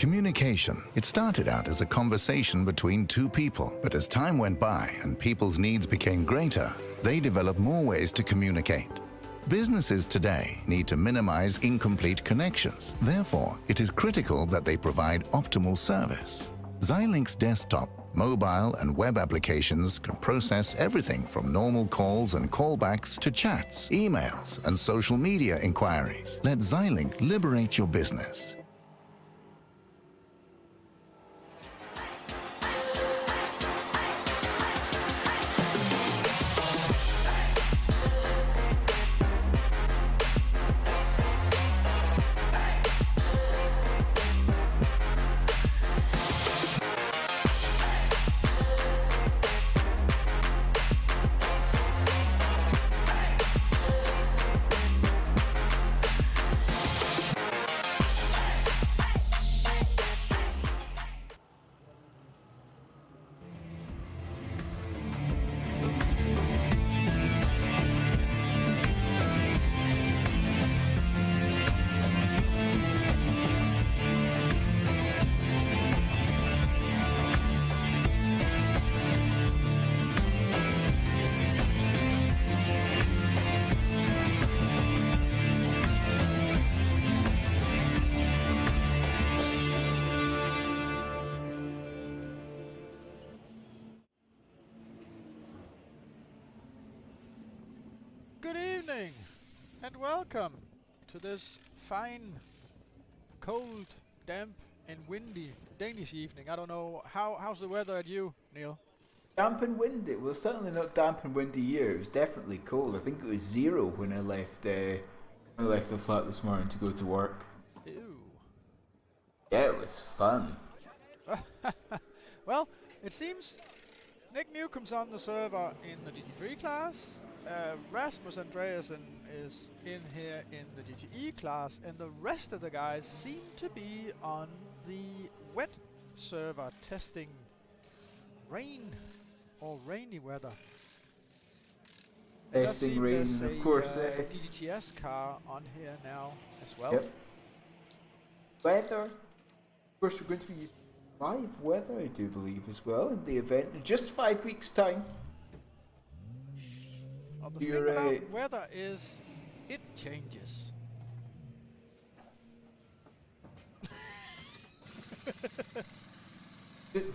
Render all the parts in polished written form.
Communication. It started out as a conversation between two people, but as time went by and people's needs became greater, they developed more ways to communicate. Businesses today need to minimize incomplete connections. Therefore, it is critical that they provide optimal service. Xilinx desktop, mobile and web applications can process everything from normal calls and callbacks to chats, emails and social media inquiries. Let Xilinx liberate your business. Good evening and welcome to this fine, cold, damp and windy Danish evening. I don't know, how's the weather at you, Neil? Damp and windy. Well, certainly not damp and windy here. It was definitely cold. I think it was 0 when I left the flat this morning to go to work. Ew. Yeah, it was fun. Well, it seems Nick Newcomb's on the server in the GT3 class. Rasmus Andreasen is in here in the GTE class, and the rest of the guys seem to be on the wet server testing rain or rainy weather. Testing rain, of course. DGTS car on here now as well. Yep. Weather. Of course, we're going to be using live weather, I do believe, as well in the event in just 5 weeks' time. Well, the thing about weather is it changes.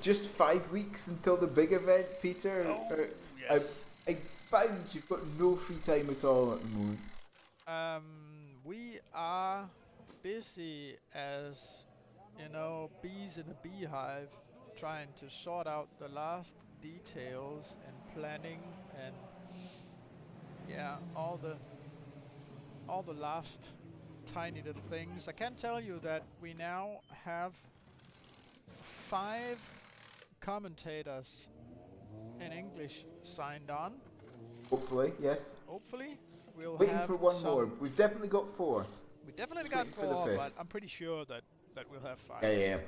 Just 5 weeks until the big event, Peter. Oh, yes. I found you've got no free time at all at the moment. We are busy as, bees in a beehive, trying to sort out the last details and planning and all the last tiny little things. I can tell you that we now have 5 commentators in English signed on. Hopefully, yes. Hopefully, we'll waiting have for one more. We've definitely got 4. We definitely got 4, but I'm pretty sure that we'll have 5. Yeah.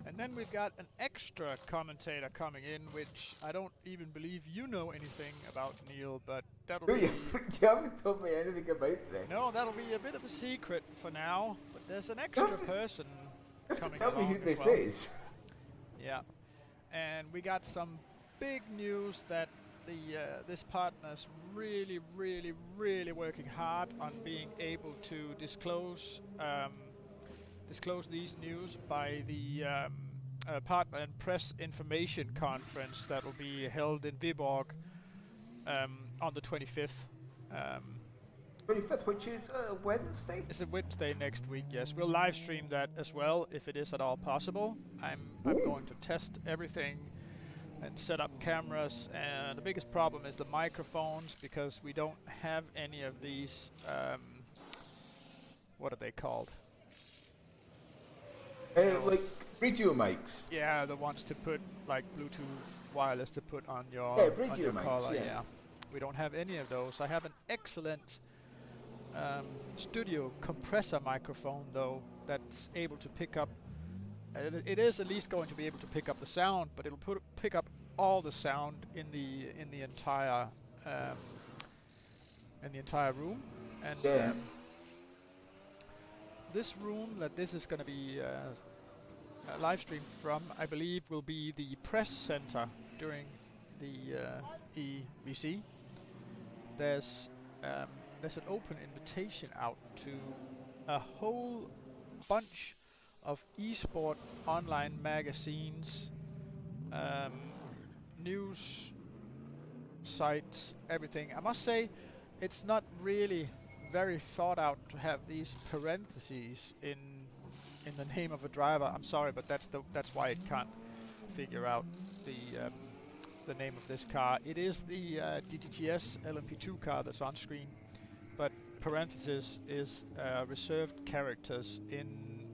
And then we've got an extra commentator coming in, which I don't even believe you know anything about, Neil, but that'll be... You haven't told me anything about that. No, that'll be a bit of a secret for now, but there's an extra person coming along. Tell me who this is. Yeah. And we got some big news that this partner's really working hard on being able to disclose these news by the Partner and Press Information Conference that will be held in Viborg on the 25th. 25th, which is Wednesday? It's a Wednesday next week, yes. We'll live stream that as well, if it is at all possible. I'm going to test everything and set up cameras, and the biggest problem is the microphones, because we don't have any of these, what are they called? Like radio mics. Yeah, the ones to put, like Bluetooth wireless to put on your, radio mics, collar. yeah. We don't have any of those. I have an excellent studio compressor microphone, though, that's able to pick up. It is at least going to be able to pick up the sound, but it'll pick up all the sound in the entire room. And this room that this is going to be live streamed from, I believe, will be the press center during the EEWC. There's an open invitation out to a whole bunch of esport online magazines, news sites, everything. I must say, it's not really very thought out to have these parentheses in the name of a driver. I'm sorry, but that's why it can't figure out the name of this car. It is the DGTS LMP2 car that's on screen, but parentheses is reserved characters in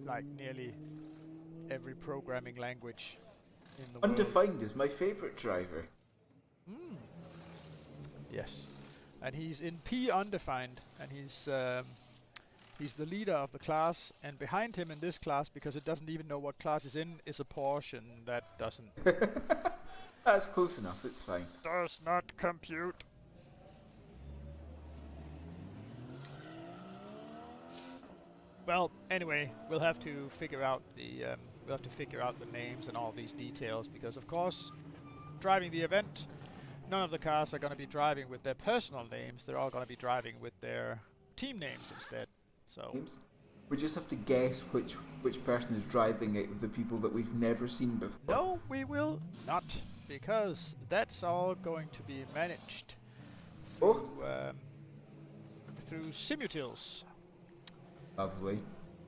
like nearly every programming language in the world. Undefined is my favourite driver. Yes, and he's in P undefined, and he's the leader of the class. And behind him in this class, because it doesn't even know what class it's in, is a Porsche, and that doesn't. That's close enough. It's fine. Does not compute. Well, anyway, we'll have to figure out the names and all these details, because of course, driving the event, none of the cars are going to be driving with their personal names. They're all going to be driving with their team names instead. So we just have to guess which person is driving it of the people that we've never seen before. No, we will not, because that's all going to be managed through Simutils. Lovely.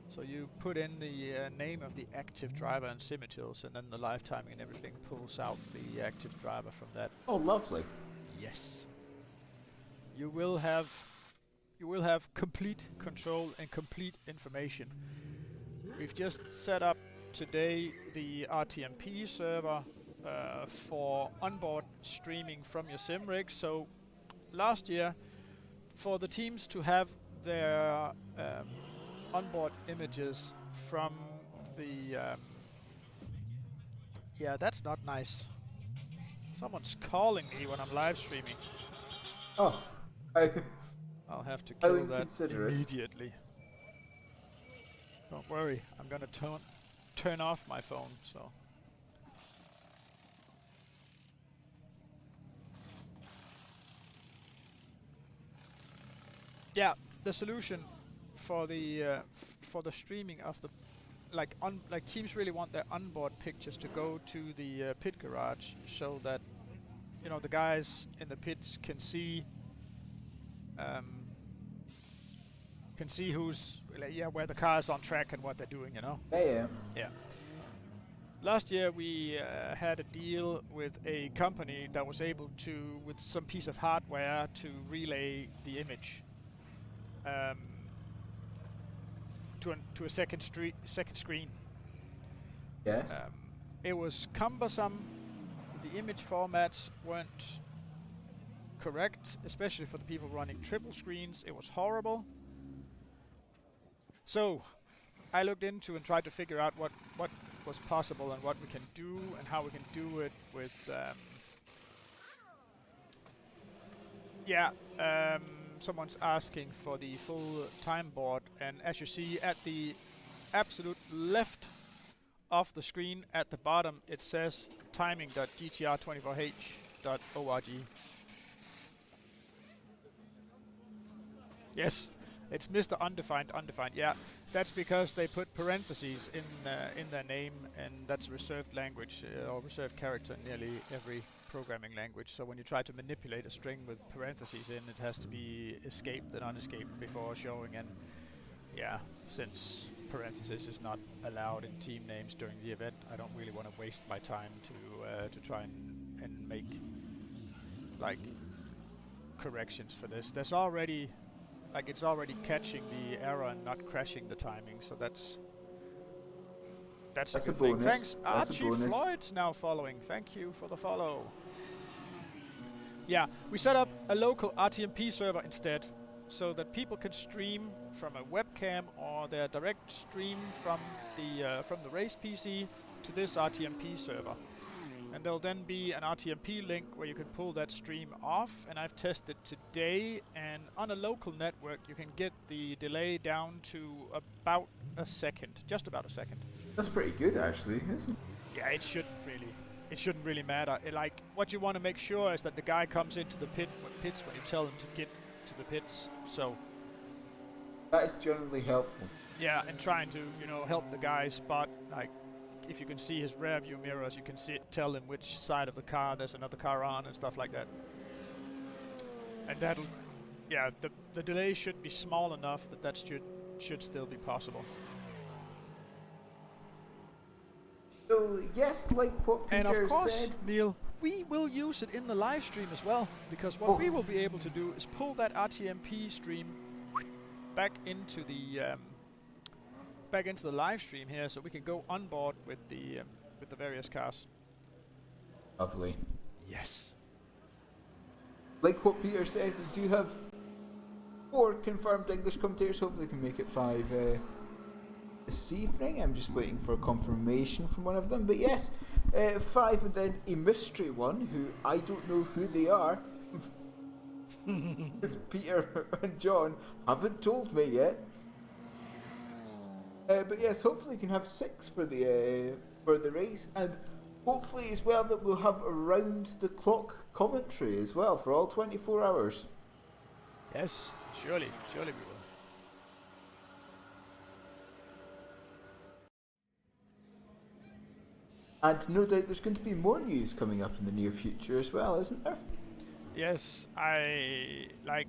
So you put in the name of the active driver in Simutils, and then the live timing and everything pulls out the active driver from that. Oh, lovely. Yes. You will have complete control and complete information. We've just set up today the RTMP server for onboard streaming from your sim rig. So last year, for the teams to have their onboard images from the that's not nice. Someone's calling me when I'm live streaming. Oh, I'll have to kill that consider immediately. Don't worry, I'm gonna turn off my phone. So yeah, the solution for the streaming of the like teams really want their onboard pictures to go to the pit garage, so that the guys in the pits can see who's where the car is on track and what they're doing. Yeah. Last year we had a deal with a company that was able to, with some piece of hardware, to relay the image to a second screen. Yes. It was cumbersome. The image formats weren't correct, especially for the people running triple screens. It was horrible. So I looked into and tried to figure out what was possible and what we can do and how we can do it with someone's asking for the full time board, and as you see at the absolute left of the screen at the bottom, it says timing.gtr24h.org. Yes, it's Mr. Undefined. Yeah, that's because they put parentheses in their name, and that's reserved language or reserved character in nearly every programming language. So when you try to manipulate a string with parentheses in, it has to be escaped and unescaped before showing. And yeah, since parentheses is not allowed in team names during the event, I don't really want to waste my time to try and make like corrections for this. There's already it's already catching the error and not crashing the timing, so that's a good thing. Thanks, Archie Floyd's now following. Thank you for the follow. Yeah, we set up a local RTMP server instead, so that people can stream from a webcam or their direct stream from the race PC to this RTMP server. And there'll then be an RTMP link where you can pull that stream off, and I've tested today, and on a local network you can get the delay down to about a second, just about a second. That's pretty good, actually, isn't it? Yeah, it shouldn't really matter. Like, what you want to make sure is that the guy comes into the pits when you tell him to get to the pits. So That is generally helpful. yeah, and trying to, you know, help the guy spot, like, if you can see his rear view mirrors, you can tell him which side of the car there's another car on and stuff like that. And that'll, yeah, the delay should be small enough that should still be possible. So yes, like what Peter And of course, said, Neil, we will use it in the live stream as well, because what we will be able to do is pull that RTMP stream back into the live stream here, so we can go on board with the various cars. lovely. Yes. Like what Peter said, we do have 4 confirmed English commentators. Hopefully, we can make it 5 this evening. I'm just waiting for a confirmation from one of them. But yes, 5, and then a mystery one who I don't know who they are. Because Peter and John haven't told me yet. But yes, hopefully we can have 6 for the race, and hopefully as well that we'll have around the clock commentary as well for all 24 hours. Yes, surely we will. And no doubt there's going to be more news coming up in the near future as well, isn't there? Yes, I like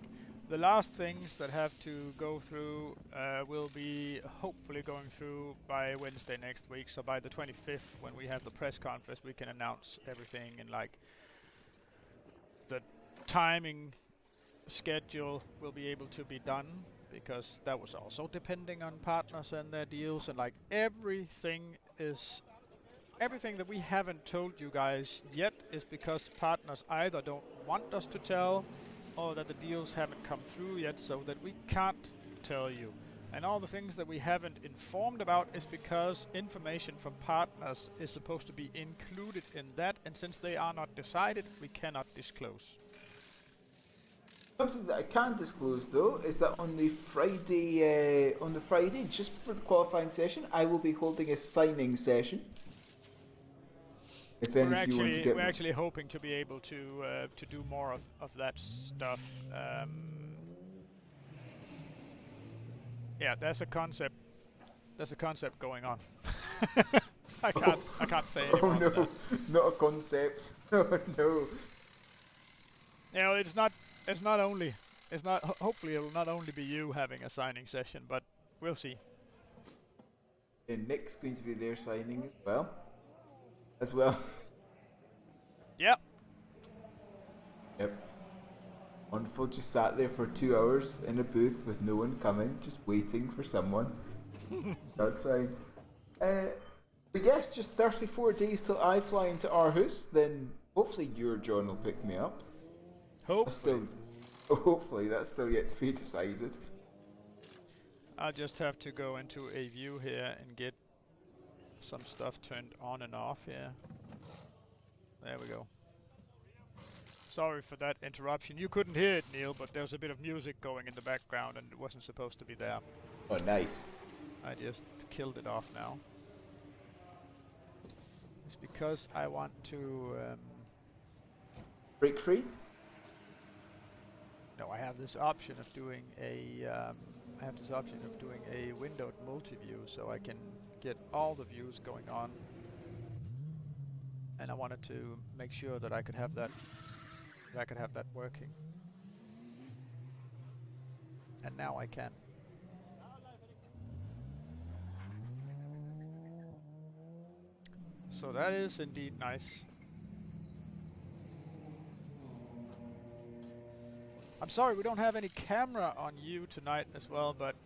the last things that have to go through will be hopefully going through by Wednesday next week. So by the 25th, when we have the press conference, we can announce everything, and like the timing schedule will be able to be done, because that was also depending on partners and their deals, and like everything that we haven't told you guys yet is because partners either don't want us to tell, or that the deals haven't come through yet, so that we can't tell you. And all the things that we haven't informed about is because information from partners is supposed to be included in that, and since they are not decided, we cannot disclose. Something that I can disclose though is that on the Friday, just before the qualifying session, I will be holding a signing session. If any of you want to get we're actually hoping to be able to do more of that stuff. Yeah, there's a concept going on. I can't say anymore. Oh no, not a concept. Oh no. You know, hopefully it'll not only be you having a signing session, but we'll see. And Nick's going to be there signing as well. Yeah. Yep. Wonderful. Just sat there for 2 hours in a booth with no one coming, just waiting for someone. That's fine. But yes, just 34 days till I fly into Aarhus. Then hopefully your John will pick me up. Hopefully that's still yet to be decided. I'll just have to go into a view here and get some stuff turned on and off here. There we go. Sorry for that interruption. You couldn't hear it, Neil, but there was a bit of music going in the background and it wasn't supposed to be there. Oh, nice. I just killed it off now. It's because I want to... Break free? No, I have this option of doing a... windowed multi-view, so I can get all the views going on. And I wanted to make sure that I could have that working. And now I can. So that is indeed nice. I'm sorry we don't have any camera on you tonight as well, but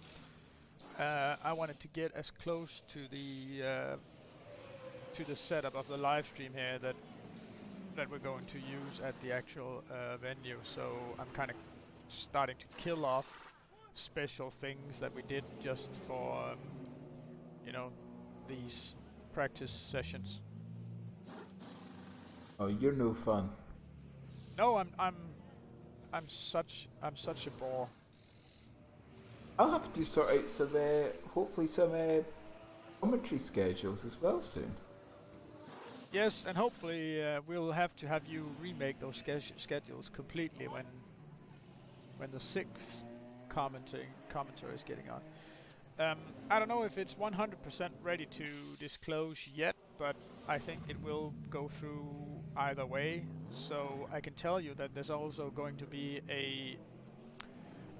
I wanted to get as close to the setup of the live stream here that we're going to use at the actual venue. So I'm kind of starting to kill off special things that we did just for these practice sessions. Oh, you're no fun. No, I'm such a bore. I'll have to sort out some, hopefully some commentary schedules as well soon. Yes, and hopefully we'll have to have you remake those schedules completely when the sixth commentator is getting on. I don't know if it's 100% ready to disclose yet, but I think it will go through either way. So I can tell you that there's also going to be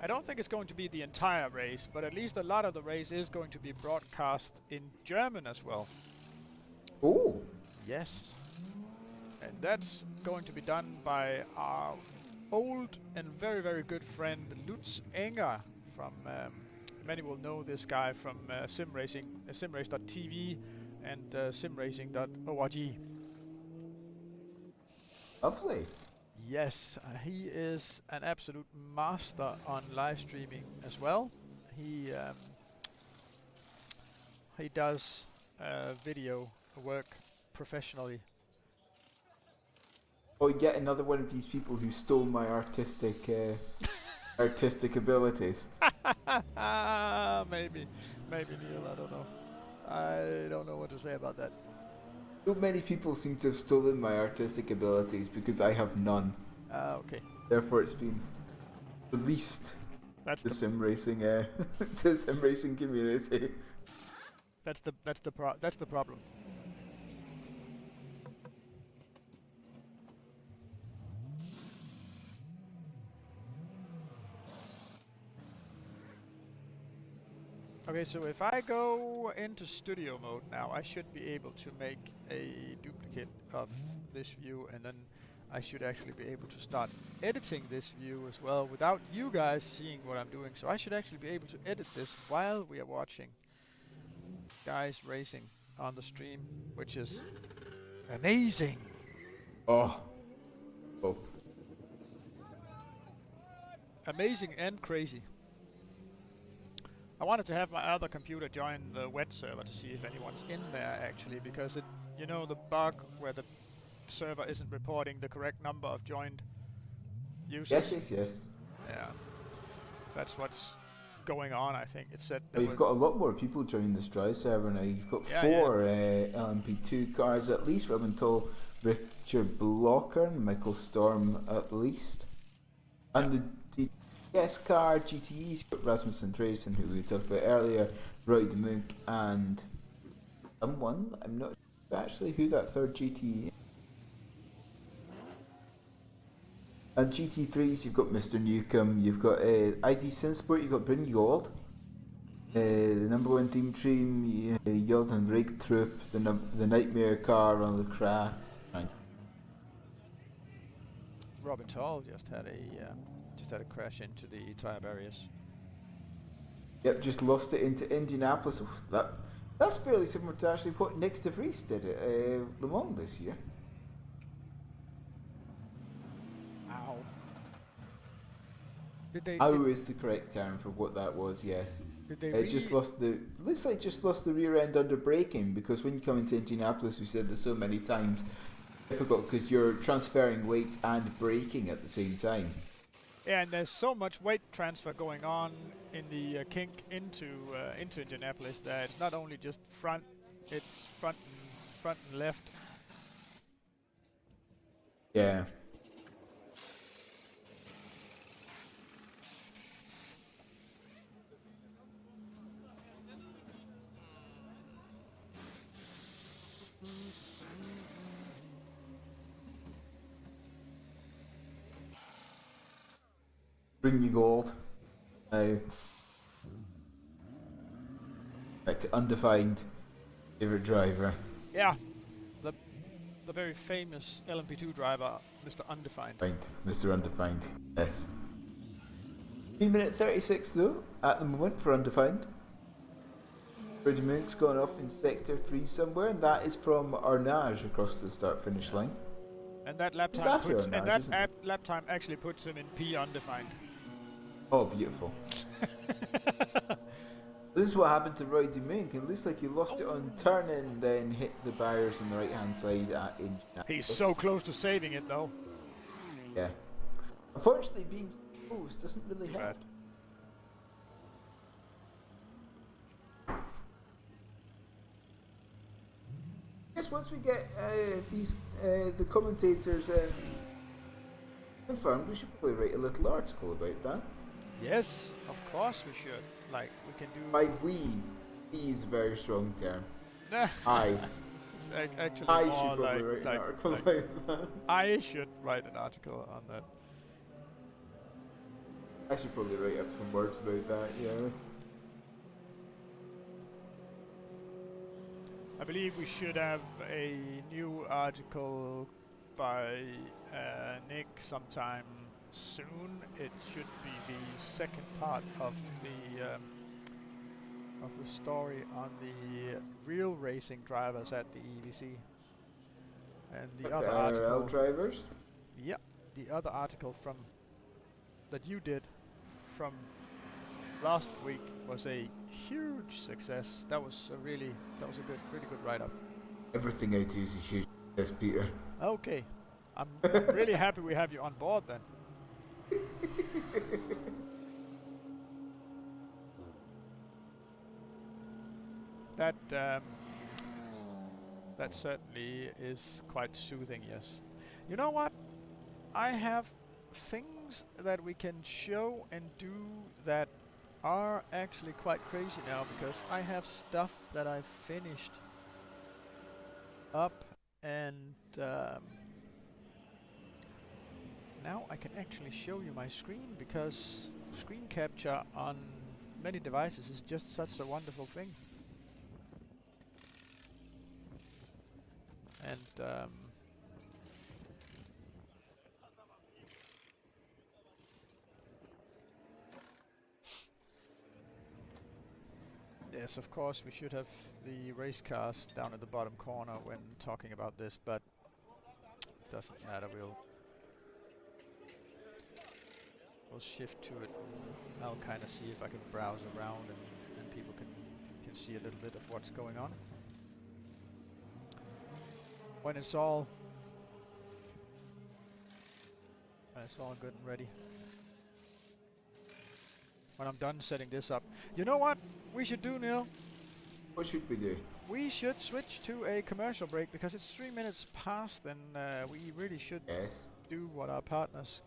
I don't think it's going to be the entire race, but at least a lot of the race is going to be broadcast in German as well. Oh! Yes. And that's going to be done by our old and very, very good friend Lutz Enger from, many will know this guy from SimRacing, simrace.tv and simracing.org. Lovely. Yes, he is an absolute master on live streaming as well. He does video work professionally. Oh, yet another one of these people who stole my artistic abilities. Maybe Neil, I don't know. I don't know what to say about that. So many people seem to have stolen my artistic abilities because I have none. Okay. Therefore, it's been released That's to the sim racing, to sim racing community. that's the problem. Okay, so if I go into studio mode now, I should be able to make a duplicate of this view, and then I should actually be able to start editing this view as well without you guys seeing what I'm doing. So I should actually be able to edit this while we are watching guys racing on the stream, which is amazing. Oh. Amazing and crazy. I wanted to have my other computer join the wet server to see if anyone's in there actually, because it, you know, the bug where the server isn't reporting the correct number of joined users. Yes. Yeah, that's what's going on. I think it said. Well, you've got a lot more people joining the Stry server now. You've got four LMP2 cars at least. Robin Toll, Richard Blocker, and Michael Storm at least, and the GTS car GTE's got Rasmus Andreasen, who we talked about earlier, Roy de Moonk, and someone, I'm not sure actually who that third GTE is. And GT3s, you've got Mr. Newcomb, you've got ID Sinsport, you've got Bryn Yold, the number one team Yold and Rig Troop, the Nightmare car on the Craft. Robin Toll just had a crash into the tire barriers. Yep, just lost it into Indianapolis. That's fairly similar to actually what Nick de Vries did at Le Mans this year. Ow. Did they? Ow is the correct term for what that was. Yes. Did they? It just lost the. Looks like just lost the rear end under braking, because when you come into Indianapolis, we said this so many times, difficult because you're transferring weight and braking at the same time. Yeah, and there's so much weight transfer going on in the kink into Indianapolis that it's not only just front, it's front and left. Yeah. Bring you gold. Now, back to Undefined, favorite driver. Yeah, the very famous LMP2 driver, Mr. Undefined. Mr. Undefined. Yes. 3 minute 36 though at the moment for Undefined. Brady Monk's gone off in sector 3 somewhere, and that is from Arnage across the start-finish line. And that lap Just time after puts, Arnage, and that isn't it? lap time actually puts him in P Undefined. Oh, beautiful. This is what happened to Roy Dumink. It looks like he lost it on turning, then hit the barriers on the right hand side at Indianapolis. He's so close to saving it though. Yeah. Unfortunately, being close doesn't really help. Bad. Yes, once we get the commentators confirmed, we should probably write a little article about that. Yes, of course we should. Like, we can do... By we is a very strong term. I. It's actually I more should probably write an article about that. I should write an article on that. I should probably write up some words about that, yeah. I believe we should have a new article by Nick sometime soon. It should be the second part of the story on the real racing drivers at the EEWC. And the other article, drivers? yeah, the other article from that you did from last week was a huge success. That was a really good write-up. Everything I do is a huge success, Peter. Okay, I'm really happy we have you on board then. That certainly is quite soothing, yes. You know what? I have things that we can show and do that are actually quite crazy now, because I have stuff that I've finished up, and now I can actually show you my screen, because screen capture on many devices is just such a wonderful thing. And yes, of course we should have the race cars down at the bottom corner when talking about this, but it doesn't matter. We'll shift to it. I'll kind of see if I can browse around and people can see a little bit of what's going on. When it's all good and ready. When I'm done setting this up. You know what we should do, Neil? What should we do? We should switch to a commercial break, because it's 3 minutes past, and we really should do what our partners,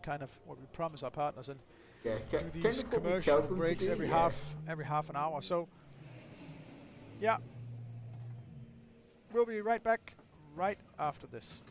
what we promise our partners, and do these commercial breaks every half an hour. So yeah, we'll be right back right after this.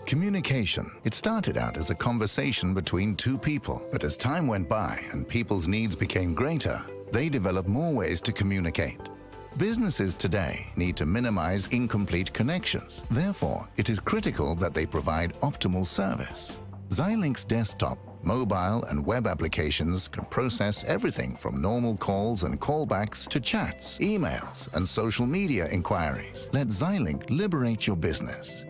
Communication. It started out as a conversation between two people, but as time went by and people's needs became greater, they developed more ways to communicate. Businesses today need to minimize incomplete connections. Therefore, it is critical that they provide optimal service. Xilinx desktop, mobile and web applications can process everything from normal calls and callbacks to chats, emails, and social media inquiries. Let Xilinx liberate your business.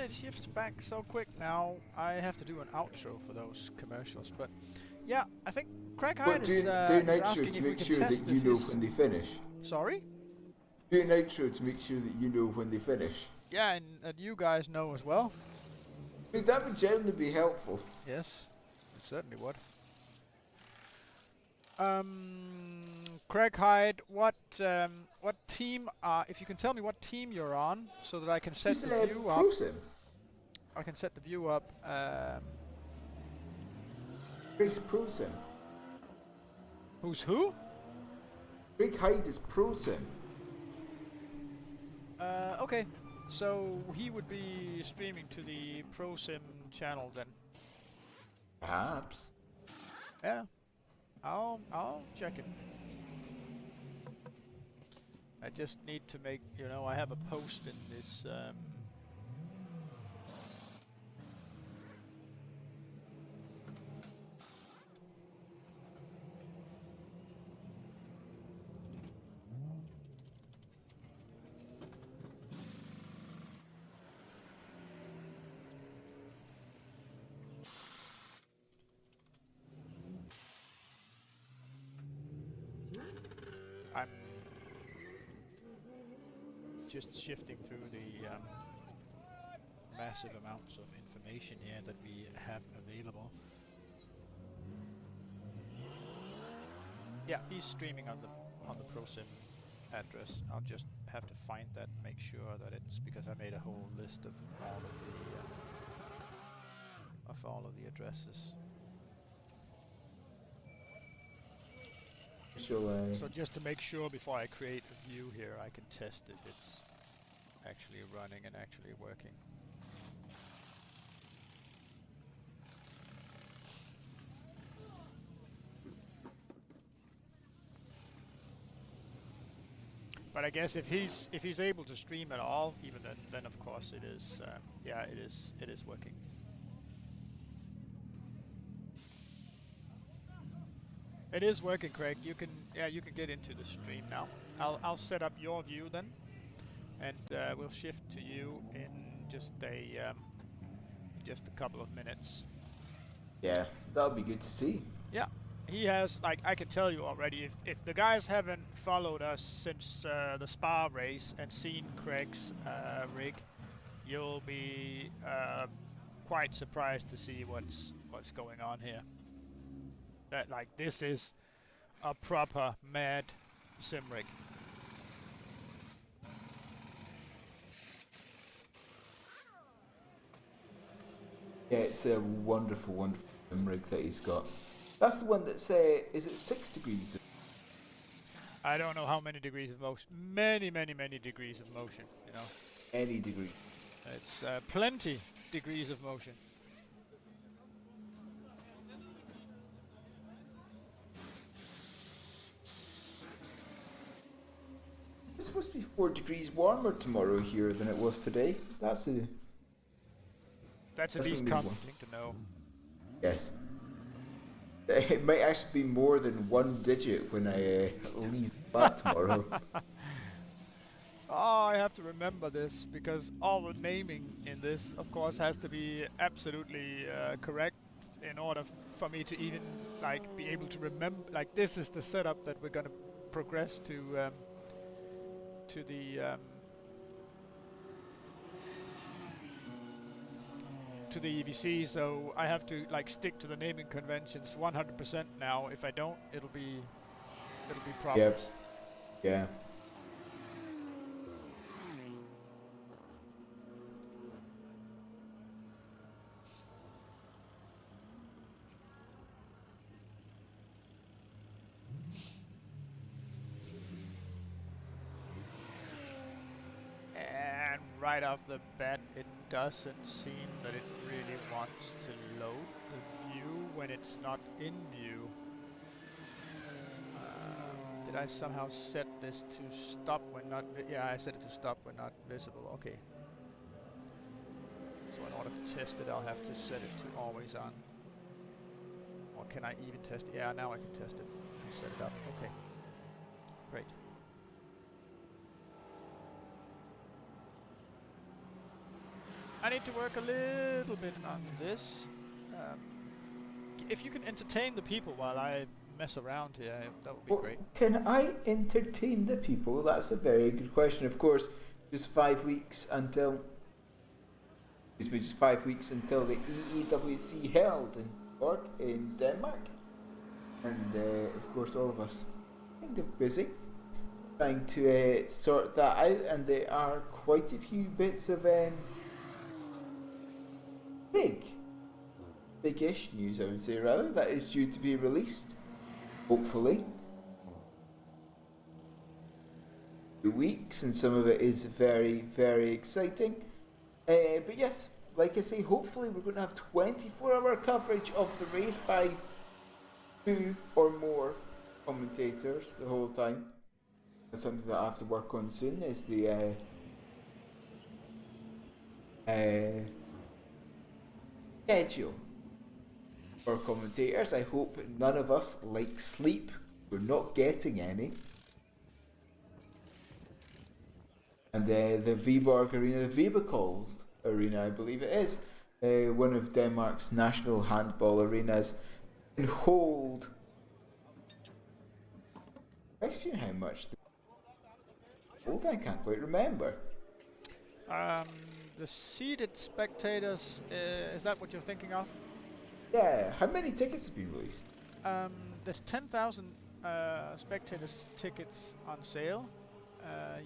It shifts back so quick now. I have to do an outro for those commercials, but yeah, I think Craig But Hyde do is an asking outro if to we make can sure test that you if know his... when they finish. Sorry? Do an outro to make sure that you know when they finish. Yeah, and you guys know as well. I mean, that would generally be helpful. Yes, it certainly would. Craig Hyde, what team? If you can tell me what team you're on, so that I can set He's the view up. ProSim. I can set the view up. Craig's ProSim. Who's who? Craig Hyde is ProSim. Okay, so he would be streaming to the ProSim channel then. Perhaps. Yeah, I'll check it. I just need to make, I have a post in this. I'm just shifting through the massive amounts of information here that we have available. Yeah, he's streaming on the ProSim address. I'll just have to find that, make sure that it's, because I made a whole list of all of the addresses. So just to make sure before I create a view here, I can test if it's actually running and actually working. But I guess if he's able to stream at all, even then of course it is. Yeah, it is working. It is working, Craig. You can get into the stream now. I'll set up your view then, and we'll shift to you in just a couple of minutes. Yeah, that'll be good to see. Yeah, he has, like, I can tell you already, if the guys haven't followed us since the Spa race and seen Craig's rig, you'll be quite surprised to see what's going on here. That, like, this is a proper mad sim rig. Yeah, it's a wonderful, wonderful sim rig that he's got. That's the one that's, is it 6 degrees? I don't know how many degrees of motion. Many, many, many degrees of motion, Any degree. It's plenty degrees of motion. It's supposed to be 4 degrees warmer tomorrow here than it was today. That's at least comforting to know. Yes. It might actually be more than 1 digit when I leave that tomorrow. Oh, I have to remember this, because all the naming in this, of course, has to be absolutely correct in order for me to even, like, be able to remember. Like, this is the setup that we're gonna progress to the EVC, so I have to, like, stick to the naming conventions 100% now. If I don't, it'll be problems. Yep. Yeah. right off the bat, it doesn't seem that it really wants to load the view when it's not in view. Did I somehow set this to stop when not yeah, I set it to stop when not visible. Okay. So in order to test it, I'll have to set it to always on. Or can I even test it? Yeah, now I can test it. I set it up. Okay. Great. I need to work a little bit on this. If you can entertain the people while I mess around here, that would be great. Can I entertain the people? That's a very good question. Of course, just 5 weeks until. Excuse me, just 5 weeks until the EEWC held in Denmark, and of course, all of us kind of busy trying to sort that out. And there are quite a few bits of big-ish news, I would say, rather, that is due to be released, hopefully. 2 weeks, and some of it is very, very exciting. But yes, like I say, hopefully we're going to have 24-hour coverage of the race by 2 or more commentators the whole time. That's something that I have to work on soon, is the schedule for commentators. I hope none of us like sleep. We're not getting any. And the Viborg Arena, the Viborg Arena, I believe it is, one of Denmark's national handball arenas, can hold. Question how much they hold, I can't quite remember. The seated spectators, is that what you're thinking of? Yeah, how many tickets have been released? There's 10,000 spectators tickets on sale.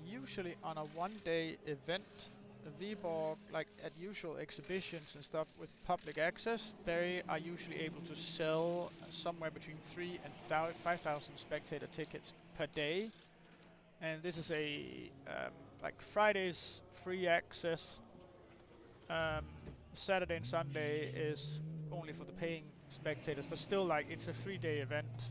Usually on a one-day event, the Viborg, like at usual exhibitions and stuff with public access, they are usually able to sell somewhere between 3,000 and 5,000 spectator tickets per day. And this is a like Friday's free access. Saturday and Sunday is only for the paying spectators, but still, like, it's a 3-day event.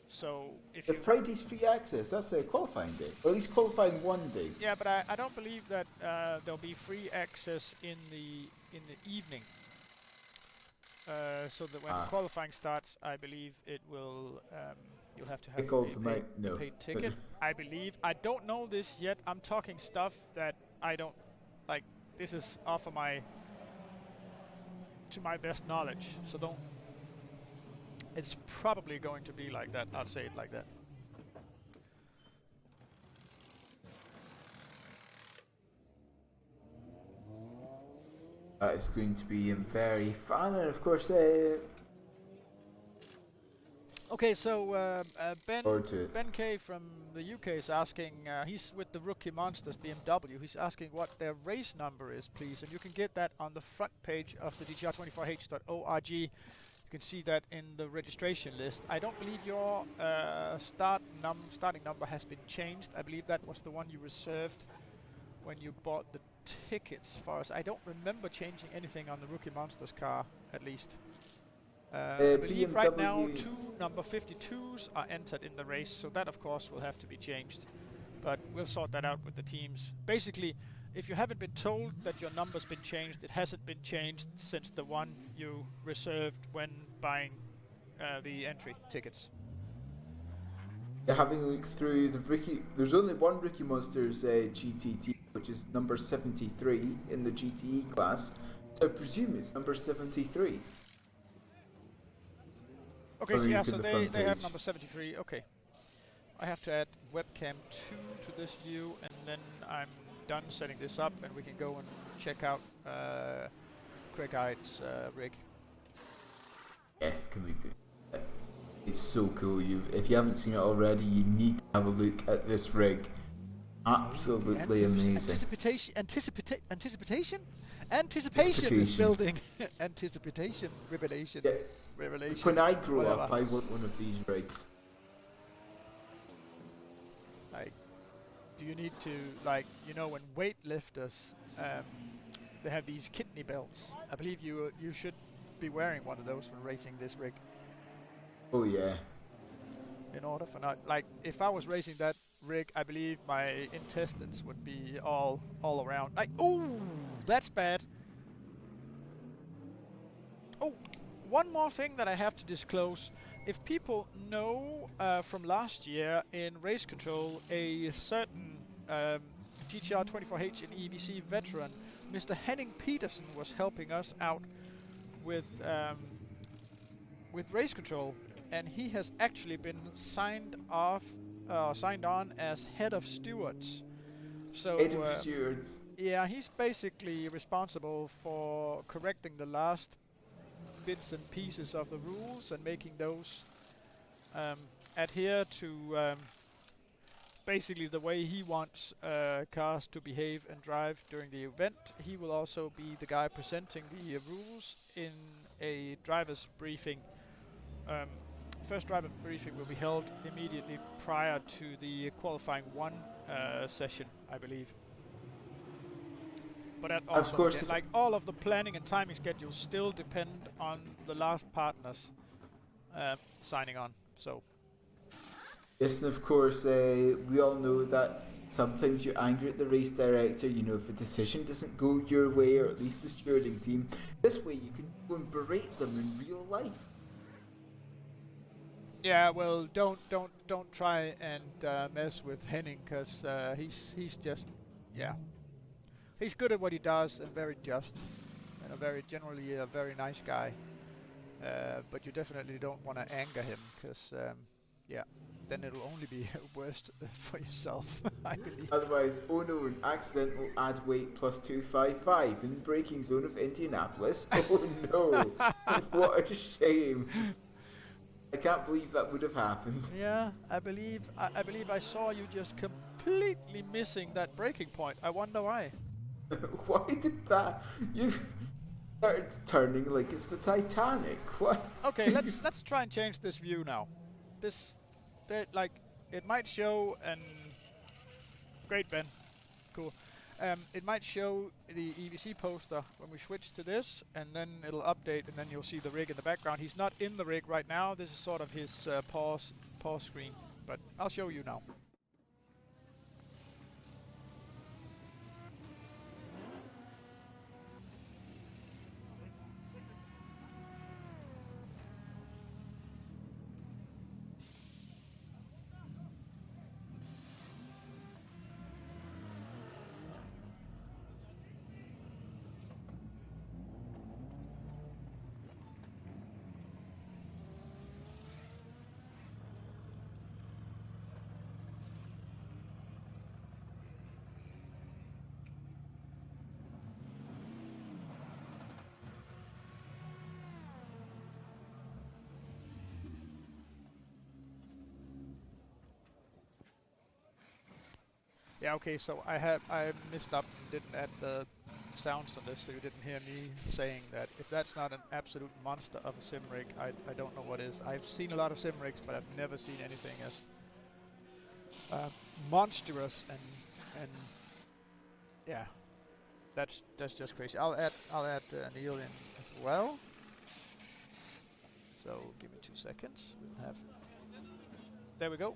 So if the Friday's free access, that's a qualifying day, or at least qualifying one day. Yeah, but I don't believe that there'll be free access in the evening. So that when qualifying starts, I believe it will. You'll have to have a paid ticket. I believe. I don't know this yet. I'm talking stuff that I don't like. This is off of to my best knowledge. So don't. It's probably going to be like that. I'll say it like that. That is going to be very fun, and of course, okay, so Ben K from the UK is asking. He's with the Rookie Monsters BMW. He's asking what their race number is, please, and you can get that on the front page of the GTR24h.org. You can see that in the registration list. I don't believe your starting number has been changed. I believe that was the one you reserved when you bought the tickets. As far as I don't remember changing anything on the Rookie Monsters car, at least. I believe right now 2 number 52s are entered in the race, so that of course will have to be changed. But we'll sort that out with the teams. Basically, if you haven't been told that your number's been changed, it hasn't been changed since the one you reserved when buying the entry tickets. Yeah, having a look through the Rookie, there's only one Rookie Monsters GTT, which is number 73 in the GTE class, so I presume it's number 73. Okay, yeah, so they have number 73, okay. I have to add webcam 2 to this view, and then I'm done setting this up, and we can go and check out Craig Hyde's rig. Yes, can we do? It's so cool. If you haven't seen it already, you need to have a look at this rig. Absolutely amazing. Anticipation is building. Anticipation, revelation. Yeah. Revelation. When I grow up, I want one of these rigs. Like do you need to, like, you know, when weightlifters, they have these kidney belts. I believe you should be wearing one of those when racing this rig. Oh yeah. In order for not, like, if I was racing that rig, I believe my intestines would be all around. Like, ooh, that's bad. Oh, one more thing that I have to disclose. If people know from last year in race control, a certain GTR24h and EEWC veteran, Mr. Henning Peterson, was helping us out with race control, and he has actually been signed on as head of stewards. So Head of stewards. yeah, he's basically responsible for correcting the last bits and pieces of the rules and making those adhere to basically the way he wants cars to behave and drive during the event. He will also be the guy presenting the rules in a driver's briefing. First driver briefing will be held immediately prior to the qualifying one session, I believe. But that also, Of course, again, like, all of the planning and timing schedules still depend on the last partners signing on. So yes, and of course, we all know that sometimes you're angry at the race director, you know, if a decision doesn't go your way, or at least the stewarding team. This way you can go and berate them in real life. yeah, well, don't try and mess with Henning, because he's just, yeah, he's good at what he does and very just, and generally a very nice guy. But you definitely don't want to anger him, because yeah, then it'll only be worse for yourself, I believe. Otherwise, oh no, an accidental add weight plus 255 in the braking zone of Indianapolis. Oh no, what a shame. I can't believe that would have happened. Yeah, I believe I saw you just completely missing that breaking point. I wonder why. Why did that? You started turning like it's the Titanic. What? Okay, let's try and change this view now. Like, it might show great, Ben, cool. It might show the EVC poster when we switch to this, and then it'll update, and then you'll see the rig in the background. He's not in the rig right now. This is sort of his pause screen, but I'll show you now. Yeah, okay, so I messed up and didn't add the sounds to this, so you didn't hear me saying that. If that's not an absolute monster of a sim rig, I don't know what is. I've seen a lot of sim rigs, but I've never seen anything as monstrous and yeah, that's just crazy. I'll add Neil in as well. So give me 2 seconds. We'll have. There we go.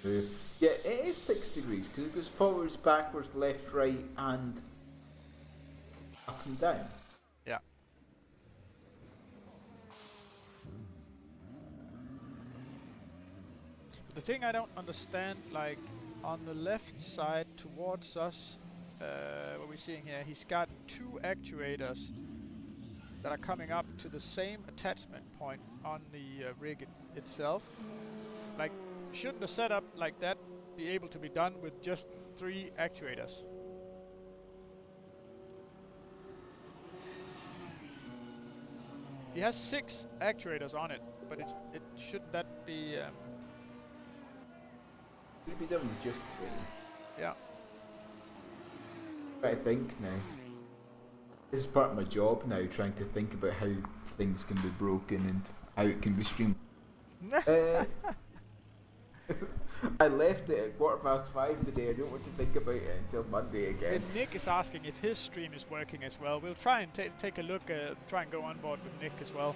Yeah, it is 6 degrees because it goes forwards, backwards, left, right, and up and down. Yeah. The thing I don't understand, like, on the left side towards us, what we're seeing here, he's got 2 actuators that are coming up to the same attachment point on the rig itself. Like, shouldn't a setup like that be able to be done with just 3 actuators? He has 6 actuators on it, but it shouldn't that be... It could be done with just 3. yeah. I think now. This is part of my job now, trying to think about how things can be broken and how it can be streamed. I left it at 5:15 today. I don't want to think about it until Monday again. And Nick is asking if his stream is working as well. We'll try and take a look, try and go on board with Nick as well.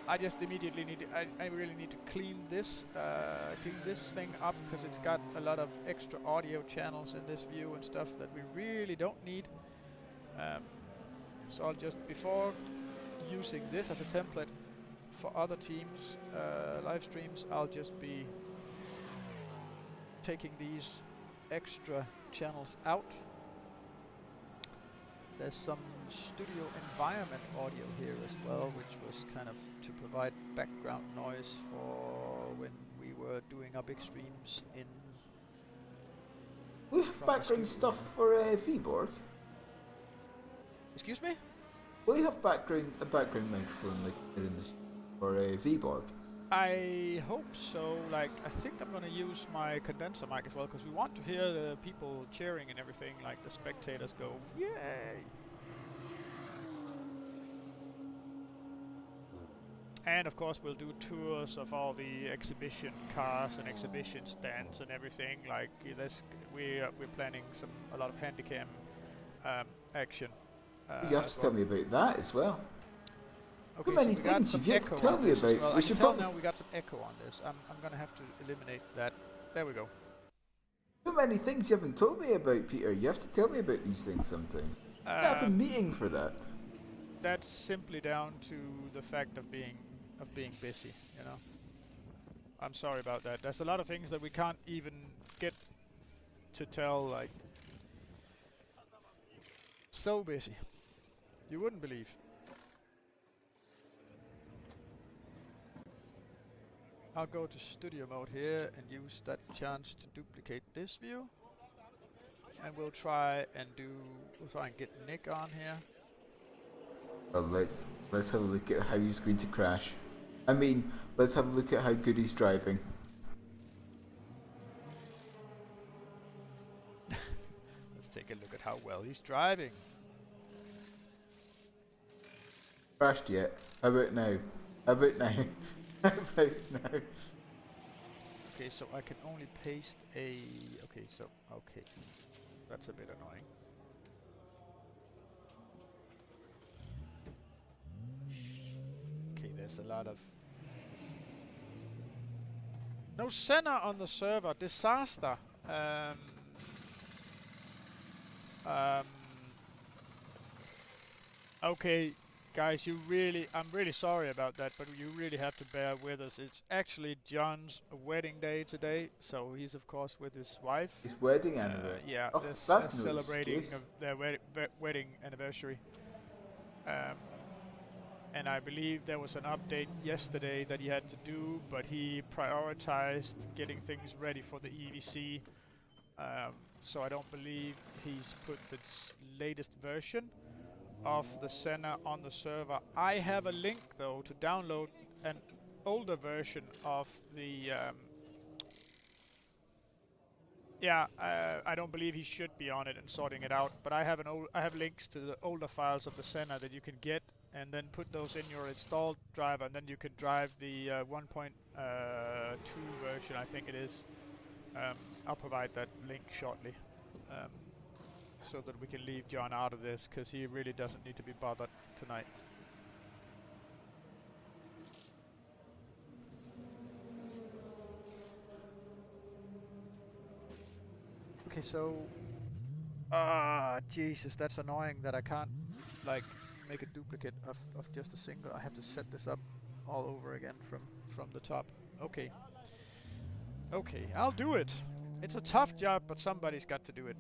I just immediately need to, I really need to clean this thing up because it's got a lot of extra audio channels in this view and stuff that we really don't need. So I'll just, before using this as a template for other teams' live streams, I'll just be taking these extra channels out. There's some studio environment audio here as well, which was kind of to provide background noise for when we were doing our big streams in. We have background stuff for Viborg. Excuse me? Will you have a background microphone like in this for Viborg? I hope so. Like, I think I'm gonna use my condenser mic as well because we want to hear the people cheering and everything. Like the spectators go, "Yay!" And of course, we'll do tours of all the exhibition cars and exhibition stands and everything. Like this, we're planning a lot of handycam action. You have to tell me about that as well. Okay, Too many so things you've yet to tell me about. Well. I can tell now we got some echo on this. I'm gonna have to eliminate that. There we go. Too many things you haven't told me about, Peter. You have to tell me about these things sometimes. I have a meeting for that. That's simply down to the fact of being busy, you know. I'm sorry about that. There's a lot of things that we can't even get to tell, like, so busy. You wouldn't believe. I'll go to studio mode here and use that chance to duplicate this view. And we'll try and get Nick on here. Well, let's have a look at how he's going to crash. I mean, let's have a look at how good he's driving. Let's take a look at how well he's driving. Crashed yet? How about now? How about now? How about now? Okay, so I can only paste a... Okay, so... Okay. That's a bit annoying. Okay, there's a lot of... No Senna on the server. Disaster. Okay, guys, I'm really sorry about that, but you really have to bear with us. It's actually John's wedding day today, so he's of course with his wife. His wedding anniversary. Yeah, oh, they're that's no celebrating excuse. their wedding anniversary. And I believe there was an update yesterday that he had to do, but he prioritized getting things ready for the EEWC. So I don't believe he's put the latest version of the Senna on the server. I have a link though to download an older version of the I don't believe he should be on it and sorting it out, but I have links to the older files of the Senna that you can get and then put those in your installed driver, and then you can drive the 1.2 version, I think it is. I'll provide that link shortly. So that we can leave John out of this, because he really doesn't need to be bothered tonight. Okay, so... Jesus, that's annoying that I can't, like, make a duplicate of just a single. I have to set this up all over again from the top. Okay. Okay, I'll do it. It's a tough job, but somebody's got to do it.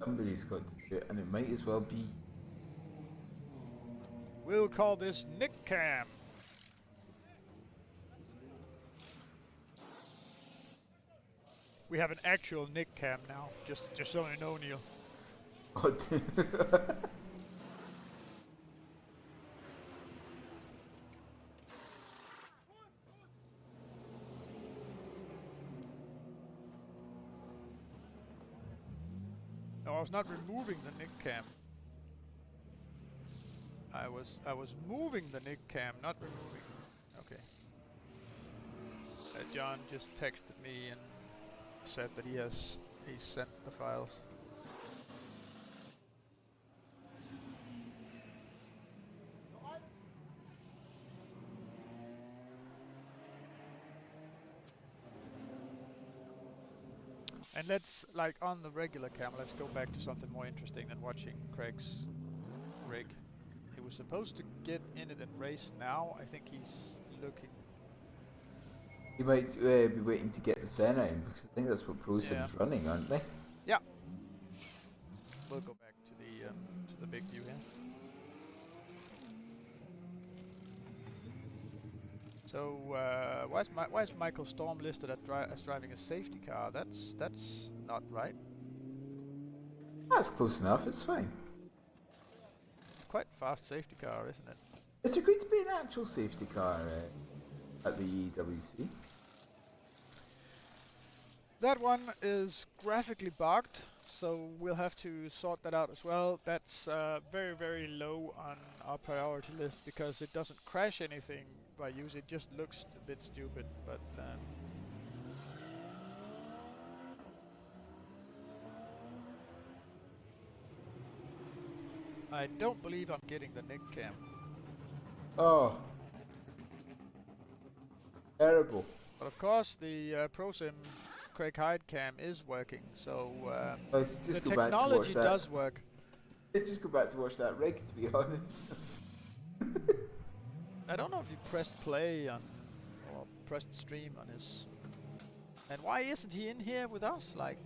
Somebody's got to do it, and it might as well be. We'll call this Nick Cam. We have an actual Nick Cam now, just so you know, Neil. What? No, I was not removing the Nick Cam. I was moving the Nick Cam, not removing. Okay. John just texted me and said that he's sent the files. And let's, like, on the regular cam, let's go back to something more interesting than watching Craig's rig. He was supposed to get in it and race now. I think he's looking. You might be waiting to get the Senna in, because I think that's what ProSim's running, aren't they? Yeah. We'll go back to the big view here. So why is Michael Storm listed as driving a safety car? That's not right. That's close enough. It's fine. It's quite a fast safety car, isn't it? Is there going to be an actual safety car at the EEWC? That one is graphically bugged, so we'll have to sort that out as well. That's very, very low on our priority list because it doesn't crash anything by use. It just looks a bit stupid, but I don't believe I'm getting the Nick cam. Oh. Terrible. But of course the ProSim Craig Hyde cam is working, so the technology does work. Just go back to watch that rig, to be honest. I don't know if he pressed play on or pressed stream on his. And why isn't he in here with us? Like,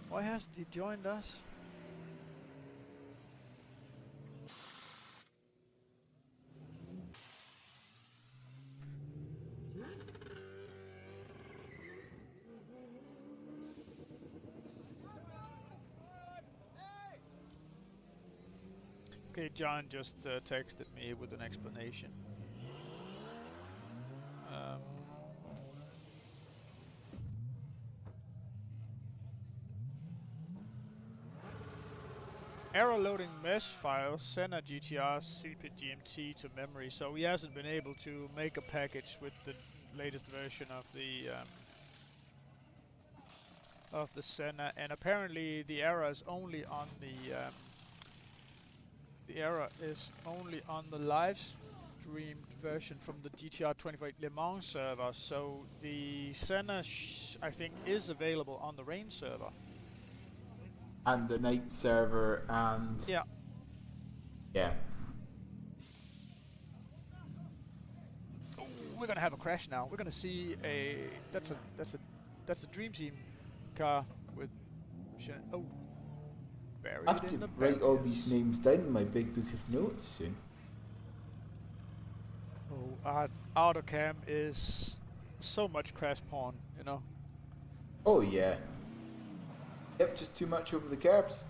why hasn't he joined us? Okay, John just texted me with an explanation. Error loading mesh files, Senna GTR CPGMT to memory, so he hasn't been able to make a package with the latest version of the Senna, and apparently the error is only on the live streamed version from the GTR24h Le Mans server. So the Senna, I think, is available on the Rain server. And the night server, and yeah. Oh, we're gonna have a crash now. We're gonna see that's a Dream Team car with buried I have to write all these names down in my big book of notes soon. Oh, AutoCam is so much crash porn, you know. Oh yeah. Yep, just too much over the curbs.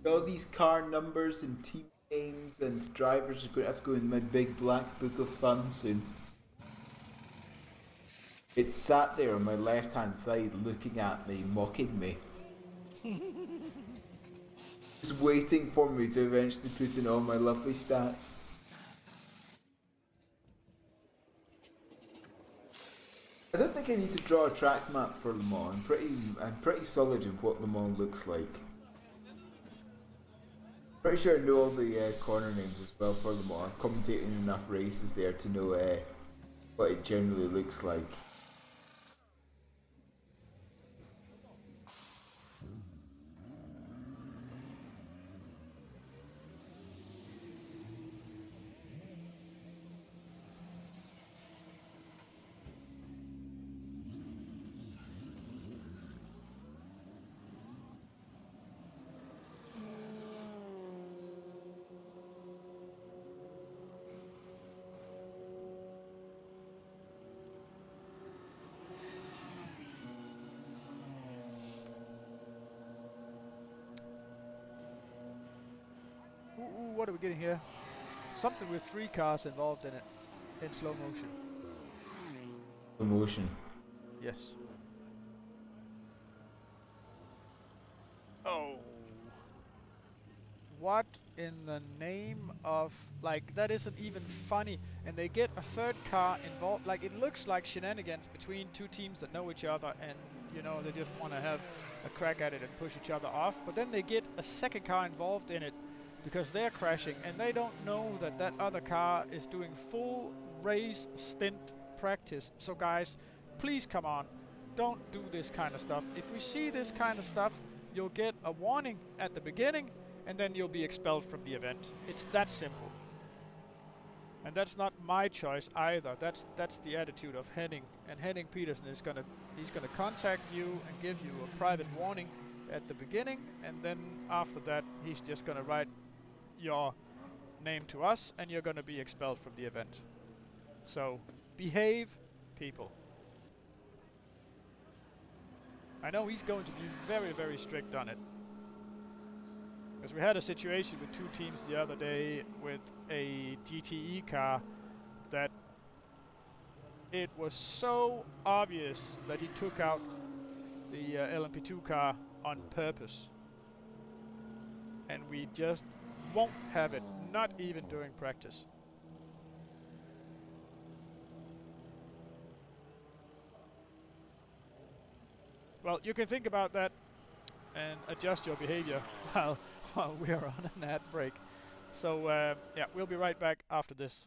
All these car numbers and team names and drivers are going to have to go in my big black book of fun soon. It sat there on my left hand side looking at me, mocking me. Just waiting for me to eventually put in all my lovely stats. I don't think I need to draw a track map for Le Mans. I'm pretty solid in what Le Mans looks like. Pretty sure I know all the corner names as well for Le Mans. I've commentated enough races there to know what it generally looks like. Ooh, what are we getting here? Something with 3 cars involved in it, in slow motion. Slow motion. Yes. Oh, Oh. What in the name of... Like, that isn't even funny. And they get a third car involved. Like, it looks like shenanigans between two teams that know each other and, you know, they just want to have a crack at it and push each other off. But then they get a second car involved in it because they're crashing and they don't know that that other car is doing full race stint practice. So guys, please come on. Don't do this kind of stuff. If we see this kind of stuff, you'll get a warning at the beginning and then you'll be expelled from the event. It's that simple. And that's not my choice either. That's the attitude of Henning. And Henning Petersen is he's gonna contact you and give you a private warning at the beginning, and then after that he's just gonna write your name to us and you're gonna be expelled from the event. So behave, people. I know he's going to be very, very strict on it. Because we had a situation with two teams the other day with a GTE car that it was so obvious that he took out the LMP2 car on purpose. And we just won't have it, not even during practice. Well, you can think about that and adjust your behavior while we are on an ad break. So yeah, we'll be right back after this.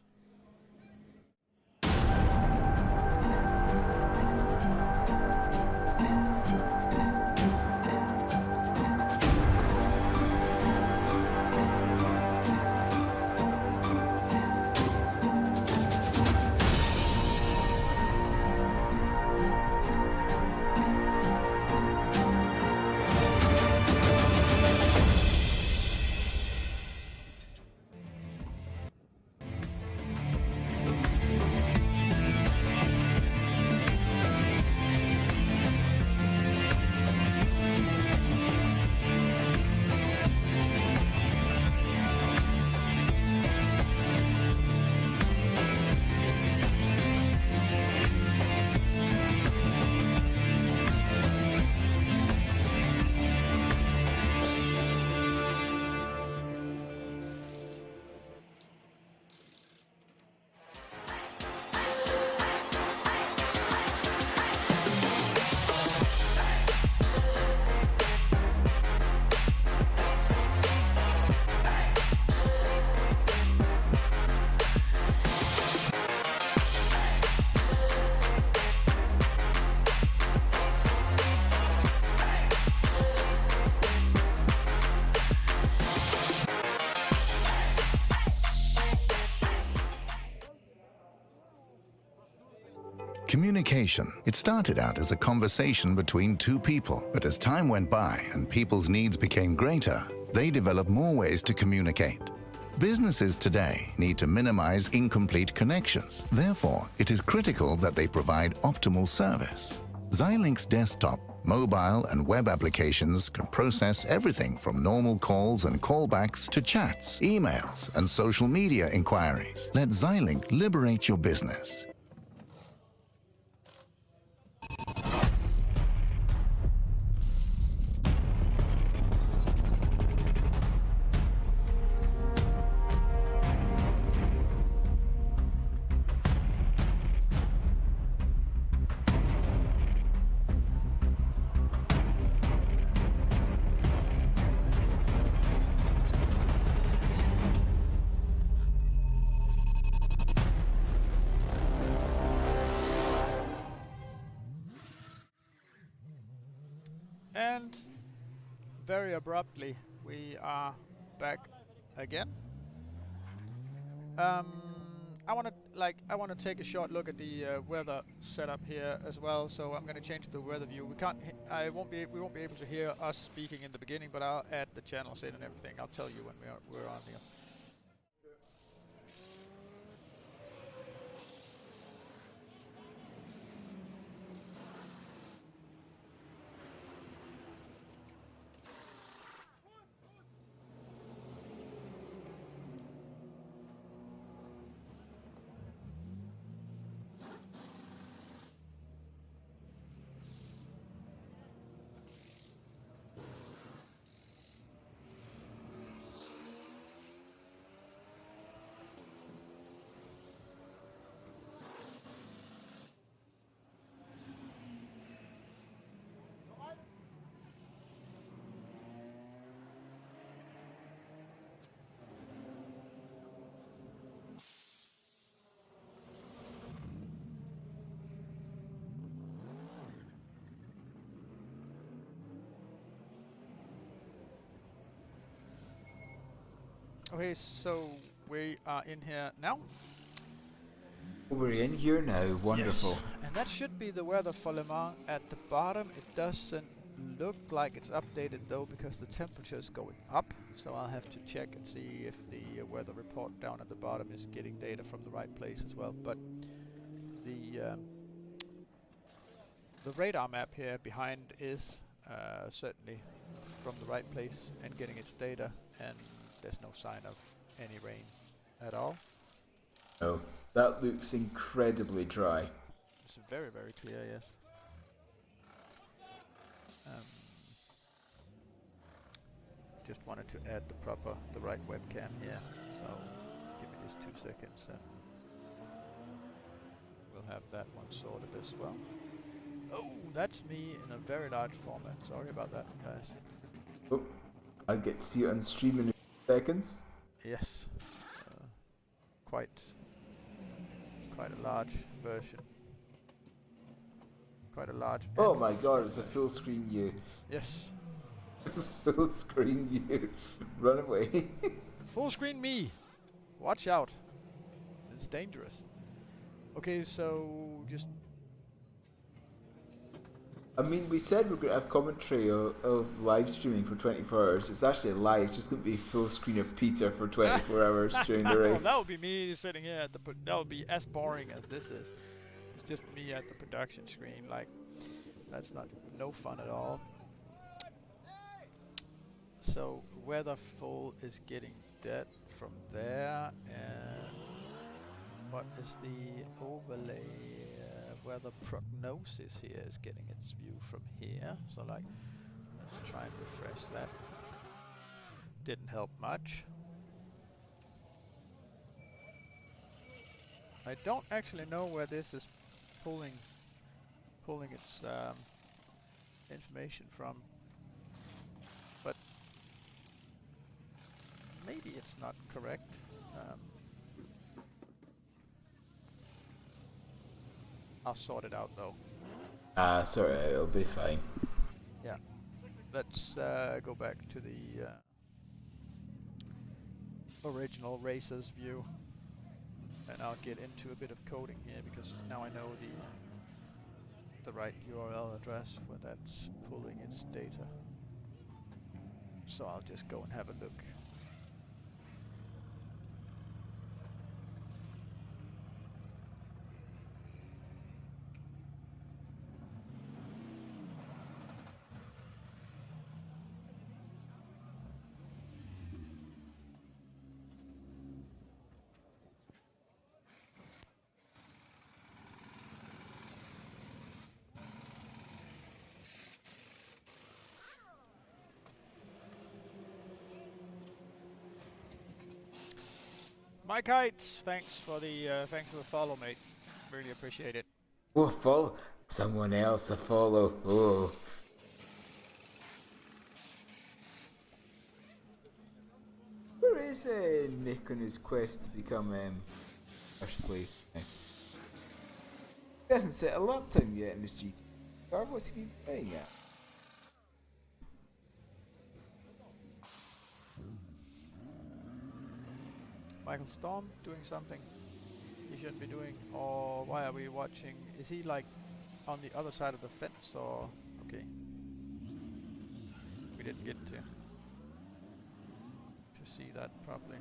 Communication. It started out as a conversation between two people, but as time went by and people's needs became greater, they developed more ways to communicate. Businesses today need to minimize incomplete connections. Therefore, it is critical that they provide optimal service. Xilinx desktop, mobile and web applications can process everything from normal calls and callbacks to chats, emails, and social media inquiries. Let Xilinx liberate your business. And very abruptly, we are back again. I want to take a short look at the weather setup here as well. So I'm going to change the weather view. We won't be able to hear us speaking in the beginning, but I'll add the channels in and everything. I'll tell you when we're on here. Okay, so we are in here now. We're in here now. Wonderful. Yes. And that should be the weather for Le Mans at the bottom. It doesn't look like it's updated though because the temperature is going up. So I'll have to check and see if the weather report down at the bottom is getting data from the right place as well. But the radar map here behind is certainly from the right place and getting its data, and there's no sign of any rain at all. Oh, that looks incredibly dry. It's very, very clear, yes. Just wanted to add the right webcam here, so give me just 2 seconds and we'll have that one sorted as well. Oh, that's me in a very large format. Sorry about that, guys. Oh, I get to see it on stream in a few seconds. Yes, quite a large version. Quite a large. Oh my god, it's a full screen you. Yes. Full screen you. Run away. Full screen me. Watch out. It's dangerous. Okay, so just. I mean, we said we're going to have commentary of live streaming for 24 hours. It's actually a lie. It's just going to be full screen of Peter for 24 hours during the race. Well, that would be me sitting here at the. That would be as boring as this is. It's just me at the production screen. Like, that's no fun at all. So weatherful is getting dead from there, and what is the overlay? Weather prognosis here is getting its view from here. So like, let's try and refresh that. Didn't help much. I don't actually know where this is pulling its information from, but maybe it's not correct. I'll sort it out though. Sorry, it'll be fine. Yeah. Let's go back to the original racer's view, and I'll get into a bit of coding here because now I know the right URL address where that's pulling its data. So I'll just go and have a look. Mike Heights, thanks for the follow, mate. Really appreciate it. Oh, follow someone else. A follow. Oh. Where is Nick on his quest to become first place? He hasn't set a lap time yet in his GTR. What's he been playing at? Michael Storm doing something he shouldn't be doing, or why are we watching? Is he like on the other side of the fence, or okay? We didn't get to see that properly.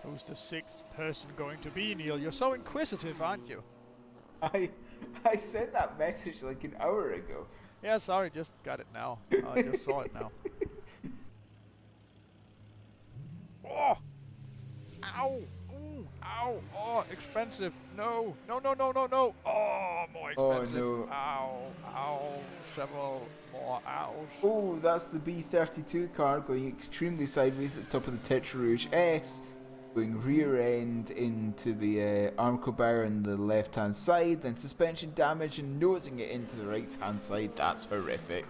Who's the sixth person going to be, Neil? You're so inquisitive, aren't you? I sent that message like an hour ago. Yeah, sorry, just got it now. I just saw it now. Oh! Ow! Ooh, ow! Oh, expensive! No! No, no, no, no, no! Oh, more expensive! Oh, no. Ow! Ow! Several more ows. Oh, that's the B32 car going extremely sideways at the top of the Tetra Rouge S. Going rear end into the Armco bar on the left hand side, then suspension damage and nosing it into the right hand side. That's horrific.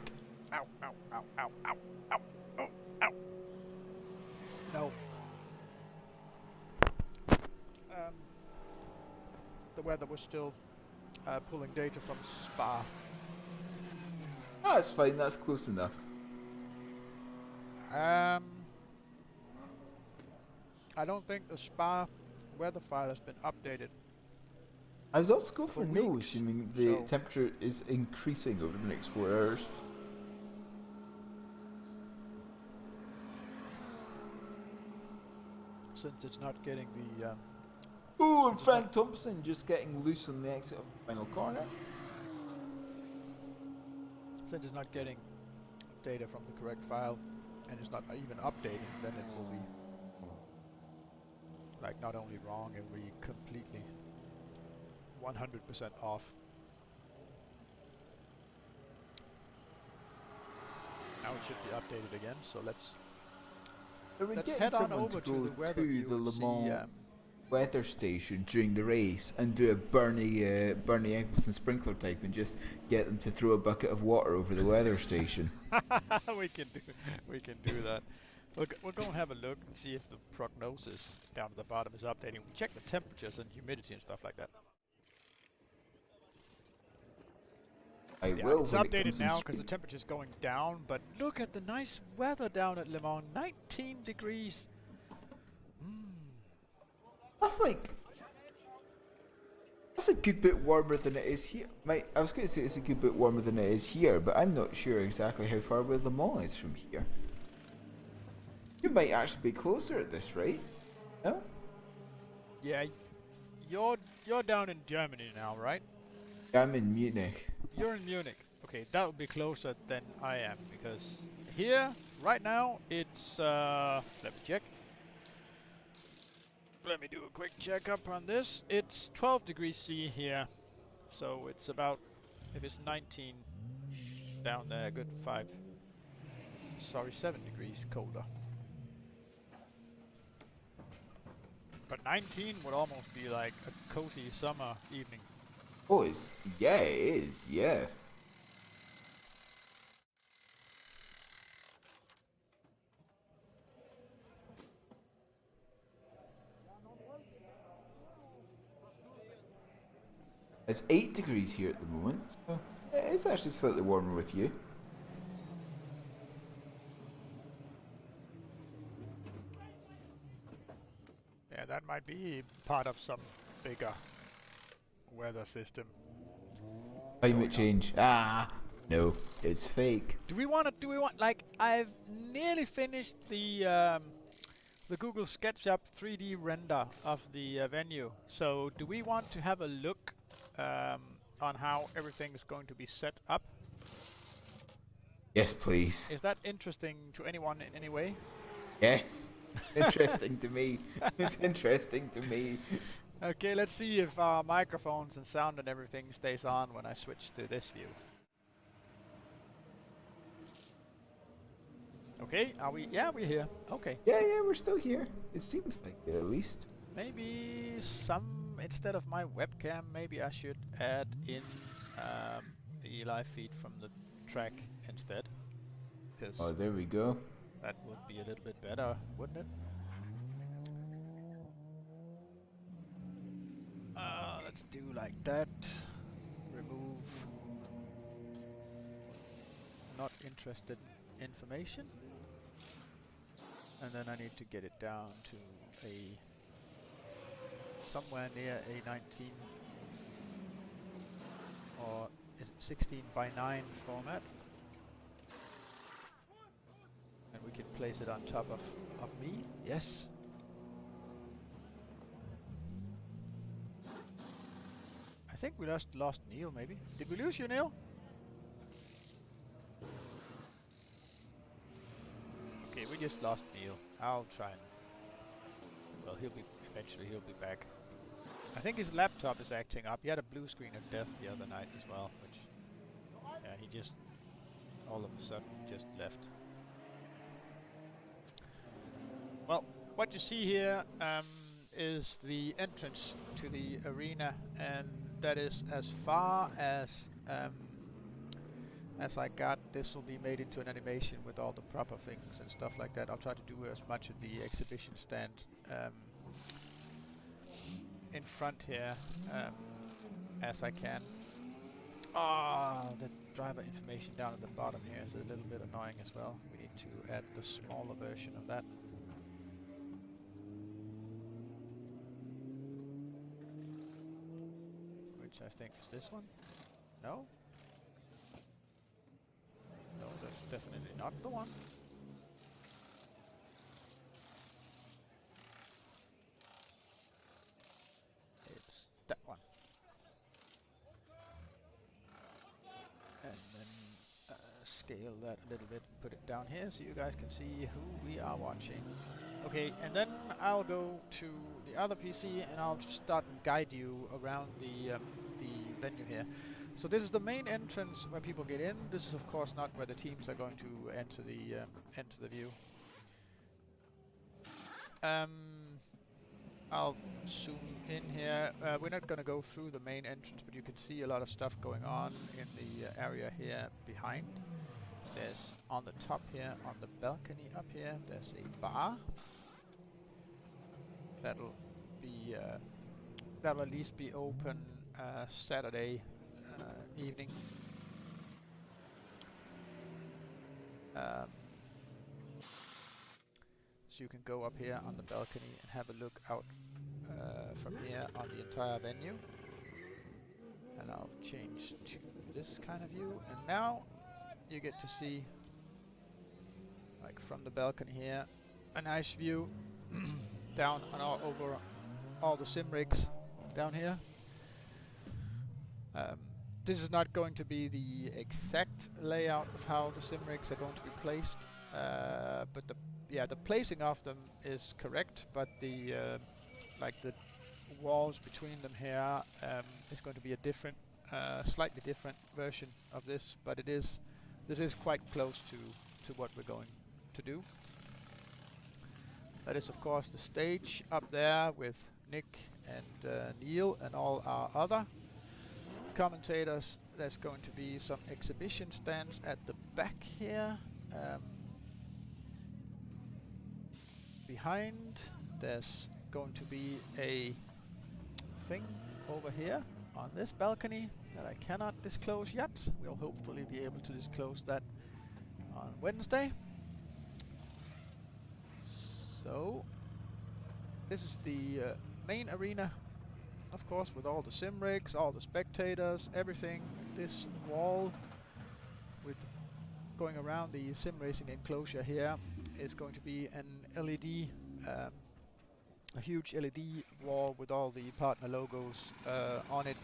Ow, ow, ow, ow, ow, ow, ow, ow. No. The weather was still pulling data from Spa. Ah, it's fine. That's close enough. I don't think the Spa weather file has been updated. I would also go for no, weeks, assuming the so- temperature is increasing over the next 4 hours. Since it's not getting the Oh, and Frank Thompson just getting loose on the exit of the final corner. since it's not getting data from the correct file, and it's not even updating, then it will be like not only wrong, it will be completely 100% off. Now it should be updated again, so let's head on over to the weather view the and Le see, Mans weather station during the race and do a Bernie Eccleston sprinkler type and just get them to throw a bucket of water over the weather station. we can do that. We'll go and have a look and see if the prognosis down at the bottom is updating. We check the temperatures and humidity and stuff like that. Yeah, It's updated now because the temperature's going down, but look at the nice weather down at Le Mans, 19 degrees. That's a good bit warmer than it is here. I was going to say it's a good bit warmer than it is here, but I'm not sure exactly how far away Le Mans is from here. You might actually be closer at this rate. No? Yeah, you're down in Germany now, right? I'm in Munich. You're in Munich. Okay, that would be closer than I am, because here, right now, it's, let me check. Let me do a quick checkup on this. It's 12 degrees C here, so it's about, if it's 19 down there, a good 7 degrees colder. But 19 would almost be like a cozy summer evening. Oh, it is, yeah. It's 8 degrees here at the moment, so yeah, it's actually slightly warmer with you. Yeah, that might be part of some bigger weather system. Climate change. Ah, no, it's fake. Do we want, like, I've nearly finished the Google SketchUp 3D render of the venue. So do we want to have a look on how everything is going to be set up? Yes, please. Is that interesting to anyone in any way? Yes. Interesting to me. It's interesting to me. Okay, let's see if our microphones and sound and everything stays on when I switch to this view. Okay, are we? Yeah, we're here. Okay. Yeah, we're still here. It seems like it, at least. Maybe instead of my webcam, maybe I should add in the live feed from the track instead. Oh, there we go. That would be a little bit better, wouldn't it? Let's do like that. Remove not interested information. And then I need to get it down to somewhere near a 19 or is it 16 by 9 format. And we can place it on top of me. Yes. I think we lost Neil, maybe. Did we lose you, Neil? Okay, we just lost Neil. I'll try and... Well, eventually he'll be back. I think his laptop is acting up. He had a blue screen of death the other night as well, which... Yeah, he just... all of a sudden just left. Well, what you see here is the entrance to the arena, and that is as far as as I got, this will be made into an animation with all the proper things and stuff like that. I'll try to do as much of the exhibition stand in front here as I can. Ah, the driver information down at the bottom here is a little bit annoying as well. We need to add the smaller version of that. Which I think is this one. No? No, that's definitely not the one. It's that one. And then scale that a little bit, put it down here so you guys can see who we are watching. Okay, and then I'll go to the other PC and I'll start and guide you around the venue here. So this is the main entrance where people get in. This is of course not where the teams are going to enter the view. I'll zoom in here. We're not going to go through the main entrance, but you can see a lot of stuff going on in the area here behind. There's on the top here, on the balcony up here, there's a bar. That'll be that'll at least be open Saturday evening. So you can go up here on the balcony and have a look out from here on the entire venue. And I'll change to this kind of view. And now you get to see, like from the balcony here, a nice view down on over all the sim rigs down here. This is not going to be the exact layout of how the sim rigs are going to be placed, but the placing of them is correct. But the like the walls between them here is going to be a different, slightly different version of this. But this is quite close to what we're going to do. That is of course the stage up there with Nick and Neil and all our other commentators. There's going to be some exhibition stands at the back here. Behind there's going to be a thing over here on this balcony that I cannot disclose yet. We'll hopefully be able to disclose that on Wednesday. So this is the main arena, of course, with all the sim rigs, all the spectators, everything. This wall with going around the sim racing enclosure here is going to be an LED, a huge LED wall with all the partner logos on it.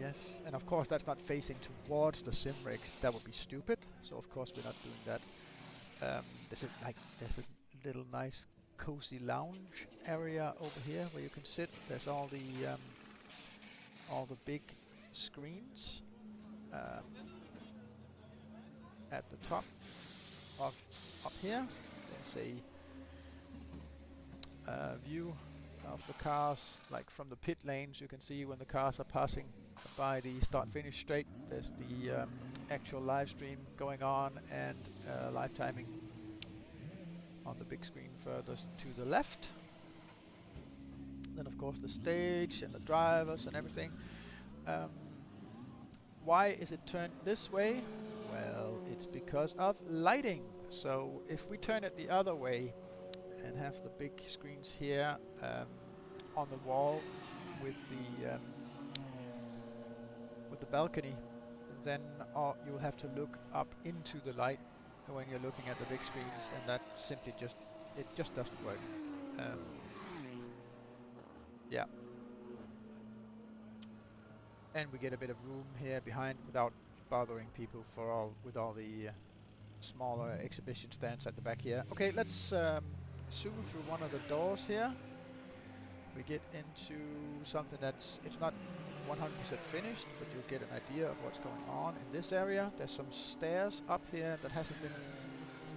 Yes, and of course that's not facing towards the sim rigs. That would be stupid. So of course we're not doing that. There's a little nice cozy lounge area over here where you can sit. There's all the big screens at the top of up here. There's a view of the cars, like from the pit lanes. You can see when the cars are passing by the start-finish straight. There's the actual live stream going on and live timing on the big screen further to the left. Then of course the stage and the drivers and everything. Why is it turned this way? Well, it's because of lighting. So if we turn it the other way and have the big screens here on the wall with the balcony, then you'll have to look up into the light when you're looking at the big screens, and that simply just doesn't work. Yeah. And we get a bit of room here behind without bothering people with all the smaller exhibition stands at the back here. Okay, let's zoom through one of the doors here. We get into something it's not 100% finished, but you'll get an idea of what's going on in this area. There's some stairs up here that hasn't been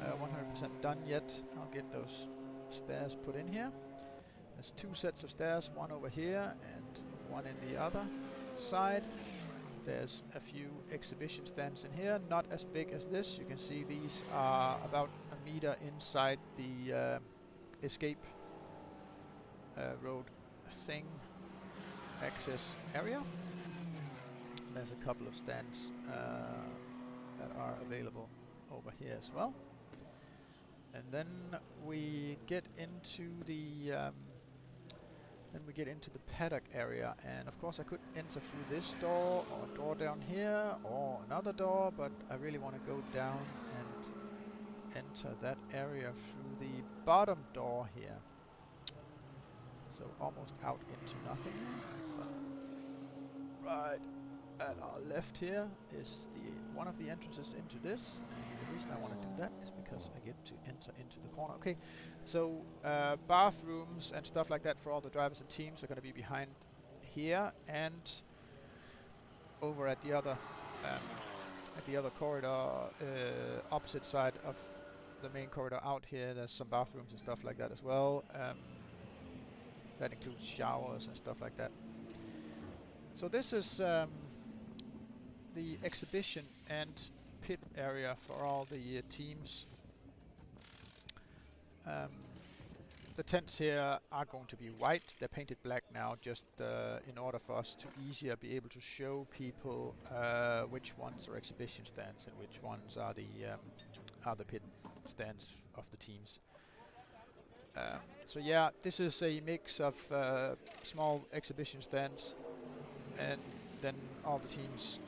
100% done yet. I'll get those stairs put in here. There's 2 sets of stairs, one over here and one in the other side. There's a few exhibition stands in here, not as big as this. You can see these are about a meter inside the escape road thing access area. There's a couple of stands that are available over here as well. And then we get into the paddock area, and of course I could enter through this door or a door down here or another door, but I really want to go down and enter that area through the bottom door here. So almost out into nothing. But right at our left here is one of the entrances into this, and the reason I want to do that is because I get to enter into the corner. Okay, so bathrooms and stuff like that for all the drivers and teams are going to be behind here, and over at the other corridor, opposite side of the main corridor out here, there's some bathrooms and stuff like that as well. That includes showers and stuff like that. So this is the exhibition and pit area for all the teams. The tents here are going to be white. They're painted black now, just in order for us to easier be able to show people which ones are exhibition stands and which ones are the pit stands of the teams. So yeah, this is a mix of small exhibition stands and then all the teams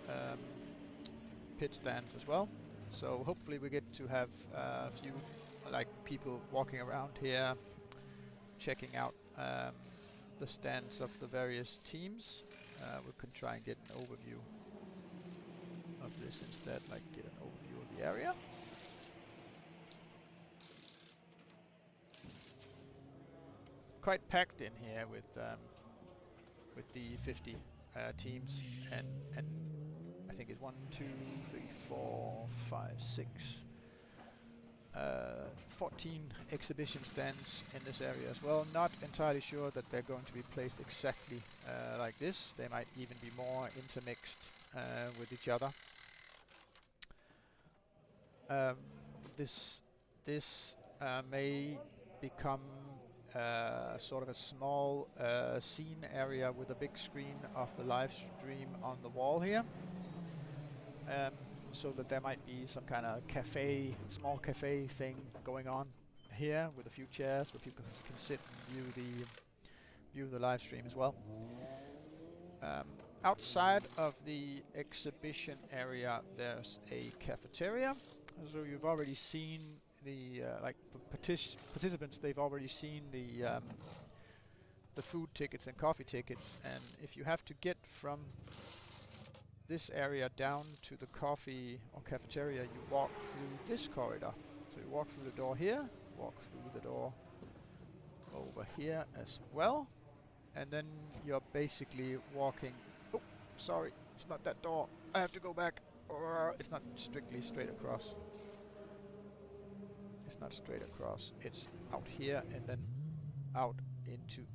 pit stands as well. So hopefully we get to have a few people walking around here, checking out the stands of the various teams. We can try and get an overview of this instead, get an overview of the area. Quite packed in here with the 50 teams, and I think it's 1, 2, 3, 4, 5, 6, 14 exhibition stands in this area as well. Not entirely sure that they're going to be placed exactly like this. They might even be more intermixed with each other. This may become sort of a small scene area with a big screen of the live stream on the wall here, so that there might be some kind of small cafe thing going on here with a few chairs where people can sit and view the live stream as well. Outside of the exhibition area there's a cafeteria. So you've already seen the for participants, they've already seen the food tickets and coffee tickets, and if you have to get from this area down to the coffee or cafeteria, you walk through this corridor. So you walk through the door here, walk through the door over here as well, and then you're basically walking. Oh, sorry, it's not that door. I have to go back. Or it's not strictly straight across. It's not straight across. It's out here and then out into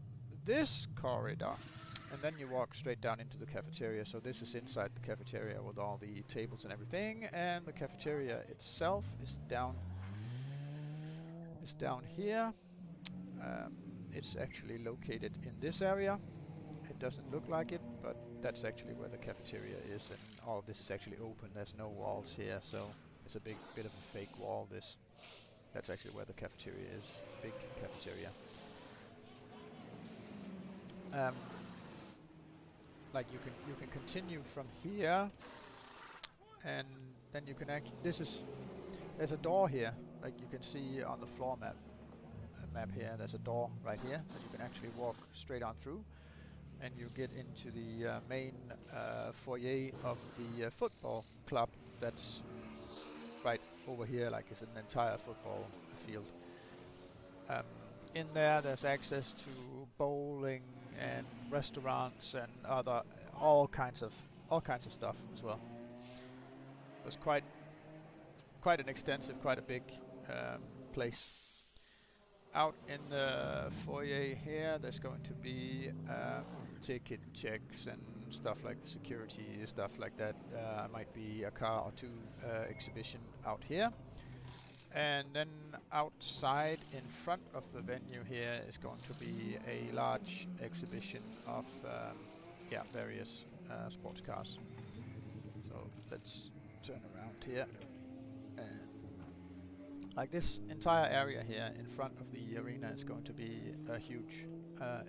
this corridor. And then you walk straight down into the cafeteria. So this is inside the cafeteria with all the tables and everything. And the cafeteria itself is down here. It's actually located in this area. It doesn't look like it, but that's actually where the cafeteria is, and all of this is actually open. There's no walls here, so it's a bit of a fake wall. That's actually where the cafeteria is. Big cafeteria. You can continue from here, and then you can actually. There's a door here, like you can see on the floor map here. There's a door right here that you can actually walk straight on through. And you get into the main foyer of the football club that's right over here, like it's an entire football field. In there's access to bowling and restaurants and all kinds of stuff as well. It was quite an extensive, quite a big place. out in the foyer here, there's going to be ticket checks and stuff like security, stuff like that. Might be a car or two exhibition out here. And then outside in front of the venue here is going to be a large exhibition of various sports cars. So let's turn around here. And like this entire area here in front of the arena is going to be a huge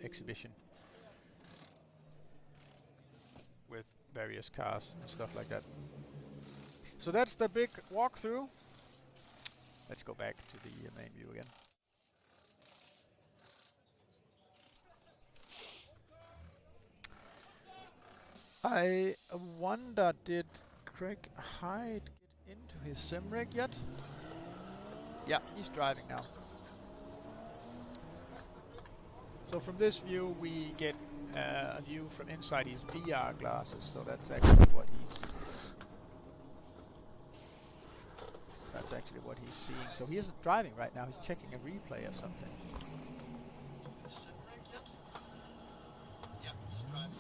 exhibition with various cars and stuff like that. So that's the big walkthrough. Let's go back to the main view again. I wonder, did Craig Hyde get into his sim rig yet? Yeah, he's driving now. So from this view we get a view from inside his VR glasses, so that's actually what he's seeing. So he isn't driving right now, he's checking a replay of something. Yeah, he's driving.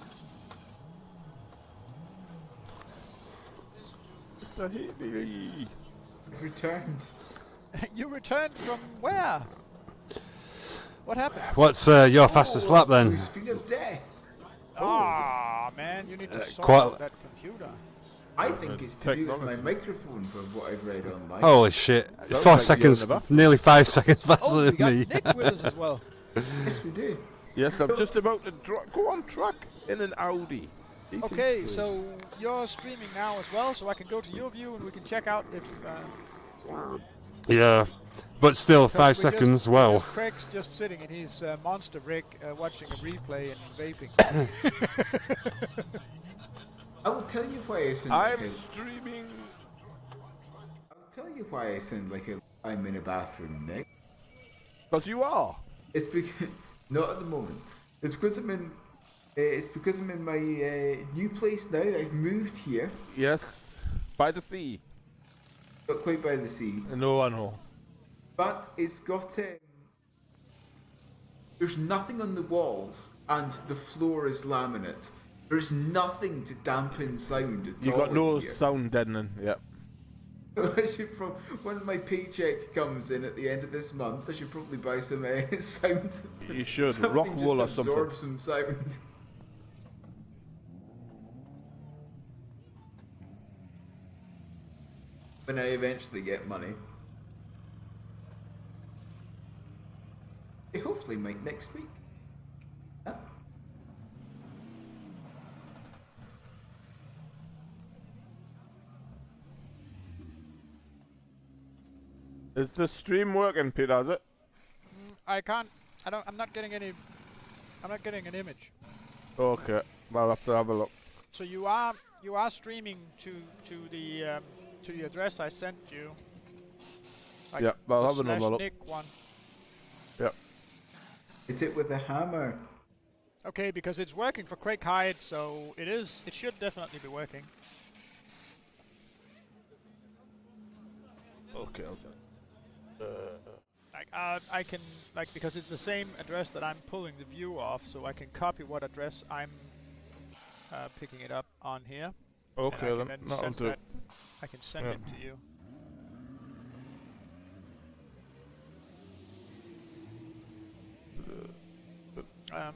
Mr. Haley! You've returned. You returned from where? What happened? What's your fastest lap then? Speed of death. Ah, man, you need to sort quite- out that computer. I think it's to do with my microphone from what I've read online. Holy shit. Sounds 4 like seconds, you're on nearly 5 seconds faster Oh, we than got me. Nick with us as well. Yes, we do. Yes, I'm just about to go on track in an Audi. Okay, so you're streaming now as well, so I can go to your view and we can check out if... Yeah, but still 5 seconds, well. Craig's just sitting in his monster rig watching a replay and vaping. I will tell you why I sound I'm like streaming. I'll tell you why I sound like I'm in a bathroom, Nick. Because you are. It's because not at the moment. It's because I'm in. It's because I'm in my new place now. I've moved here, Yes. By the sea. not quite by the sea, No, I know. but it's got. There's nothing on the walls, and the floor is laminate. There's nothing to dampen sound at You all. got no in here. sound deadening. Yep. I should when my paycheck comes in at the end of this month, I should probably buy some sound. You should. something Rock just wool or absorb something. some sound. When I eventually get money. Hopefully might next week. Huh? Is the stream working, Peter? Is it? I can't... I'm not getting any... I'm not getting an image. Okay. Well, I'll have to have a look. So you are streaming to the address I sent you. Like Yeah, well, I'll the have another look. /Nick one. Yep. Hit it with a hammer. Okay, because it's working for Craig Hyde, so it should definitely be working. Okay, okay. Like I can because it's the same address that I'm pulling the view off, so I can copy what address I'm picking it up on here. Okay, and I then. can That'll send do. that. I can send Yeah. it to you. Um,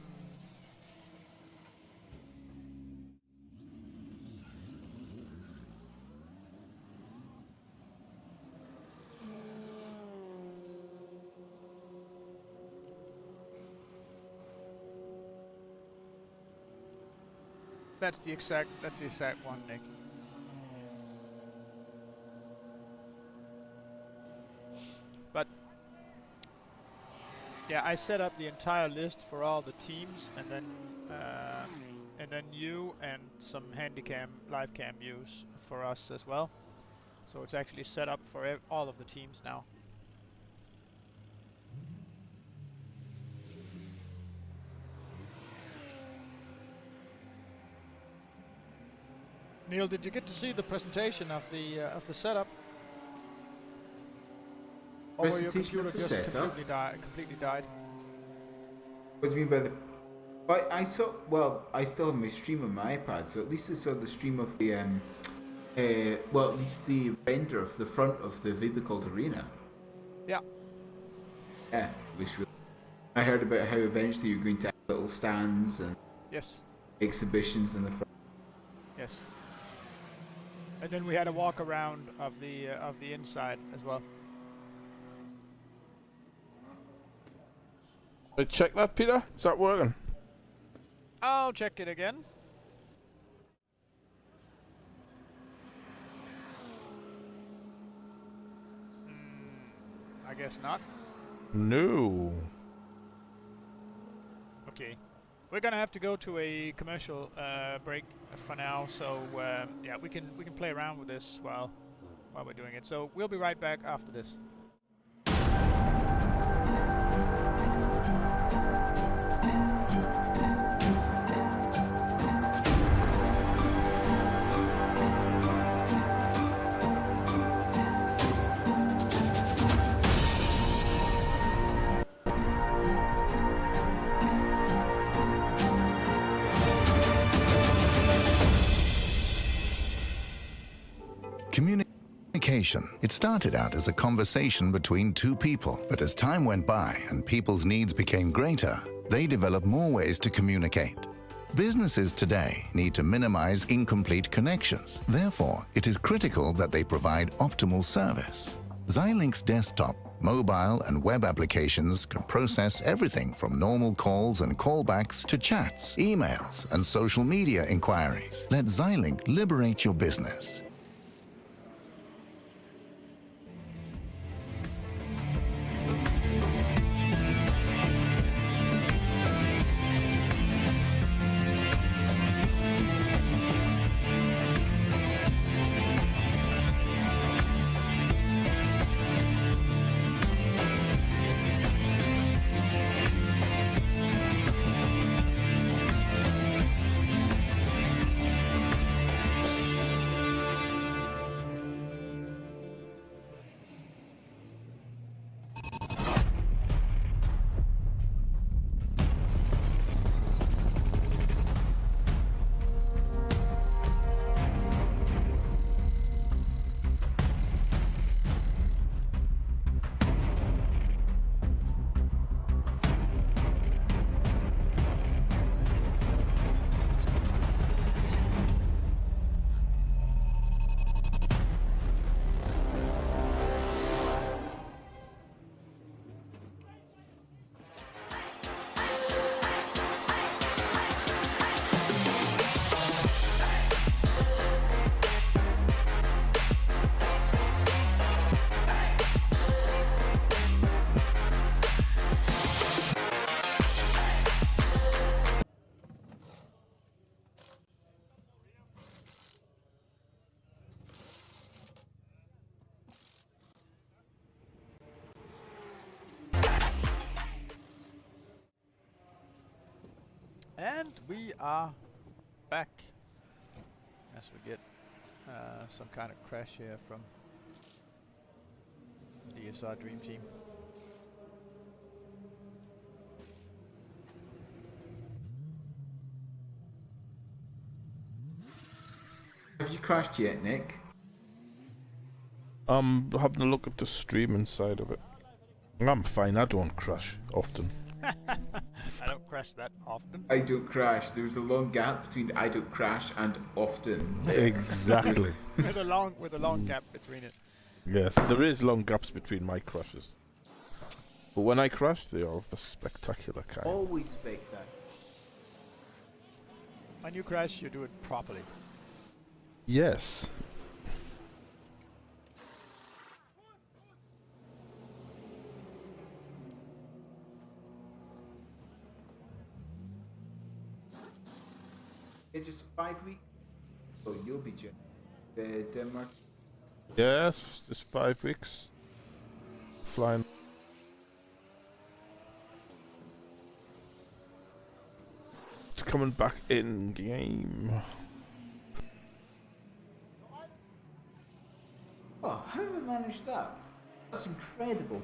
that's the exact one, Nick. But yeah, I set up the entire list for all the teams, and then you and some handycam live cam views for us as well. So it's actually set up for all of the teams now. Neil, did you get to see the presentation of the setup? Or your Presentation computer of the just setup. completely died. What do you mean by the? But I saw. Well, I still have my stream on my iPad, so at least I saw the stream of the well, at least the render of the front of the Vibe called Arena. Yeah. Yeah, looks really. I heard about how eventually you're going to have little stands and Yes. exhibitions in the front. Yes. And then we had a walk around of the inside as well. Check that, Peter. Is that working? I'll check it again. I guess not. No. Okay. We're gonna have to go to a commercial break for now, so yeah, we can play around with this while we're doing it. So we'll be right back after this. Communication. It started out as a conversation between two people, but as time went by and people's needs became greater, they developed more ways to communicate. Businesses today need to minimize incomplete connections. Therefore, it is critical that they provide optimal service. Xilinx desktop, mobile, and web applications can process everything from normal calls and callbacks to chats, emails, and social media inquiries. Let Xilinx liberate your business. And we are back as we get some kind of crash here from DSR Dream Team. Have you crashed yet, Nick? I'm having a look at the streaming side of it. I'm fine. I don't crash often. I don't crash that often. I don't crash. There's a long gap between I don't crash and often. Exactly. with a long gap between it. Yes, there is long gaps between my crashes. But when I crash, they are of a spectacular kind. Always spectacular. When you crash, you do it properly. Yes. It's just 5 weeks. Oh, you'll be Denmark. Yes, just 5 weeks. Flying. It's coming back in game. Oh, how have I managed that? That's incredible.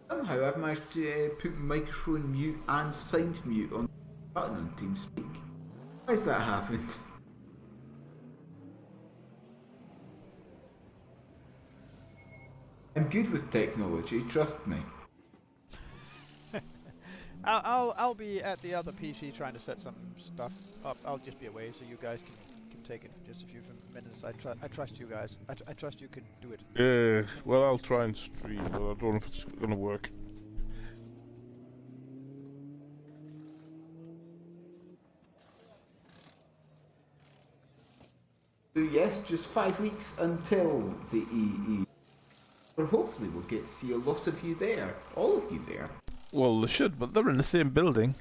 Somehow I've managed to put microphone mute and sound mute on the button on TeamSpeak. Why has that happened? I'm good with technology, trust me. I'll be at the other PC trying to set some stuff up. I'll just be away, so you guys can take it for just a few minutes. I trust you guys. I trust you can do it. Yeah, well, I'll try and stream, but I don't know if it's gonna work. So yes, just 5 weeks until the EE. But hopefully we'll get to see a lot of you there. All of you there. Well, they should, but they're in the same building.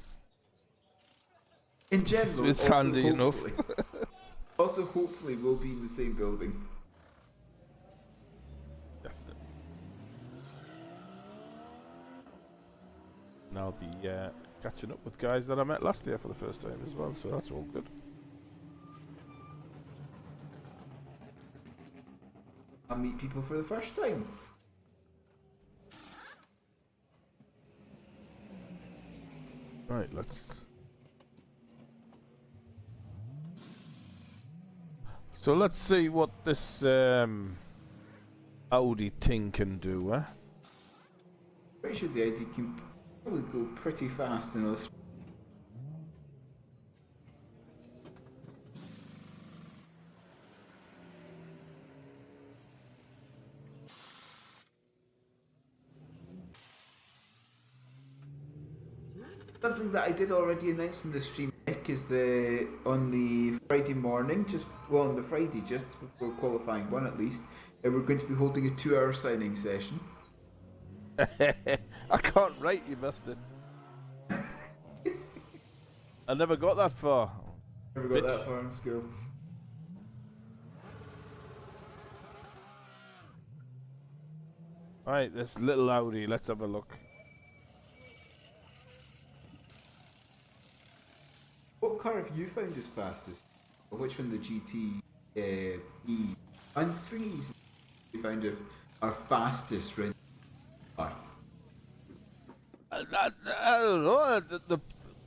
In general, It's also handy enough. Also, hopefully we'll be in the same building. And I'll be catching up with guys that I met last year for the first time as well, so that's all good. I'll meet people for the first time. Right, let's... So let's see what this Audi thing can do, eh? Pretty sure the Audi can probably go pretty fast in a Something that I did already announce in the stream, Nick, is on the Friday morning, on the Friday just before qualifying one at least, we're going to be holding a 2-hour signing session. I can't write, you bastard. I never got that far. Never got that far in school. Right, this little Audi, let's have a look. What car have you found as fastest? Or which one, the GT E and 3s you found are fastest right now? I don't know.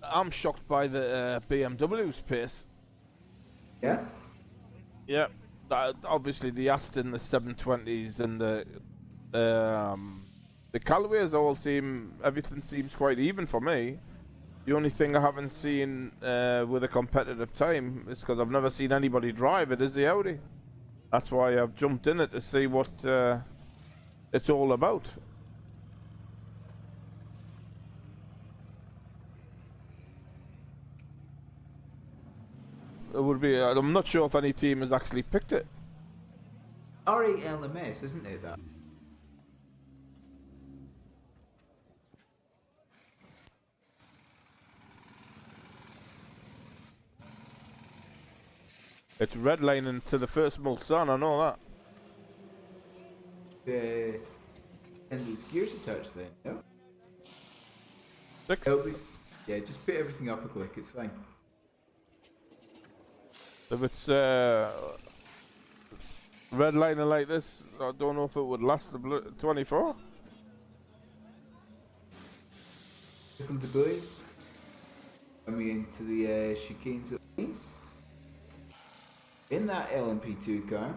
I'm shocked by the BMW's pace. Yeah? Yeah, obviously the Aston, the 720s, and the Callaway's everything seems quite even for me. The only thing I haven't seen with a competitive time is because I've never seen anybody drive it, is the Audi. That's why I've jumped in it to see what it's all about. It would be. I'm not sure if any team has actually picked it. R8LMS, isn't it that? It's redlining to the first Mulsanne, I know that. And those gears attached then, no? 6. Yeah, just put everything up a click, it's fine. If it's redlining like this, I don't know if it would last the 24. Little the boys. Coming into the chicanes at least. In that LMP2 car.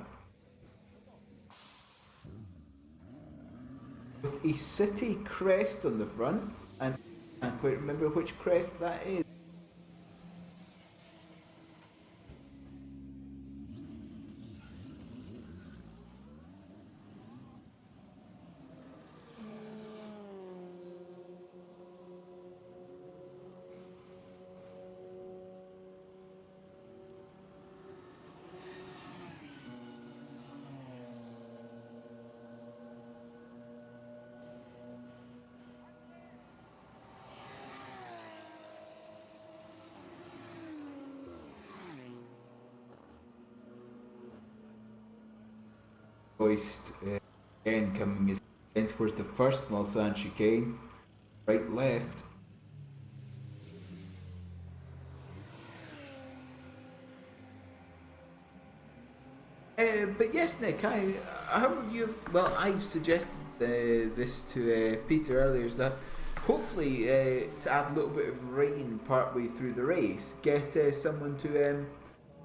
With a city crest on the front. And I can't quite remember which crest that is. Hoist again coming in towards the first Mulsanne chicane, right left. But yes, Nick, how you've well, I suggested this to Peter earlier. Is that hopefully to add a little bit of rain partway through the race, get someone to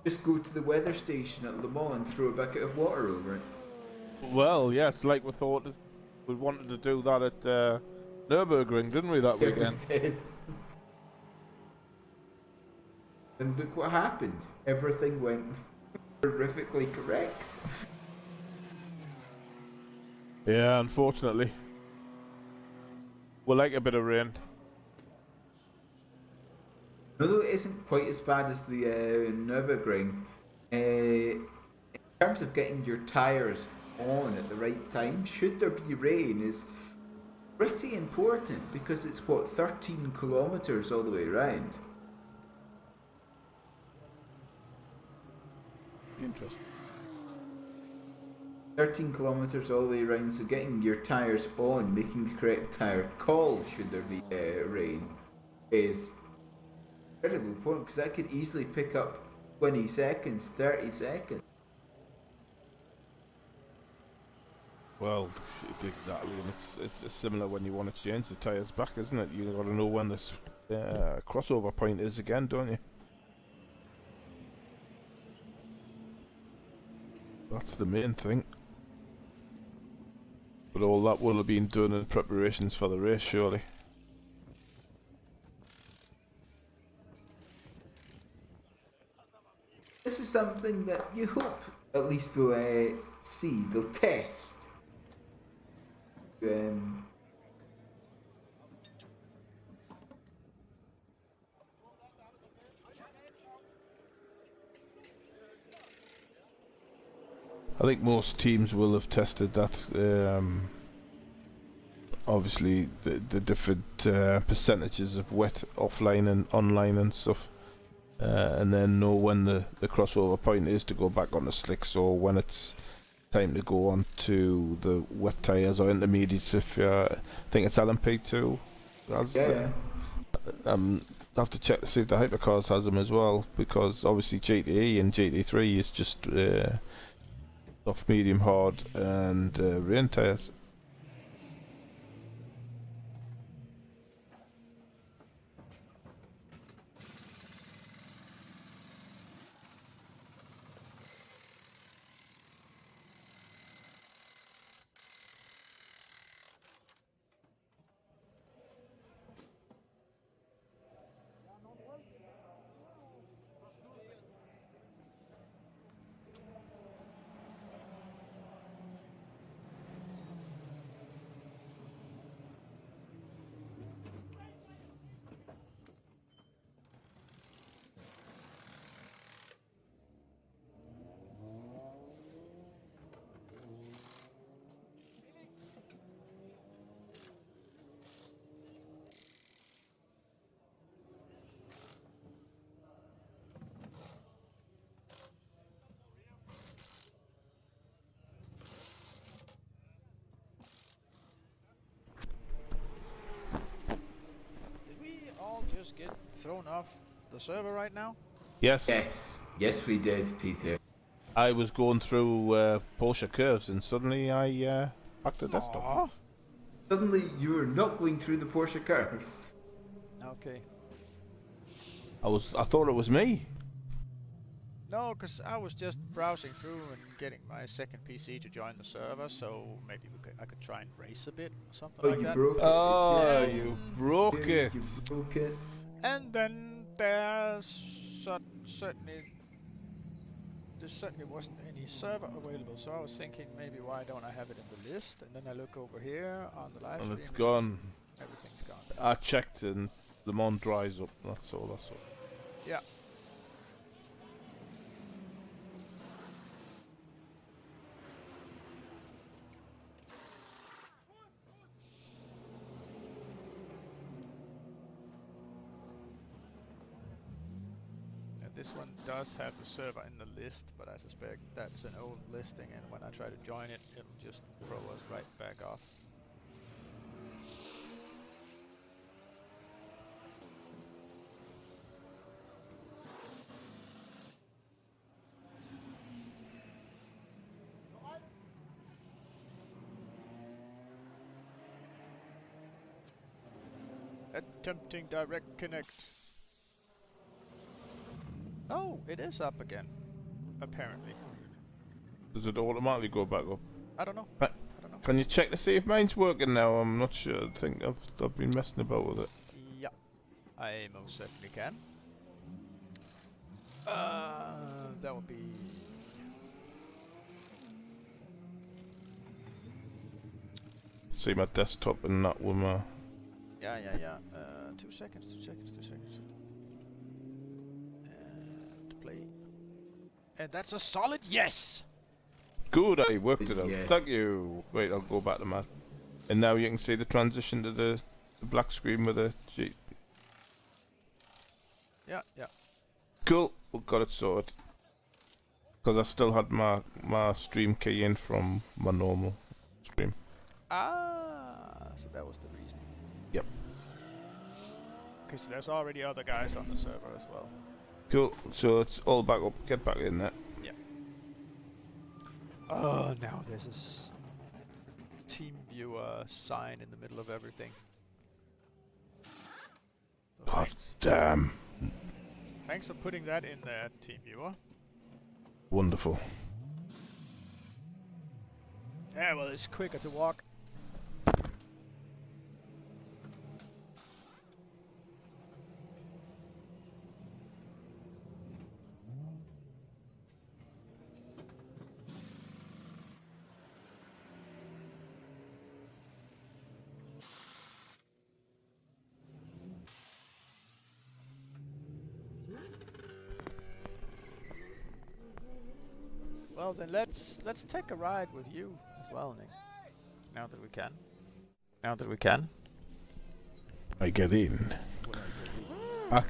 just go to the weather station at Le Mans and throw a bucket of water over it. Well, yes, like we wanted to do that at Nürburgring, didn't we, that weekend? We did. And look what happened. Everything went horrifically correct. Yeah, unfortunately. We like a bit of rain. Although it isn't quite as bad as the Nürburgring, in terms of getting your tyres on at the right time, should there be rain, is pretty important because it's what, 13 kilometres all the way around. Interesting. 13 kilometres all the way around, so getting your tyres on, making the correct tyre call should there be rain, is incredibly important because that could easily pick up 20 seconds, 30 seconds. Well, exactly, and it's similar when you want to change the tyres back, isn't it? You got to know when this crossover point is again, don't you? That's the main thing. But all that will have been done in preparations for the race, surely. This is something that you hope at least they'll see, they'll test. I think most teams will have tested that. Obviously, the different percentages of wet offline and online and stuff, and then know when the crossover point is to go back on the slicks, or when it's time to go on to the wet tyres or intermediates. If I think it's LMP2. Yeah. Have to check to see if the hypercars has them as well, because obviously GTE and GT3 is just soft, medium, hard, and rain tyres. Did we all just get thrown off the server right now? Yes. Yes, we did, Peter. I was going through Porsche curves, and suddenly I hacked the desktop. Aw. Suddenly you were not going through the Porsche curves. Okay. I thought it was me. No, because I was just browsing through and getting my second PC to join the server, so maybe I could try and race a bit or something like You that. broke it. Oh, Yeah. you broke it. You broke it. And then there certainly wasn't any server available, so I was thinking maybe why don't I have it in the list? And then I look over here on the live And stream. it's gone. Everything's gone. I checked, and Le Mans dries up. That's all. Yeah. This one does have the server in the list, but I suspect that's an old listing, and when I try to join it, it'll just throw us right back off. Attempting direct connect. Oh, it is up again. Apparently. Does it automatically go back up? I don't know. Can you check to see if mine's working now? I'm not sure. I think I've been messing about with it. Yeah, I most certainly can. That would be... See my desktop and that with my... Yeah. 2 seconds. And play. And that's a solid yes! Good, I worked it out. Yes. Thank you. Wait, I'll go back to my... And now you can see the transition to the black screen with the G. Yeah. Cool, we got it sorted. Because I still had my stream key in from my normal stream. So that was the reason. Yep. Okay, so there's already other guys on the server as well. Cool, so it's all back up. Get back in there. Yeah. Oh, now there's this team viewer sign in the middle of everything. So God damn. Thanks for putting that in there, team viewer. Wonderful. Yeah, well, it's quicker to walk. Well then, let's take a ride with you as well, Nick. Now that we can. I get in. I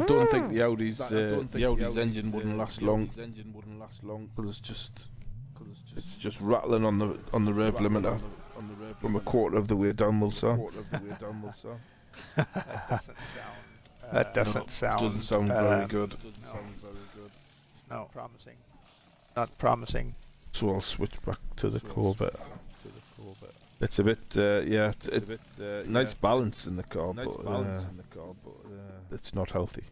don't think the Audi's engine wouldn't last long. Because it's just rattling on the rev limiter from a quarter of the way down Mulsar. That doesn't sound very good. No, promising. Not promising. So I'll switch back to the Corvette. It's a bit, it's a bit nice balance in the car, but it's not healthy.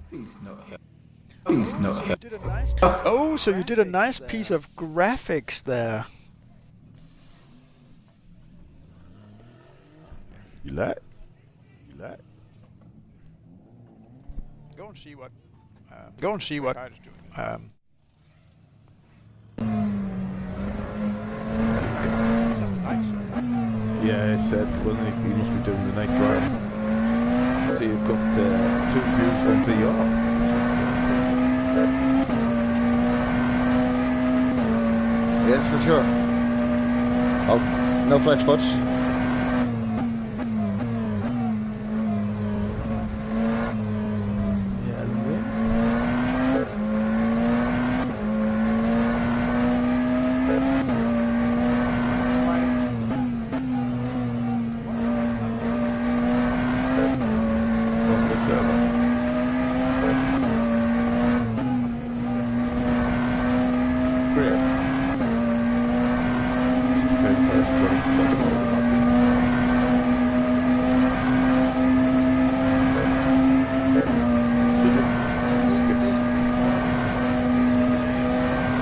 He's not here. He's not here. So you did a nice piece of graphics there. You like? Go and see what. Kyle's doing. Yeah, I said, well, he must be doing the night drive. So you've got 2 views on VR. Yeah, that's for sure. Oh, no flag spots.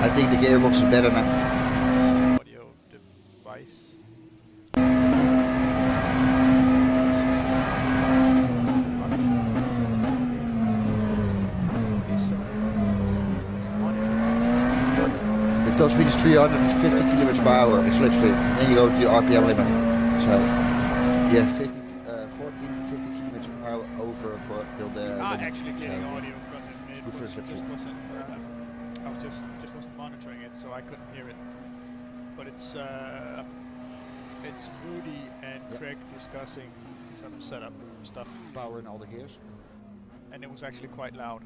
I think the gearbox is better now. Audio device. The top speed is 350 kilometers per hour in slipstream. Then you go to the RPM limit. So, yeah, 50 kilometers per hour over for till the limit. Actually getting audio from him. good for slipstream. I was just wasn't monitoring it, so I couldn't hear it. But it's Rudy and Craig discussing sort of setup stuff, Power in all the gears. and it was actually quite loud.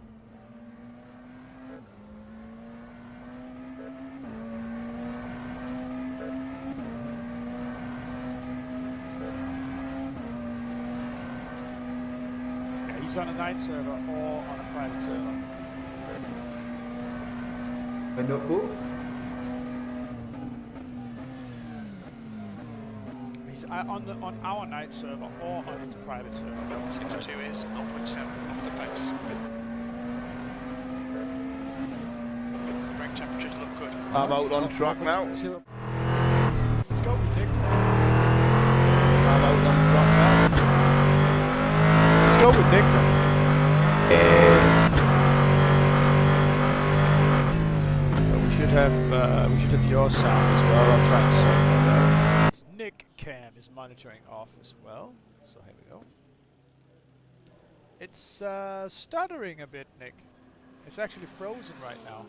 Yeah, he's on a night server or on a private server. And not both? he's on our night server or on his private server. 62 is 0.7 off the pace. Brake temperatures look good. I'm out on track now. Let's go with Dick. I'm out on track now. Let's go with Dick. Yes. We should have your sound as well. I'll try and sort that out. Nick Cam is monitoring off as well. So here we go. It's stuttering a bit, Nick. It's actually frozen right now.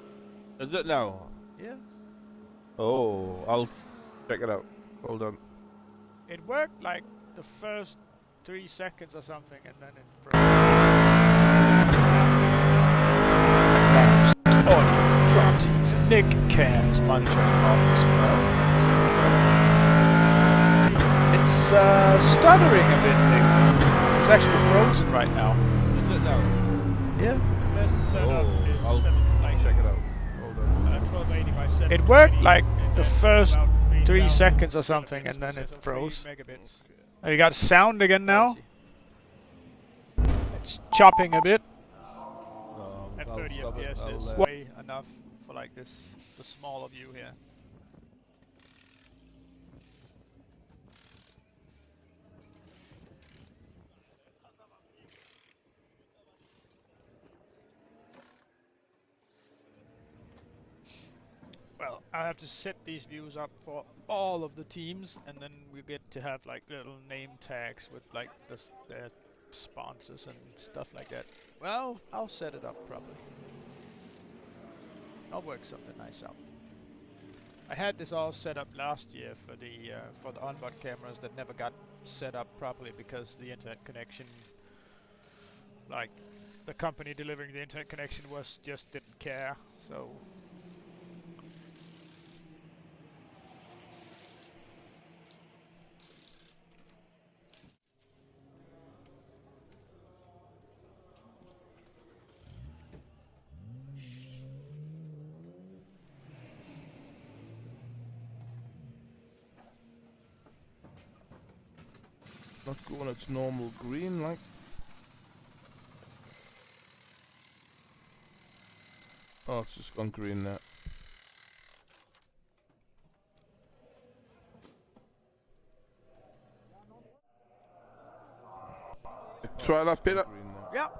Is it now? Yeah. Oh, I'll check it out. Hold on. It worked like the first 3 seconds or something, and then it froze. Audio properties. Nick Cam's monitoring off as well. It's stuttering a bit, Nick. It's actually frozen right now. Is it now? Yeah. I'll check it out. Hold on. 1280 by 7. It worked like the first 3 seconds or something, and then it froze. Oh, you got sound again now? It's chopping a bit. At 30 FPS is way enough for like this, the smaller view here. Well, I have to set these views up for all of the teams, and then we get to have like little name tags with like their sponsors and stuff like that. Well, I'll set it up properly. I'll work something nice out. I had this all set up last year for the onboard cameras that never got set up properly because the internet connection, like the company delivering the internet connection, just didn't care. So. Not going its normal green, like. Oh, it's just gone green now. Try that, Peter. Yep.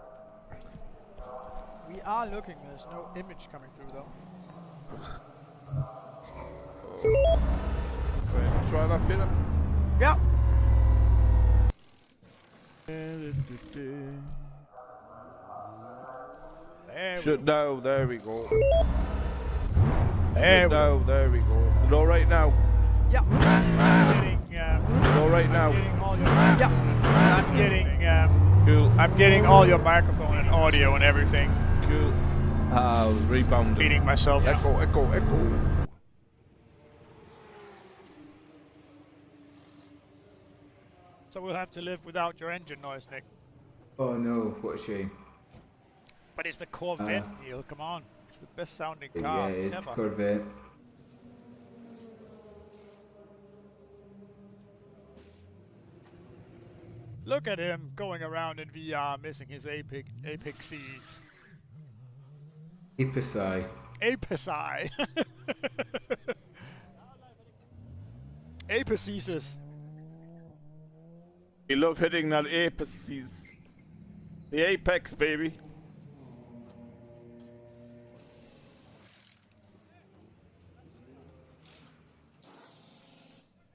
We are looking. There's no image coming through though. Right, try that, Peter. Yep. There we go. There we go. Is it alright now? Yep. Alright now. Cool. I'm getting all your microphone and audio and everything. Cool. Rebounding. Beating myself. Echo. So we'll have to live without your engine noise, Nick. Oh no, what a shame. But it's the Corvette, Neil. Come on. It's the best sounding car Yeah, it's ever. the Corvette. Look at him going around in VR, missing his apexies. Apici. Apici. Apices. You love hitting that apex. The apex, baby.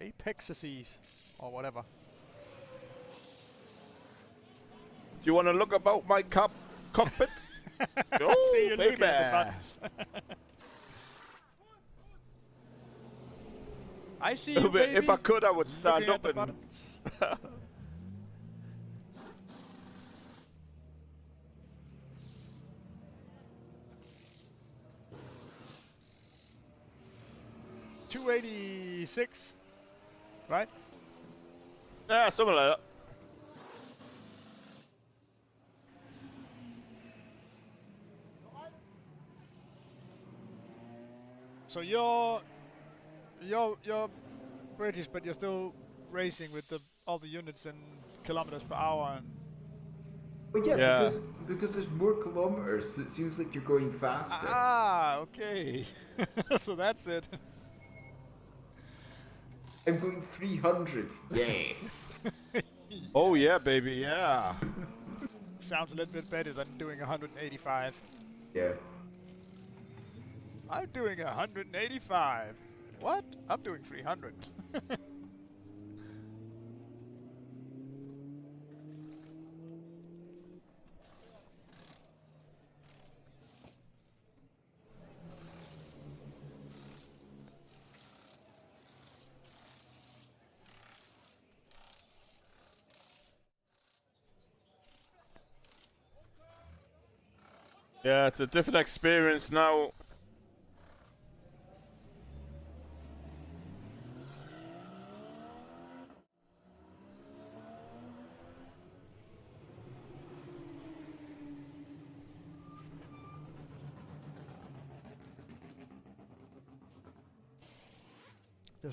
Apexices. Or whatever. Do you want to look about my cockpit? Oh, see you looking baby. at the buttons. I see you, baby. If I could, I would stand looking up at the and... buttons. $286, right? Yeah, something like that. So you're British, but you're still racing with all the units in kilometers per hour. And Well, yeah, Yeah. because there's more kilometers, so it seems like you're going faster. Okay. So that's it. I'm going 300. Yes. Oh yeah, baby, yeah. Sounds a little bit better than doing 185. Yeah. I'm doing 185. What? I'm doing 300. Yeah, it's a different experience now.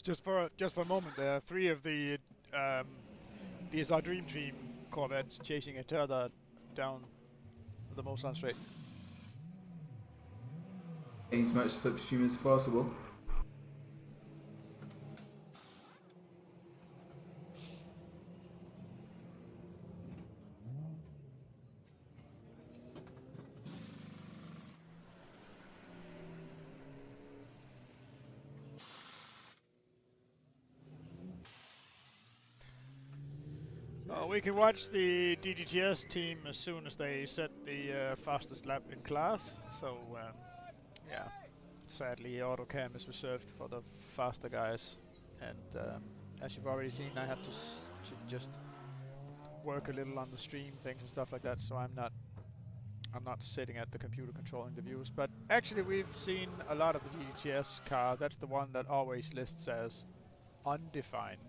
Just for a moment there, 3 of the DSR Dream Team Corvettes chasing each other down the Mulsanne Strait. Getting as much slipstream as possible. We can watch the DGTS team as soon as they set the fastest lap in class. So, yeah, sadly, AutoCam is reserved for the faster guys. And as you've already seen, I have to just work a little on the stream things and stuff like that. So I'm not sitting at the computer controlling the views. But actually, we've seen a lot of the DGTS car. That's the one that always lists as undefined.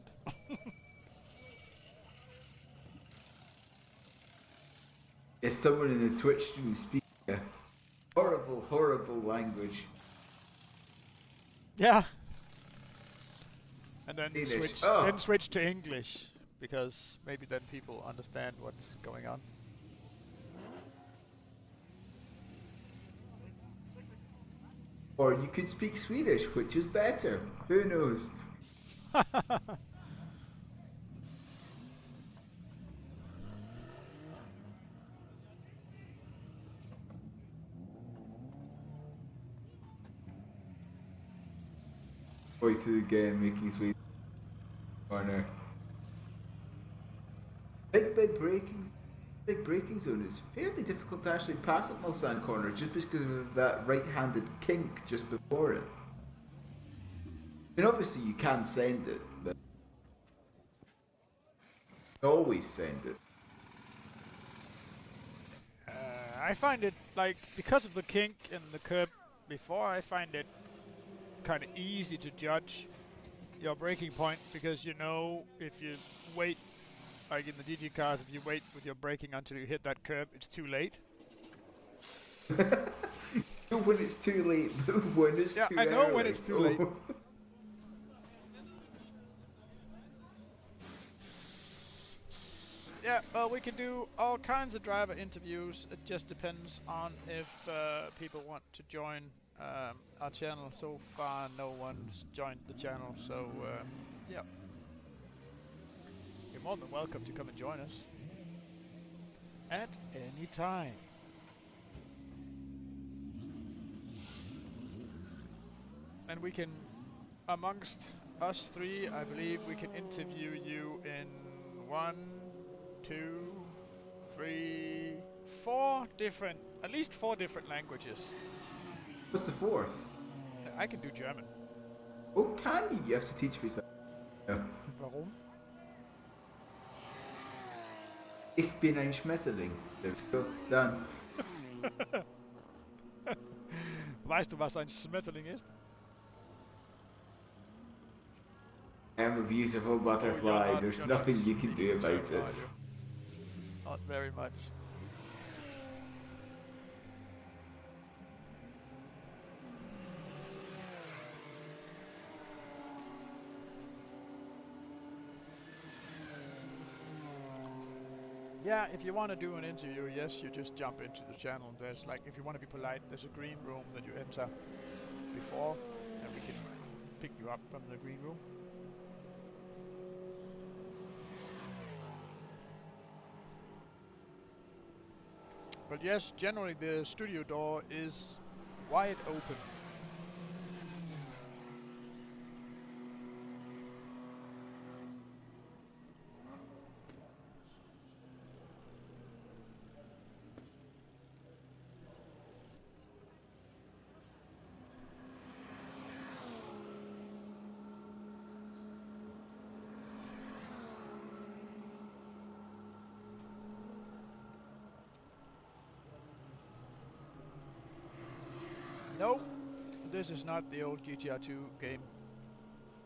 Is someone in the Twitch stream speaking a horrible, horrible language? Yeah. And then English. switch to English, because maybe then people understand what's going on. Or you could speak Swedish, which is better. Who knows? Voices again, making Sweden corner. Big braking zone is fairly difficult to actually pass at Mulsanne corner just because of that right-handed kink just before it. I mean, obviously you can send it, but you always send it. I find it, like, because of the kink in the curb before, I find it kind of easy to judge your braking point, because you know if you wait, like in the DG cars, if you wait with your braking until you hit that curb, it's too late. You know when it's too late, but when it's too I know early. when it's too late. Yeah, we can do all kinds of driver interviews. It just depends on if people want to join our channel. So far, no one's joined the channel, so yeah. You're more than welcome to come and join us at any time. And we can, amongst us 3, I believe we can interview you in 1, 2, 3, 4 different, at least 4 different languages. What's the 4th? I can do German. Oh, can you? You have to teach me something. No. Warum? Ich bin ein Schmetterling. There we go. Done. Weißt du, was ein Schmetterling ist? I am a beautiful butterfly. not- There's you're nothing not- you can do about it. No, not very much. Yeah, if you want to do an interview, yes, you just jump into the channel. There's like, if you want to be polite, there's a green room that you enter before, and we can pick you up from the green room. But yes, generally the studio door is wide open. No, this is not the old GTR2 game.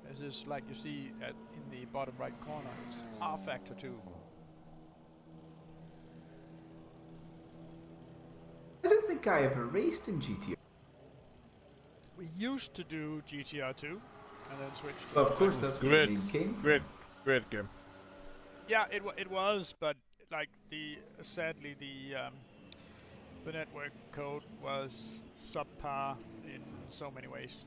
This is like you see in the bottom right corner. It's R Factor 2. I don't think I ever raced in GTR. We used to do GTR2 and then switched to... Well, of course, that's where the name came from. Great game. Yeah, it was, but like sadly the network code was subpar in so many ways.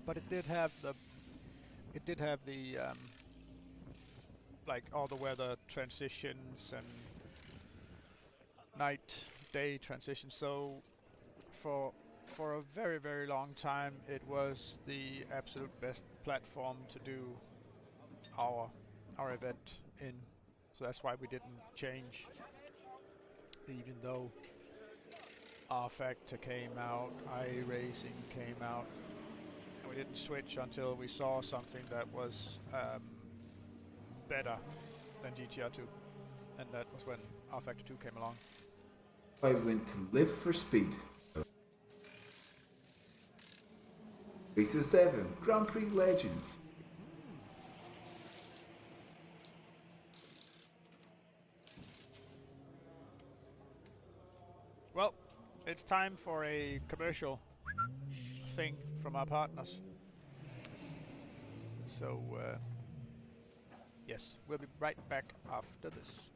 But it did have the like all the weather transitions and night day transitions. So for a very, very long time it was the absolute best platform to do our event in. So that's why we didn't change, even though R Factor came out, iRacing came out, and we didn't switch until we saw something that was better than GTR2, and that was when R Factor 2 came along. I went to live for speed. Racer 7, Grand Prix Legends. Well, it's time for a commercial thing from our partners. So, yes, we'll be right back after this.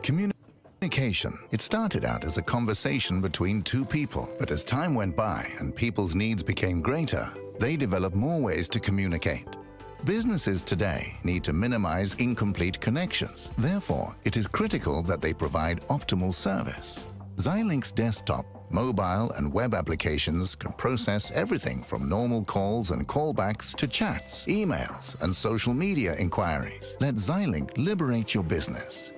Communication. It started out as a conversation between two people, but as time went by and people's needs became greater, they developed more ways to communicate. Businesses today need to minimize incomplete connections. Therefore, it is critical that they provide optimal service. Xilinx desktop, mobile and web applications can process everything from normal calls and callbacks to chats, emails, and social media inquiries. Let Xilinx liberate your business.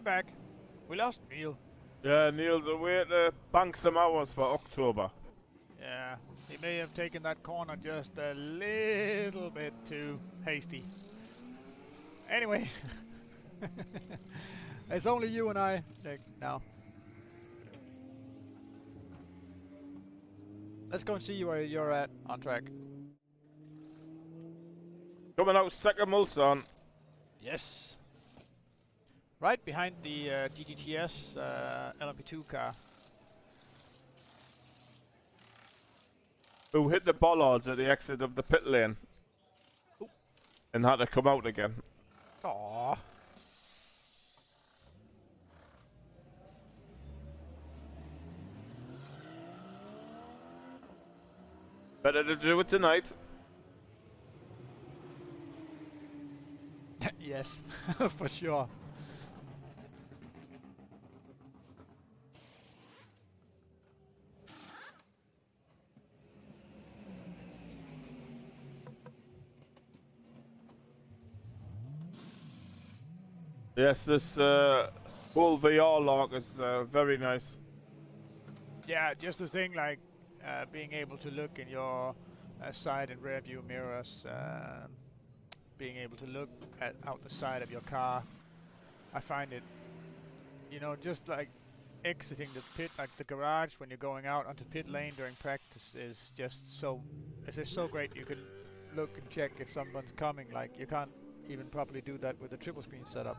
back. We lost Neil. Yeah, Neil's away to bank some hours for October. Yeah, he may have taken that corner just a little bit too hasty. Anyway, it's only you and I, Nick, now. Let's go and see where you're at on track. Coming out second, Mulsanne. Yes. Right behind the DGTS LMP2 car. Who hit the bollards at the exit of the pit lane. Ooh. And had to come out again. Aww. Better to do it tonight. Yes, for sure. Yes, this full VR lock is very nice. Yeah, just the thing like being able to look in your side and rear view mirrors, being able to look out the side of your car. I find it, you know, just like exiting the pit, like the garage when you're going out onto pit lane during practice is just so, it's just so great. You can look and check if someone's coming. Like you can't even properly do that with the triple screen setup.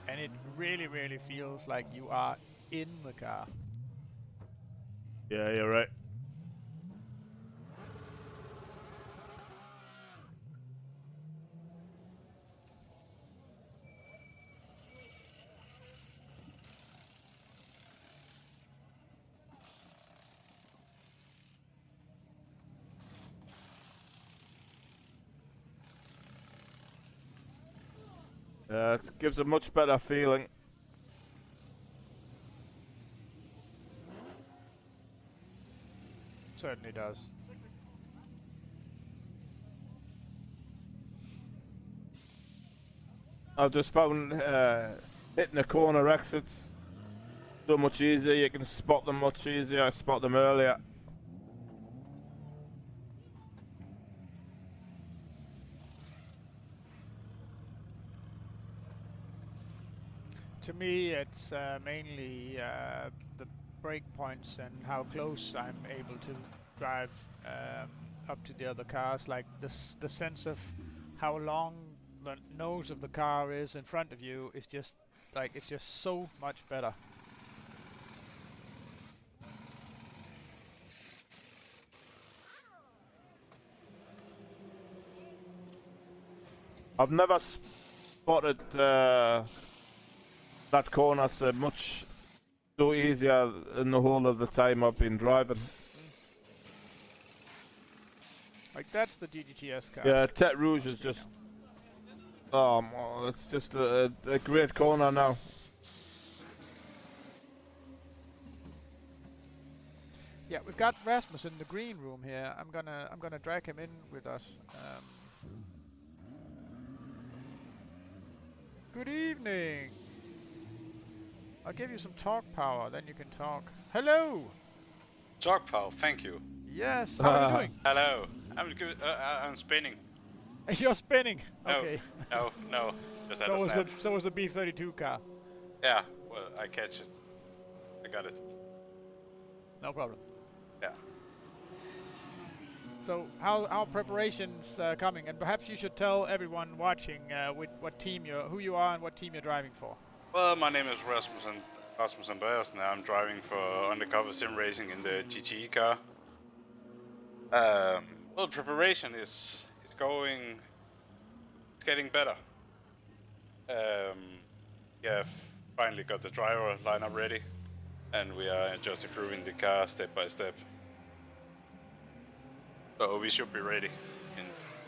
And it really, really feels like you are in the car. Yeah, you're right. It gives a much better feeling. Certainly does. I've just found hitting the corner exits so much easier. You can spot them much easier. I spot them earlier. To me, it's mainly the break points and how close I'm able to drive up to the other cars. Like the sense of how long the nose of the car is in front of you is just like, it's just so much better. I've never spotted that corner so much so easier in the whole of the time I've been driving. Like that's the DGTS car. Yeah, Tete Rouge is just, it's just a great corner now. Yeah, we've got Rasmus in the green room here. I'm gonna drag him in with us. Good evening. I'll give you some talk power, then you can talk. Hello. Talk pal, thank you. Yes. How are you doing? Hello. I'm good. I'm spinning. You're spinning. No, Okay. no. Just So had a was snap. so was the B-32 car. Yeah. Well, I catch it. I got it. No problem. Yeah. So how are preparations coming? And perhaps you should tell everyone watching with what team who you are and what team you're driving for. Well, my name is Rasmus Andreas, and I'm driving for Undercover Sim Racing in the GTE car. Well, preparation is getting better. Yeah, finally got the driver lineup ready, and we are just improving the car step by step. So we should be ready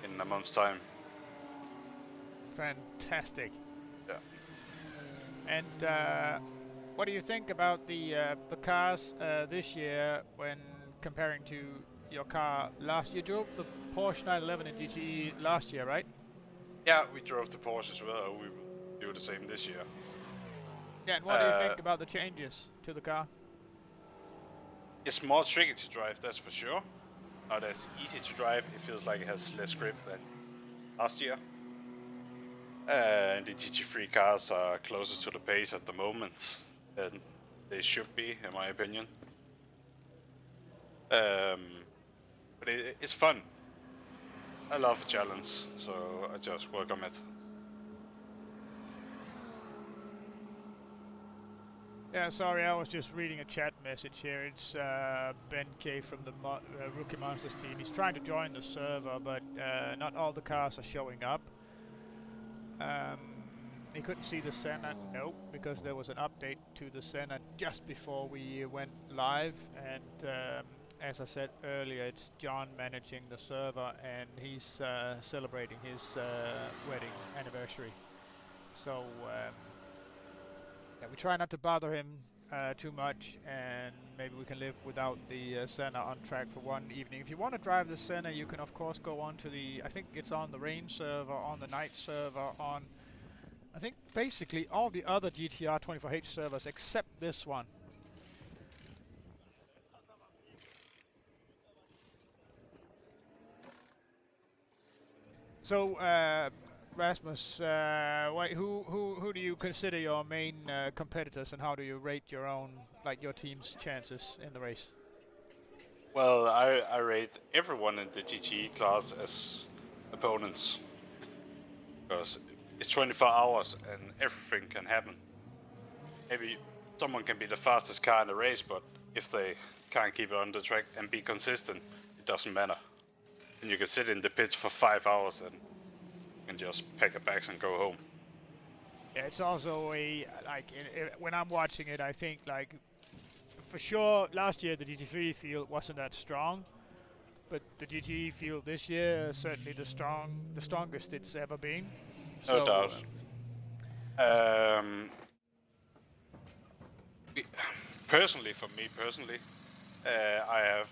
in a month's time. Fantastic. Yeah. And what do you think about the cars this year when comparing to your car last. You drove the Porsche 911 in GTE last year, right? Yeah, we drove the Porsche as well. We will do the same this year. Yeah, and what do you think about the changes to the car? It's more tricky to drive, that's for sure. Not as easy to drive. It feels like it has less grip than last year. And the GT3 cars are closer to the pace at the moment than they should be, in my opinion. But it's fun. I love a challenge, so I just welcome it. Yeah, sorry, I was just reading a chat message here. It's Ben K from the Rookie Monsters team. He's trying to join the server, but not all the cars are showing up. He couldn't see the Senna, no, because there was an update to the Senna just before we went live. And as I said earlier, it's John managing the server, and he's celebrating his wedding anniversary. So yeah, we try not to bother him too much, and maybe we can live without the Senna on track for one evening. If you want to drive the Senna, you can of course go on to the, I think it's on the Rain server, on the Night server, on I think basically all the other GTR24h servers except this one. So Rasmus, who do you consider your main competitors, and how do you rate your own, like your team's chances in the race? Well, I rate everyone in the GTE class as opponents, because it's 24 hours and everything can happen. Maybe someone can be the fastest car in the race, but if they can't keep it on the track and be consistent, it doesn't matter. And you can sit in the pits for 5 hours and you can just pack your bags and go home. Yeah, it's also a, like, when I'm watching it, I think, like, for sure, last year the GT3 field wasn't that strong, but the GTE field this year is certainly the strongest it's ever been. No doubt. Personally, for me personally, I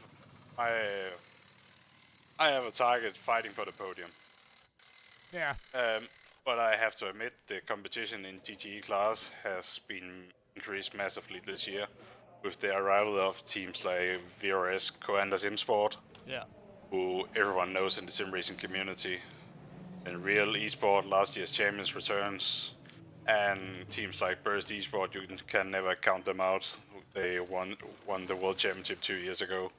have a target fighting for the podium. Yeah. But I have to admit the competition in GTE class has been increased massively this year with the arrival of teams like VRS, Coanda Sim Sport, yeah, who everyone knows in the sim racing community. And Real Esport, last year's champions returns, and teams like Burst Esport, you can never count them out. They won the world championship 2 years ago,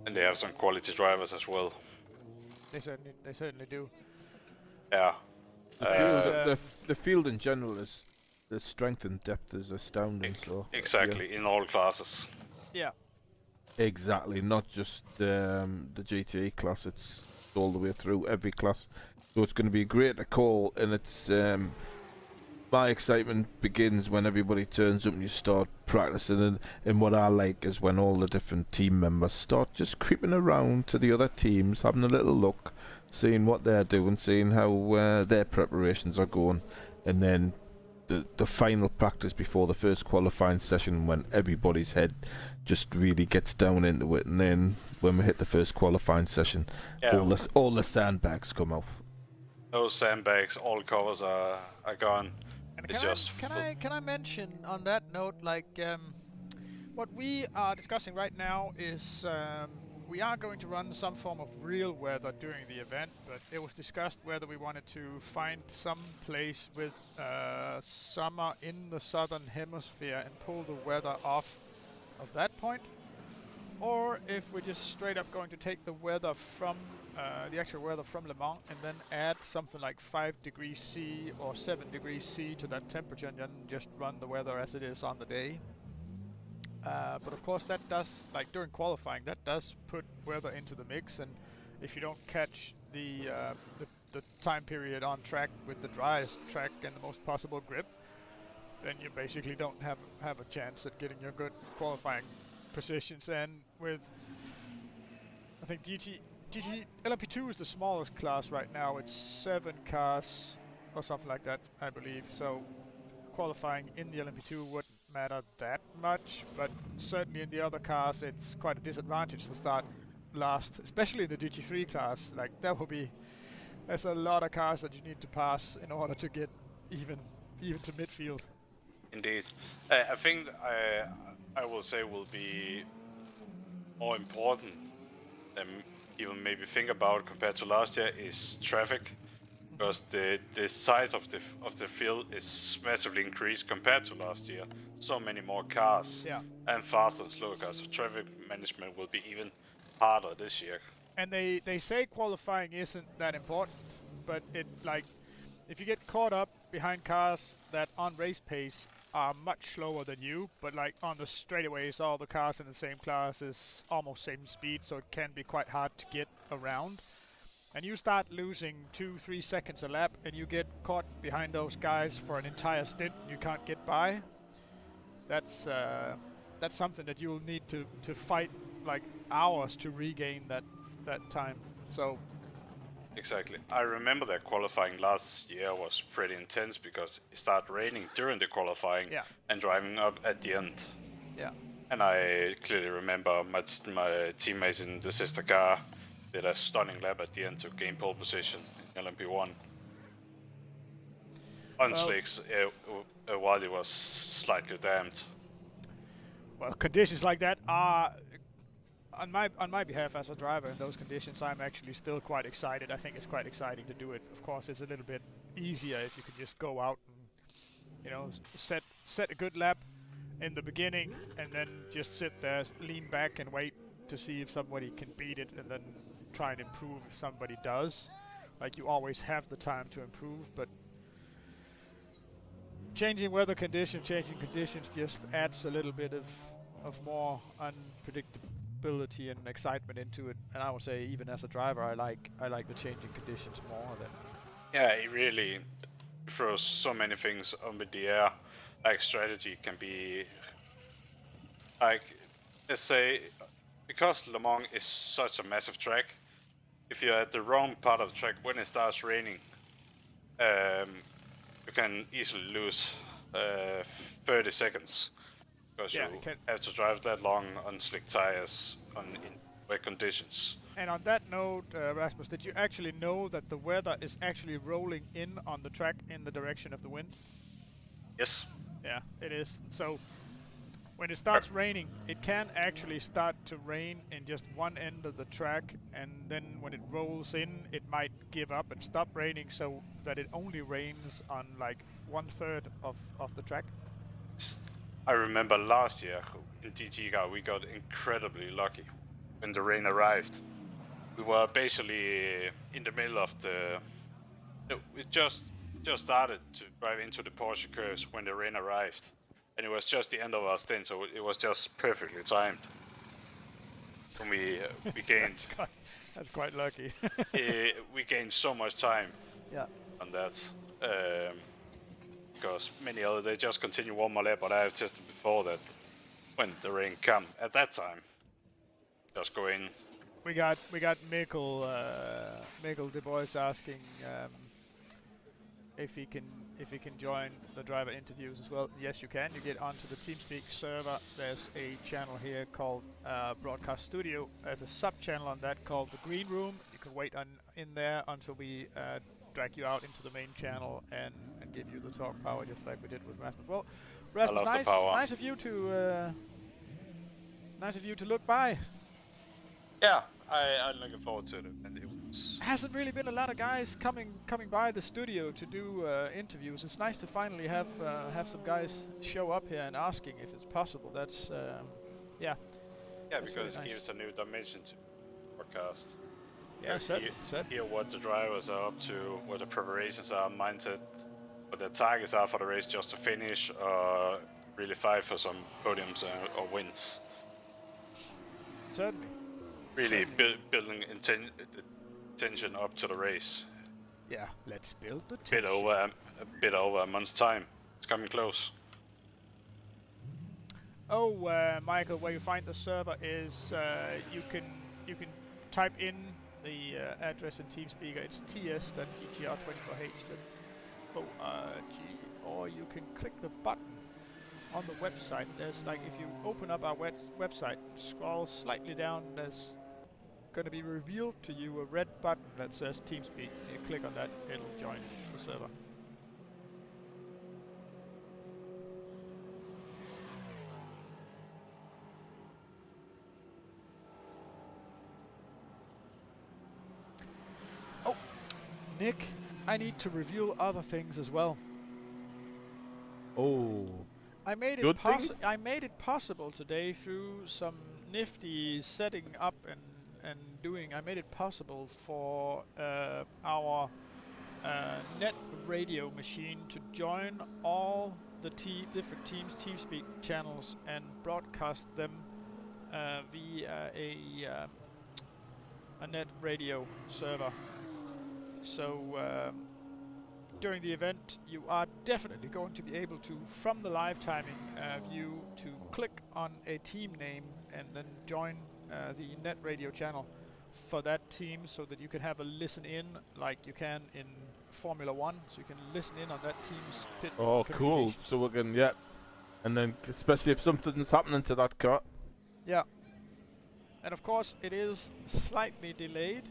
and they have some quality drivers as well. They certainly do. Yeah. The field in general is, the strength and depth is astounding. So exactly, yeah. In all classes. Yeah. Exactly, not just the GTA class, it's all the way through every class. So it's going to be great to call, and it's my excitement begins when everybody turns up and you start practicing, and what I like is when all the different team members start just creeping around to the other teams, having a little look, seeing what they're doing, seeing how their preparations are going, and then the final practice before the first qualifying session, when everybody's head just really gets down into it, and then when we hit the first qualifying session, yeah, all the sandbags come off. Those sandbags, all covers are gone. And It's can I mention on that note, like, what we are discussing right now is we are going to run some form of real weather during the event, but it was discussed whether we wanted to find some place with summer in the southern hemisphere and pull the weather off of that point, or if we're just straight up going to take the weather from the actual weather from Le Mans and then add something like 5 degrees C or 7 degrees C to that temperature, and then just run the weather as it is on the day. But of course that does, like during qualifying, that does put weather into the mix, and if you don't catch the time period on track with the driest track and the most possible grip, then you basically don't have a chance at getting your good qualifying positions. And with, I think LMP2 is the smallest class right now. It's 7 cars or something like that, I believe. So qualifying in the LMP2 wouldn't matter that much, but certainly in the other cars it's quite a disadvantage to start last, especially in the GT3 class. Like there's a lot of cars that you need to pass in order to get even to midfield. Indeed. I think I will say will be more important than even maybe think about compared to last year is traffic, because the size of the field is massively increased compared to last year. So many more cars, and faster and slower cars. So traffic management will be even harder this year. And they say qualifying isn't that important, but if you get caught up behind cars that on race pace are much slower than you, but like on the straightaways, all the cars in the same class is almost same speed, so it can be quite hard to get around. And you start losing 2-3 seconds a lap, and you get caught behind those guys for an entire stint, and you can't get by. That's something that you'll need to fight like hours to regain that time. So. Exactly. I remember that qualifying last year was pretty intense because it started raining during the qualifying and driving up at the end. Yeah. And I clearly remember my teammates in the sister car did a stunning lap at the end to gain pole position in LMP1. On slicks, while it was slightly damned. Well, conditions like that are, on my behalf as a driver in those conditions, I'm actually still quite excited. I think it's quite exciting to do it. Of course, it's a little bit easier if you can just go out and, set a good lap in the beginning and then just sit there, lean back and wait to see if somebody can beat it, and then try and improve if somebody does. Like, you always have the time to improve, but changing weather conditions, changing conditions just adds a little bit of more unpredictability and excitement into it. And I would say, even as a driver, I like the changing conditions more than. Yeah, it really throws so many things up in the air. Like, strategy can be like, let's say, because Le Mans is such a massive track, if you're at the wrong part of the track when it starts raining, you can easily lose 30 seconds because you have to drive that long on slick tires in wet conditions. And on that note, Rasmus, did you actually know that the weather is actually rolling in on the track in the direction of the wind? Yes. Yeah, it is. So when it starts raining, it can actually start to rain in just one end of the track, and then when it rolls in, it might give up and stop raining, so that it only rains on like 1/3 of the track. I remember last year in DT car we got incredibly lucky when the rain arrived. We were basically in the middle of the. We just started to drive into the Porsche curves when the rain arrived. And it was just the end of our stint, so it was just perfectly timed. And we gained. That's quite lucky. We gained so much time. Yeah. On that, because many others they just continue one more lap. But I have tested before that when the rain come at that time, just go in. We got Mikkel De Bois asking if he can join the driver interviews as well. Yes, you can. You get onto the TeamSpeak server. There's a channel here called Broadcast Studio. There's a sub-channel on that called the Green Room. You can wait in there until we drag you out into the main channel and give you the talk power, just like we did with Rasmus. Well, Rasmus, nice of you to look by. Yeah, I'm looking forward to it. And it hasn't really been a lot of guys coming by the studio to do interviews. It's nice to finally have some guys show up here and asking if it's possible. That's yeah, that's because really it nice. gives a new dimension to the podcast. Yeah, certainly. Hear what the drivers are up to, what the preparations are, mindset, what their targets are for the race, just to finish, or really fight for some podiums or wins. Certainly. Really building tension up to the race. Yeah, let's build the tension. A bit over a month's time. It's coming close. Oh, Michael, where you find the server is you can type in the address in TeamSpeak. It's ts.gtr24h.org, or you can click the button on the website, there's like, if you open up our website, scroll slightly down, there's going to be revealed to you a red button that says TeamSpeak. You click on that, it'll join the server. Oh, Nick, I need to reveal other things as well. Oh. I made Good things? I made it possible today through some nifty setting up and doing. I made it possible for our net radio machine to join all the different teams' TeamSpeak channels and broadcast them via a net radio server. So during the event, you are definitely going to be able to, from the live timing view, to click on a team name and then join the net radio channel for that team, so that you can have a listen in like you can in Formula 1, so you can listen in on that team's pit. Oh, cool. So we can, yeah. And then, especially if something's happening to that car. Yeah. And of course, it is slightly delayed.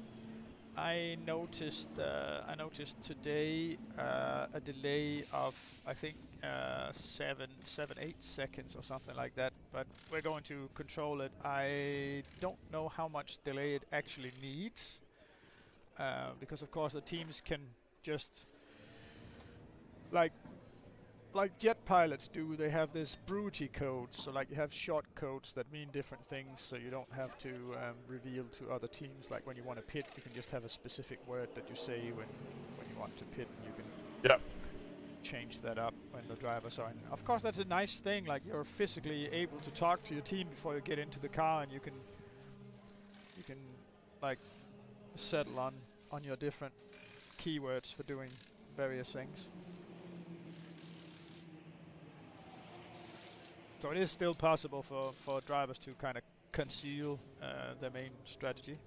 I noticed today a delay of, I think, 7-8 seconds or something like that, but we're going to control it. I don't know how much delay it actually needs, because of course the teams can just, like jet pilots do, they have this Bruti code, so like you have short codes that mean different things, so you don't have to reveal to other teams. Like when you want to pit, you can just have a specific word that you say when you want to pit, and you can change that up when the drivers are in. Of course, that's a nice thing, like you're physically able to talk to your team before you get into the car, and you can like settle on your different keywords for doing various things. So it is still possible for drivers to kind of conceal their main strategy,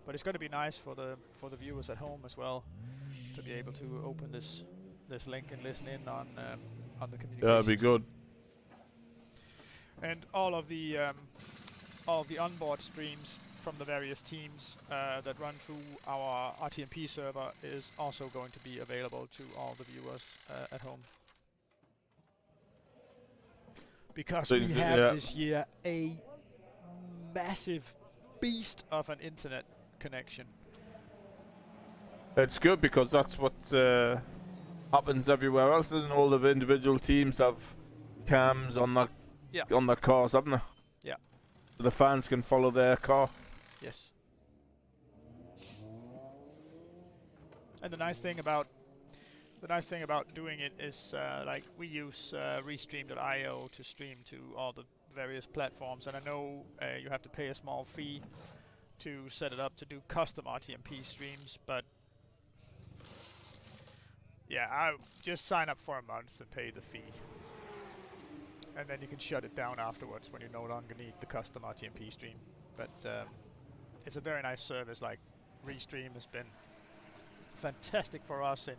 but it's going to be nice for the viewers at home as well to be able to open this link and listen in on the communications. Yeah, that'd be good. And all of the onboard streams from the various teams that run through our RTMP server is also going to be available to all the viewers at home. Because we have this year a massive beast of an internet connection. It's good because that's what happens everywhere else, isn't it? All the individual teams have cams on their cars, haven't they? Yeah. So the fans can follow their car. Yes. And the nice thing about doing it is like we use Restream.io to stream to all the various platforms, and I know you have to pay a small fee to set it up to do custom RTMP streams, but yeah, I just sign up for a month and pay the fee, and then you can shut it down afterwards when you no longer need the custom RTMP stream. But it's a very nice service. Like Restream has been fantastic for us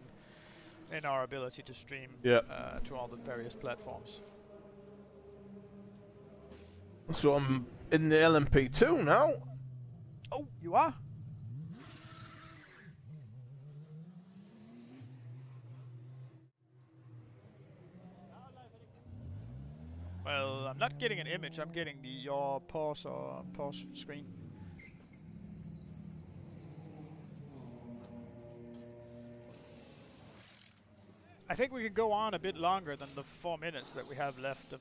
in our ability to stream to all the various platforms. So I'm in the LMP2 now. Oh, you are? Well, I'm not getting an image. I'm getting your pause screen. I think we can go on a bit longer than the 4 minutes that we have left of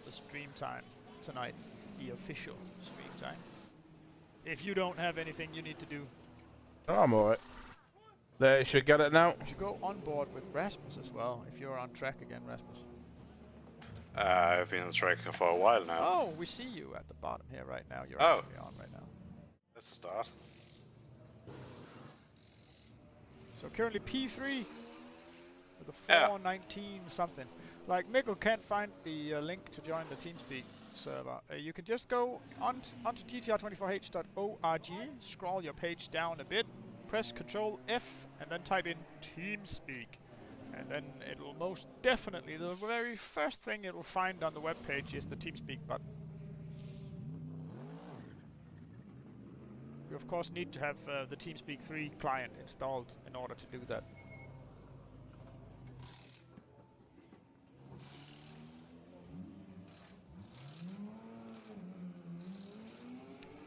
the stream time tonight, the official stream time. If you don't have anything you need to do. I'm alright. There, you should get it now. You should go on board with Rasmus as well, if you're on track again, Rasmus. I've been on track for a while now. Oh, we see you at the bottom here right now. You're actually on right now. That's a start. So currently P3 with a 419 something. Like Mikkel can't find the link to join the TeamSpeak server. You can just go onto GTR24h.org, scroll your page down a bit, press Ctrl F, and then type in TeamSpeak. And then it will most definitely, the very first thing it will find on the web page is the TeamSpeak button. You of course need to have the TeamSpeak 3 client installed in order to do that.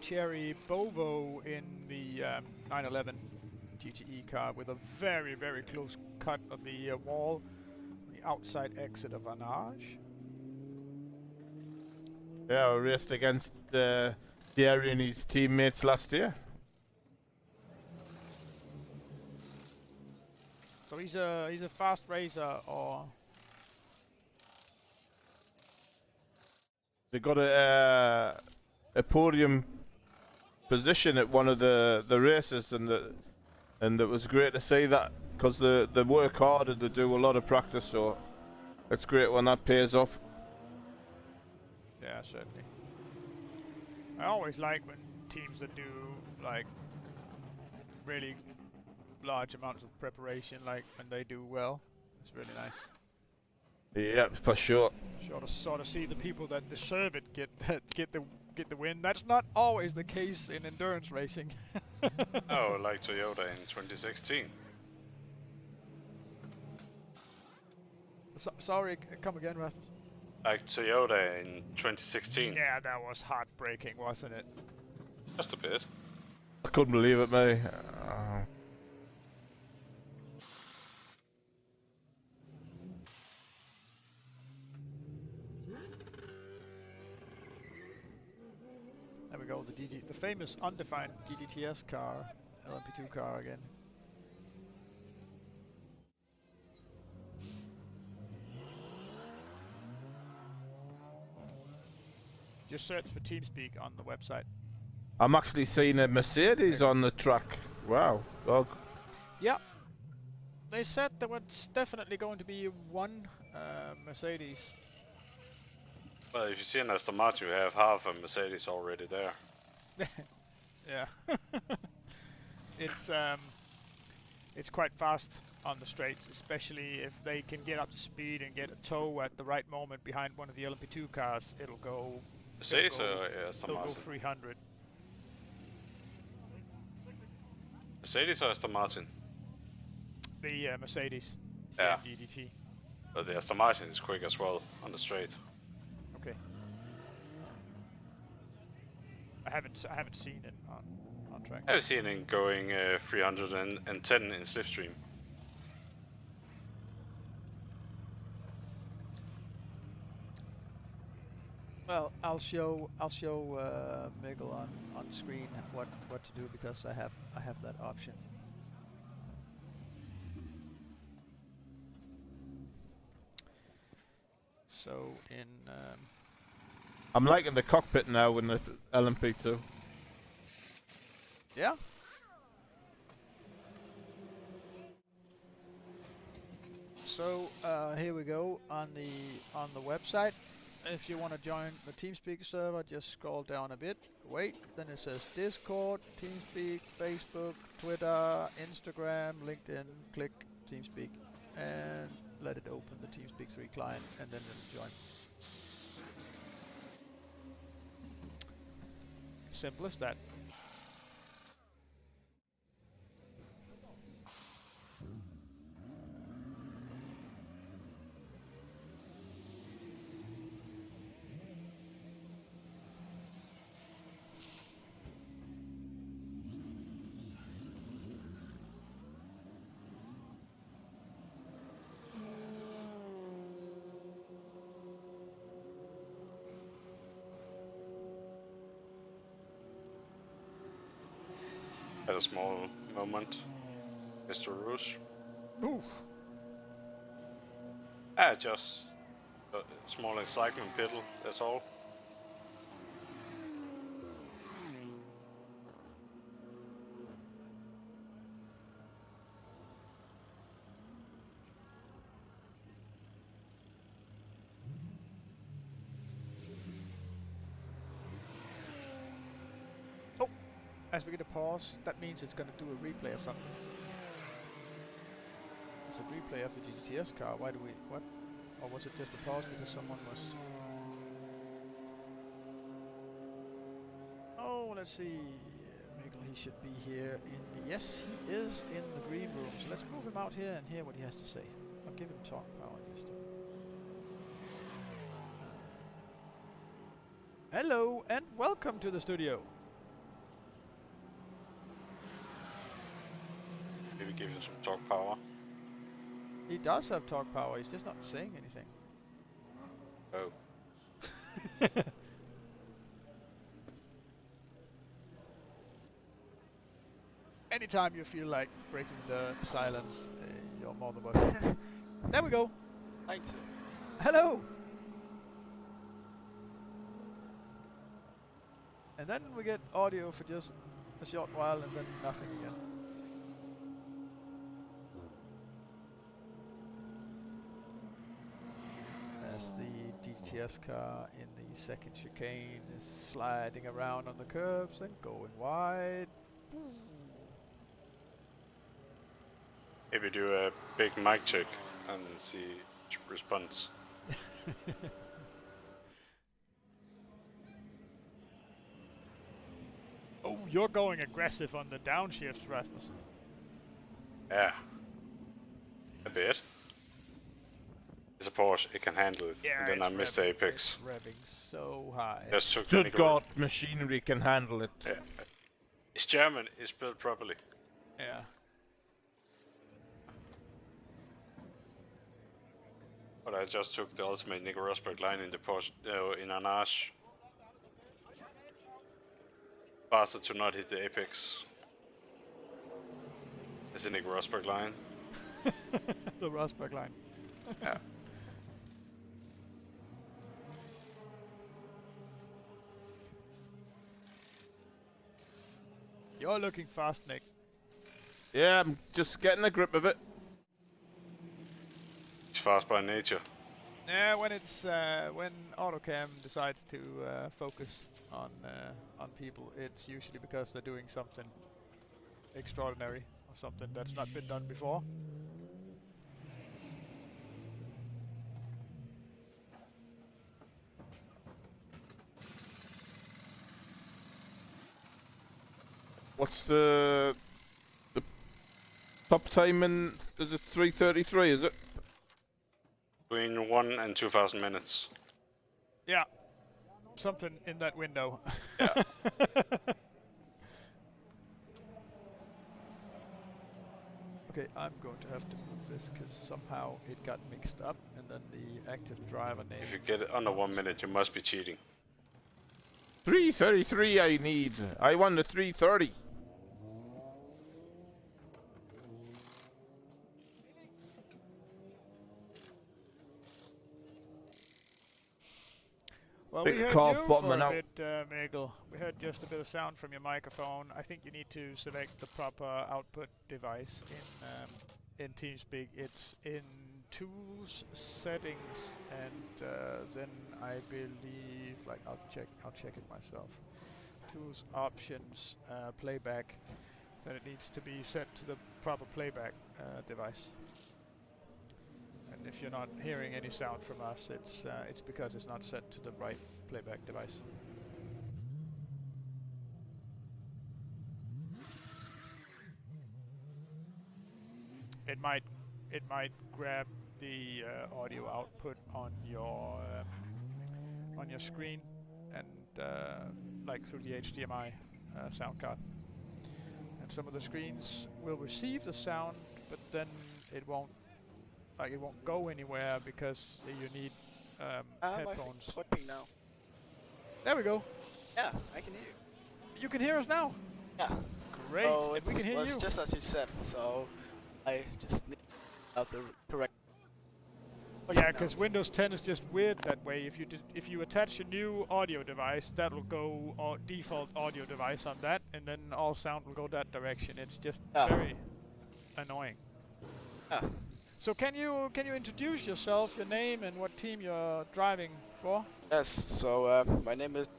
Cherry Bovo in the 911 GTE car with a very, very close cut of the wall, the outside exit of Arnage. Yeah, I raced against Thierry and his teammates last year. So he's a fast racer, or They got a podium position at one of the races, and it was great to see that, because they work hard and they do a lot of practice, so it's great when that pays off. yeah, certainly. I always like when teams that do like really large amounts of preparation, like when they do well. It's really nice. Yeah, for sure. Sort of see the people that deserve it get the win. That's not always the case in endurance racing. Oh, like Toyota in 2016. Sorry, come again, Rasmus. Like Toyota in 2016. Yeah, that was heartbreaking, wasn't it? Just a bit. I couldn't believe it, mate. There we go, the famous undefined GDTS car, LMP2 car again. Just search for TeamSpeak on the website. I'm actually seeing a Mercedes on the track. Wow, dog. Yeah, they said there was definitely going to be one Mercedes. Well, if you see an Aston Martin, you have half a Mercedes already there. Yeah. It's quite fast on the straights, especially if they can get up to speed and get a tow at the right moment behind one of the LMP2 cars. It'll go. Mercedes or Aston It'll go Martin? 300. Mercedes or Aston Martin? The Mercedes. Yeah. DDT. But the Aston Martin is quick as well on the straight. Okay. I haven't seen it on track. I've seen it going 310 in slipstream. Well, I'll show Miguel on screen what to do, because I have that option. So in I'm liking the cockpit now in the LMP2. yeah. So here we go on the website. If you want to join the TeamSpeak server, just scroll down a bit. Wait, then it says Discord, TeamSpeak, Facebook, Twitter, Instagram, LinkedIn. Click TeamSpeak and let it open the TeamSpeak 3 client, and then it'll join. Simple as that. Had a small moment, Mr. Rouge. Ooh. Just a small excitement piddle, that's all. As we get a pause, that means it's going to do a replay of something. It's a replay of the GTS car. Why do we... What? Or was it just a pause because someone was... Oh, let's see. Mikkel, he should be here in the... Yes, he is in the green room. So let's move him out here and hear what he has to say. I'll give him talk power just to... Hello and welcome to the studio. Maybe give him some talk power. He does have talk power, he's just not saying anything. Oh. Anytime you feel like breaking the silence, you're more than welcome. There we go. Thanks. Hello. And then we get audio for just a short while and then nothing again. As the DTS car in the second chicane is sliding around on the curbs and going wide. Maybe do a big mic check and see response. Oh, you're going aggressive on the downshifts, Rasmus. Yeah. A bit. It's a Porsche, it can handle it. Yeah, and then I missed the apex. It's revving so high. Just took the Stuttgart machinery can handle it. Yeah. It's German, it's built properly. Yeah. But I just took the ultimate Nico Rosberg line in the Porsche, in an arch. Faster to not hit the apex. It's a Nico Rosberg line. The Rosberg line. Yeah. You're looking fast, Nick. Yeah, I'm just getting a grip of it. It's fast by nature. Yeah, when it's when AutoCam decides to focus on people, it's usually because they're doing something extraordinary or something that's not been done before. What's the top time in? Is it 3:33? Is it? Between 1 and 2,000 minutes. Yeah, something in that window. Yeah. Okay, I'm going to have to move this because somehow it got mixed up, and then the active driver name. If you get it under 1 minute, you must be cheating. 3:33 I need. I want the 3:30. Well, Big we heard cough you bottoming for a out. bit, Mikkel. We heard just a bit of sound from your microphone. I think you need to select the proper output device in TeamSpeak. It's in Tools, Settings, and then I believe, like I'll check it myself. Tools, Options, Playback. Then it needs to be set to the proper playback device. And if you're not hearing any sound from us, it's because it's not set to the right playback device. It might grab the audio output on your screen and like through the HDMI sound card. And some of the screens will receive the sound, but then it won't go anywhere because you need headphones. Talking now. There we go. Yeah, I can hear you. You can hear us now. Yeah. Great. Oh, and we can hear you. It's just as you said, so I just need out the correct. Yeah, because Windows 10 is just weird that way. If you attach a new audio device, that will go default audio device on that, and then all sound will go that direction. It's just very annoying. Yeah. So can you introduce yourself, your name, and what team you're driving for? Yes. So my name is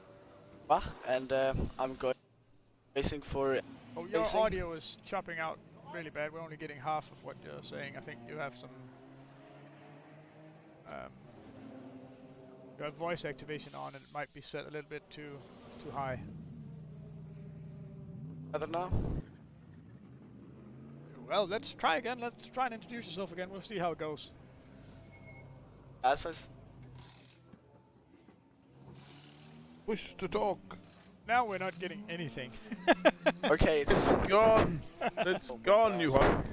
Ba, and I'm going racing for. Oh, your audio is chopping out really bad. We're only getting half of what you're saying. I think you have some... you have voice activation on and it might be set a little bit too high. Better now? Well, let's try again. Let's try and introduce yourself again. We'll see how it goes. As I s- Push to talk. Now we're not getting anything. Okay, it's... Gone. It's gone, you hunt.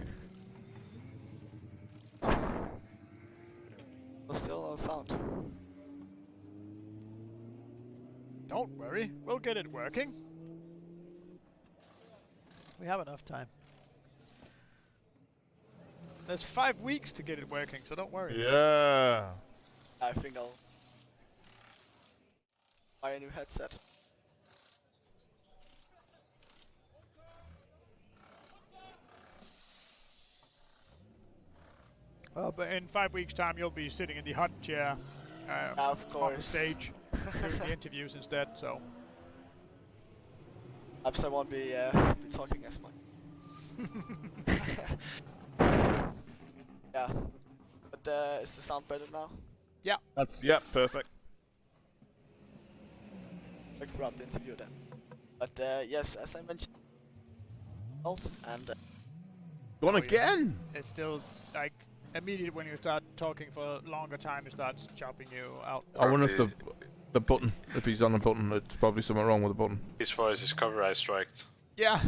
still no sound. Don't worry, we'll get it working. We have enough time. There's 5 weeks to get it working, so don't worry. Yeah. I think I'll buy a new headset. Well, but in 5 weeks' time, you'll be sitting in the hot chair Of on the course. stage doing the interviews instead. So Perhaps I won't be talking as much. Yeah. But is the sound better now? That's perfect. Like throughout the interview then. But yes, as I mentioned, and Gone Oh, again. it's still like immediately when you start talking for a longer time, it starts chopping you out. I wonder if the button, if he's on a button, it's probably something wrong with the button. His voice is copyright striked. Yeah.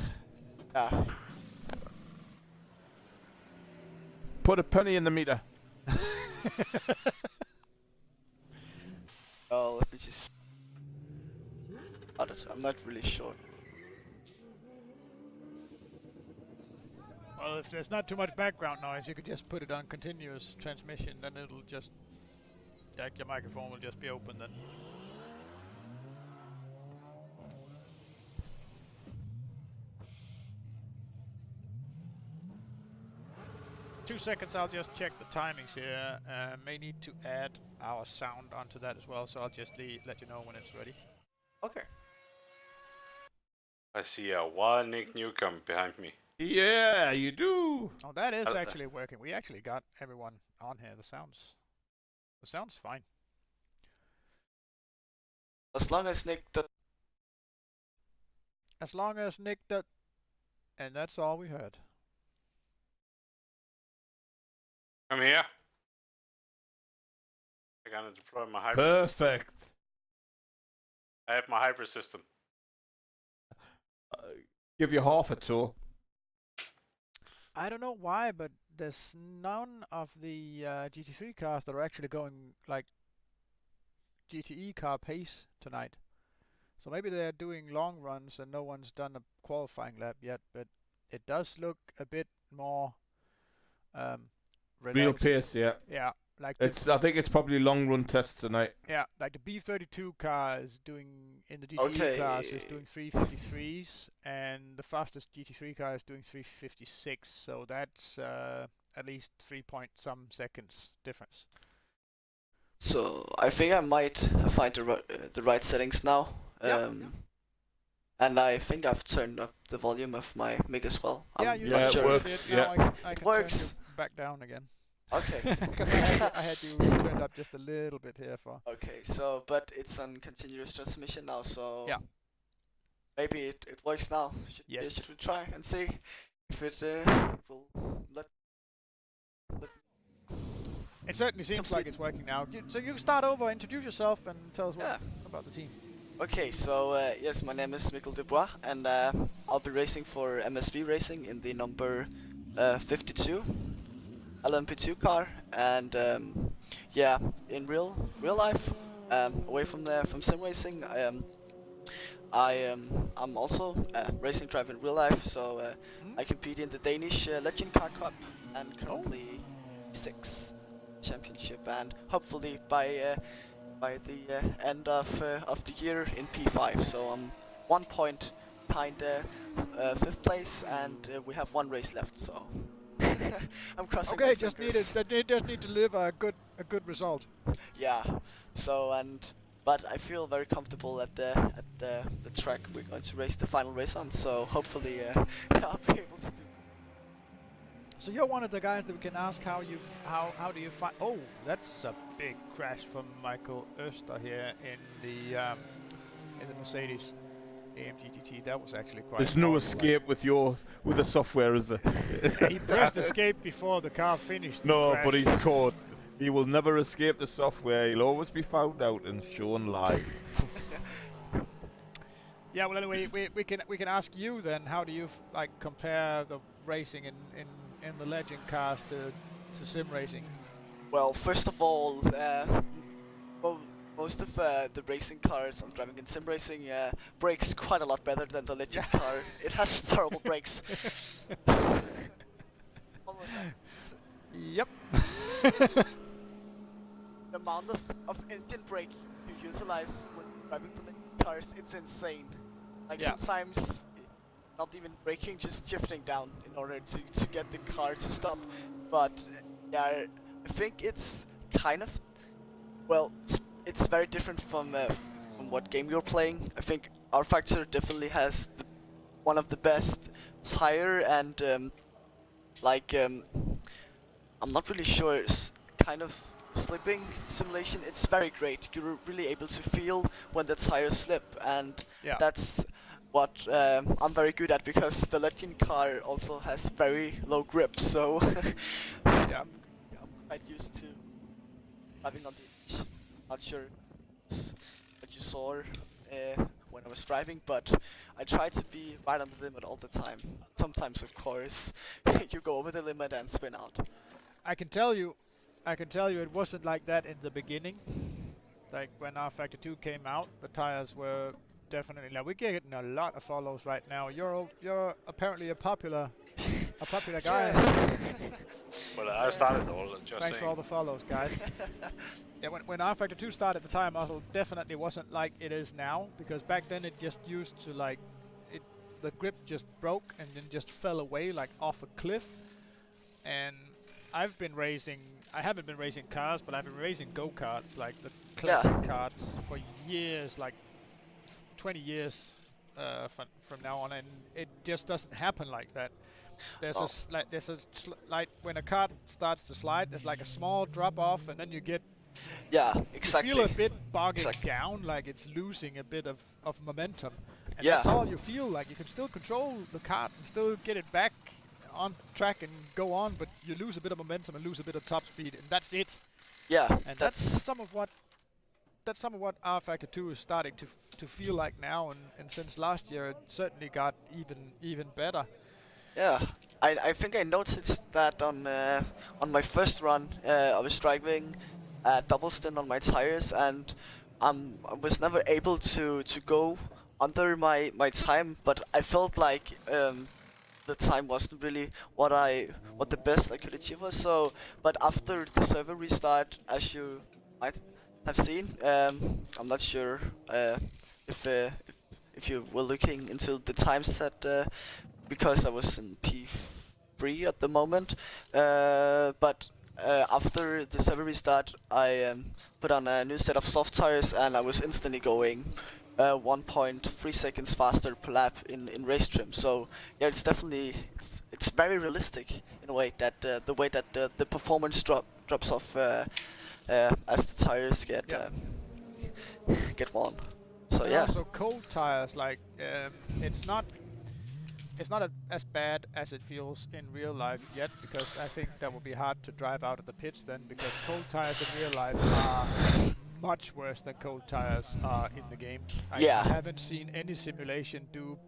yeah. Put a penny in the meter. Well, let me just. I'm not really sure. Well, if there's not too much background noise, you could just put it on continuous transmission, then it'll just, like your microphone will just be open then. Two seconds, I'll just check the timings here. May need to add our sound onto that as well, so I'll just let you know when it's ready. Okay. I see a wild Nick Newcomb behind me. Yeah, you do. Oh, that is actually working. We actually got everyone on here. The sound's fine. As long as Nick does. As long as Nick does, and that's all we heard. Come here. I'm gonna deploy my hybrid system. Perfect. I have my hybrid system. Give you half a tour. I don't know why, but there's none of the GT3 cars that are actually going like GTE car pace tonight. So maybe they're doing long runs and no one's done a qualifying lap yet, but it does look a bit more Real relaxed. pace, yeah. Yeah, like I think it's probably long run tests tonight. yeah, like the B32 car is doing in the GTE class is doing 353s, and the fastest GT3 car is doing 356. So that's at least 3 point some seconds difference. So I think I might find the right settings now. And I think I've turned up the volume of my mic as well. Yeah, I'm you not it sure. works. Now I It can works. turn you back down again. Okay. Because I had you turned up just a little bit here for. Okay, so but it's on continuous transmission now, so Yeah. maybe it works now. Yes. Should we try and see if it will let It certainly seems like it's working now. So you start over, introduce yourself, and tell us Yeah. about the team. Okay, so yes, my name is Mikkel Dubois, and I'll be racing for MSB Racing in the number 52 LMP2 car, and yeah, in real life, away from sim racing, I'm also a racing driver in real life, so I compete in the Danish Legend Car Cup, and currently 6 championship, and hopefully by the end of the year in P5. So I'm 1 point behind 5th place, and we have 1 race left. So I'm crossing. Okay, my just fingers. they just need to deliver a good result. Yeah. So but I feel very comfortable at the track we're going to race the final race on. So hopefully I'll be able to do. So you're one of the guys that we can ask how do you find? Oh, that's a big crash from Michael Oester here in the Mercedes AMG GT. That was actually quite. There's no powerful, escape with the software, is there? He pressed escape before the car finished. the No, crash. but he's caught. He will never escape the software. He'll always be found out and shown live. Yeah, well, anyway, we can ask you then. How do you compare the racing in the legend cars to sim racing? Well, first of all, most of the racing cars I'm driving in sim racing brakes quite a lot better than the legend car. It has terrible brakes. Almost Yep. the amount of engine brake you utilize when driving the legend cars, it's insane. Like sometimes not even braking, just shifting down in order to get the car to stop. But yeah, I think it's kind of, well, it's very different from what game you're playing. I think R Factor definitely has one of the best tire and I'm not really sure, it's kind of slipping simulation. It's very great. You're really able to feel when the tires slip, and that's what I'm very good at, because the legend car also has very low grip, so I'm quite used to driving on the edge. Not sure what you saw when I was driving, but I try to be right on the limit all the time. Sometimes, of course, you go over the limit and spin out. I can tell you it wasn't like that in the beginning. Like when R Factor 2 came out, the tires were definitely we're getting a lot of follows right now. You're apparently a popular guy. Well, I started all just Thanks for all the follows, guys. Yeah, when R Factor 2 started, the tire muscle definitely wasn't like it is now, because back then it just used to the grip just broke and then just fell away like off a cliff. And I haven't been racing cars, but I've been racing go-karts, like the classic karts, for years, like 20 years from now on, and it just doesn't happen like that. There's when a kart starts to slide, there's like a small drop off, and then you get exactly. You feel a bit bogging down, like it's losing a bit of momentum, and that's all you feel like. You can still control the kart and still get it back on track and go on, but you lose a bit of momentum and lose a bit of top speed, and that's it. Yeah, and that's some of what R Factor 2 is starting to feel like now, and since last year it certainly got even better. Yeah, I think I noticed that on my first run. I was driving double stint on my tires, and I was never able to go under my time, but I felt like the time wasn't really what the best I could achieve was. So, but after the server restart, as you might have seen, I'm not sure if you were looking into the time set, because I was in P3 at the moment. But after the server restart, I put on a new set of soft tires, and I was instantly going 1.3 seconds faster per lap in race trim. So yeah, it's definitely it's very realistic in a way that the way that the performance drops off as the tires get worn. So and yeah. Also cold tires, it's not as bad as it feels in real life yet, because I think that would be hard to drive out of the pits then, because cold tires in real life are much worse than cold tires are in the game. I haven't seen any simulation do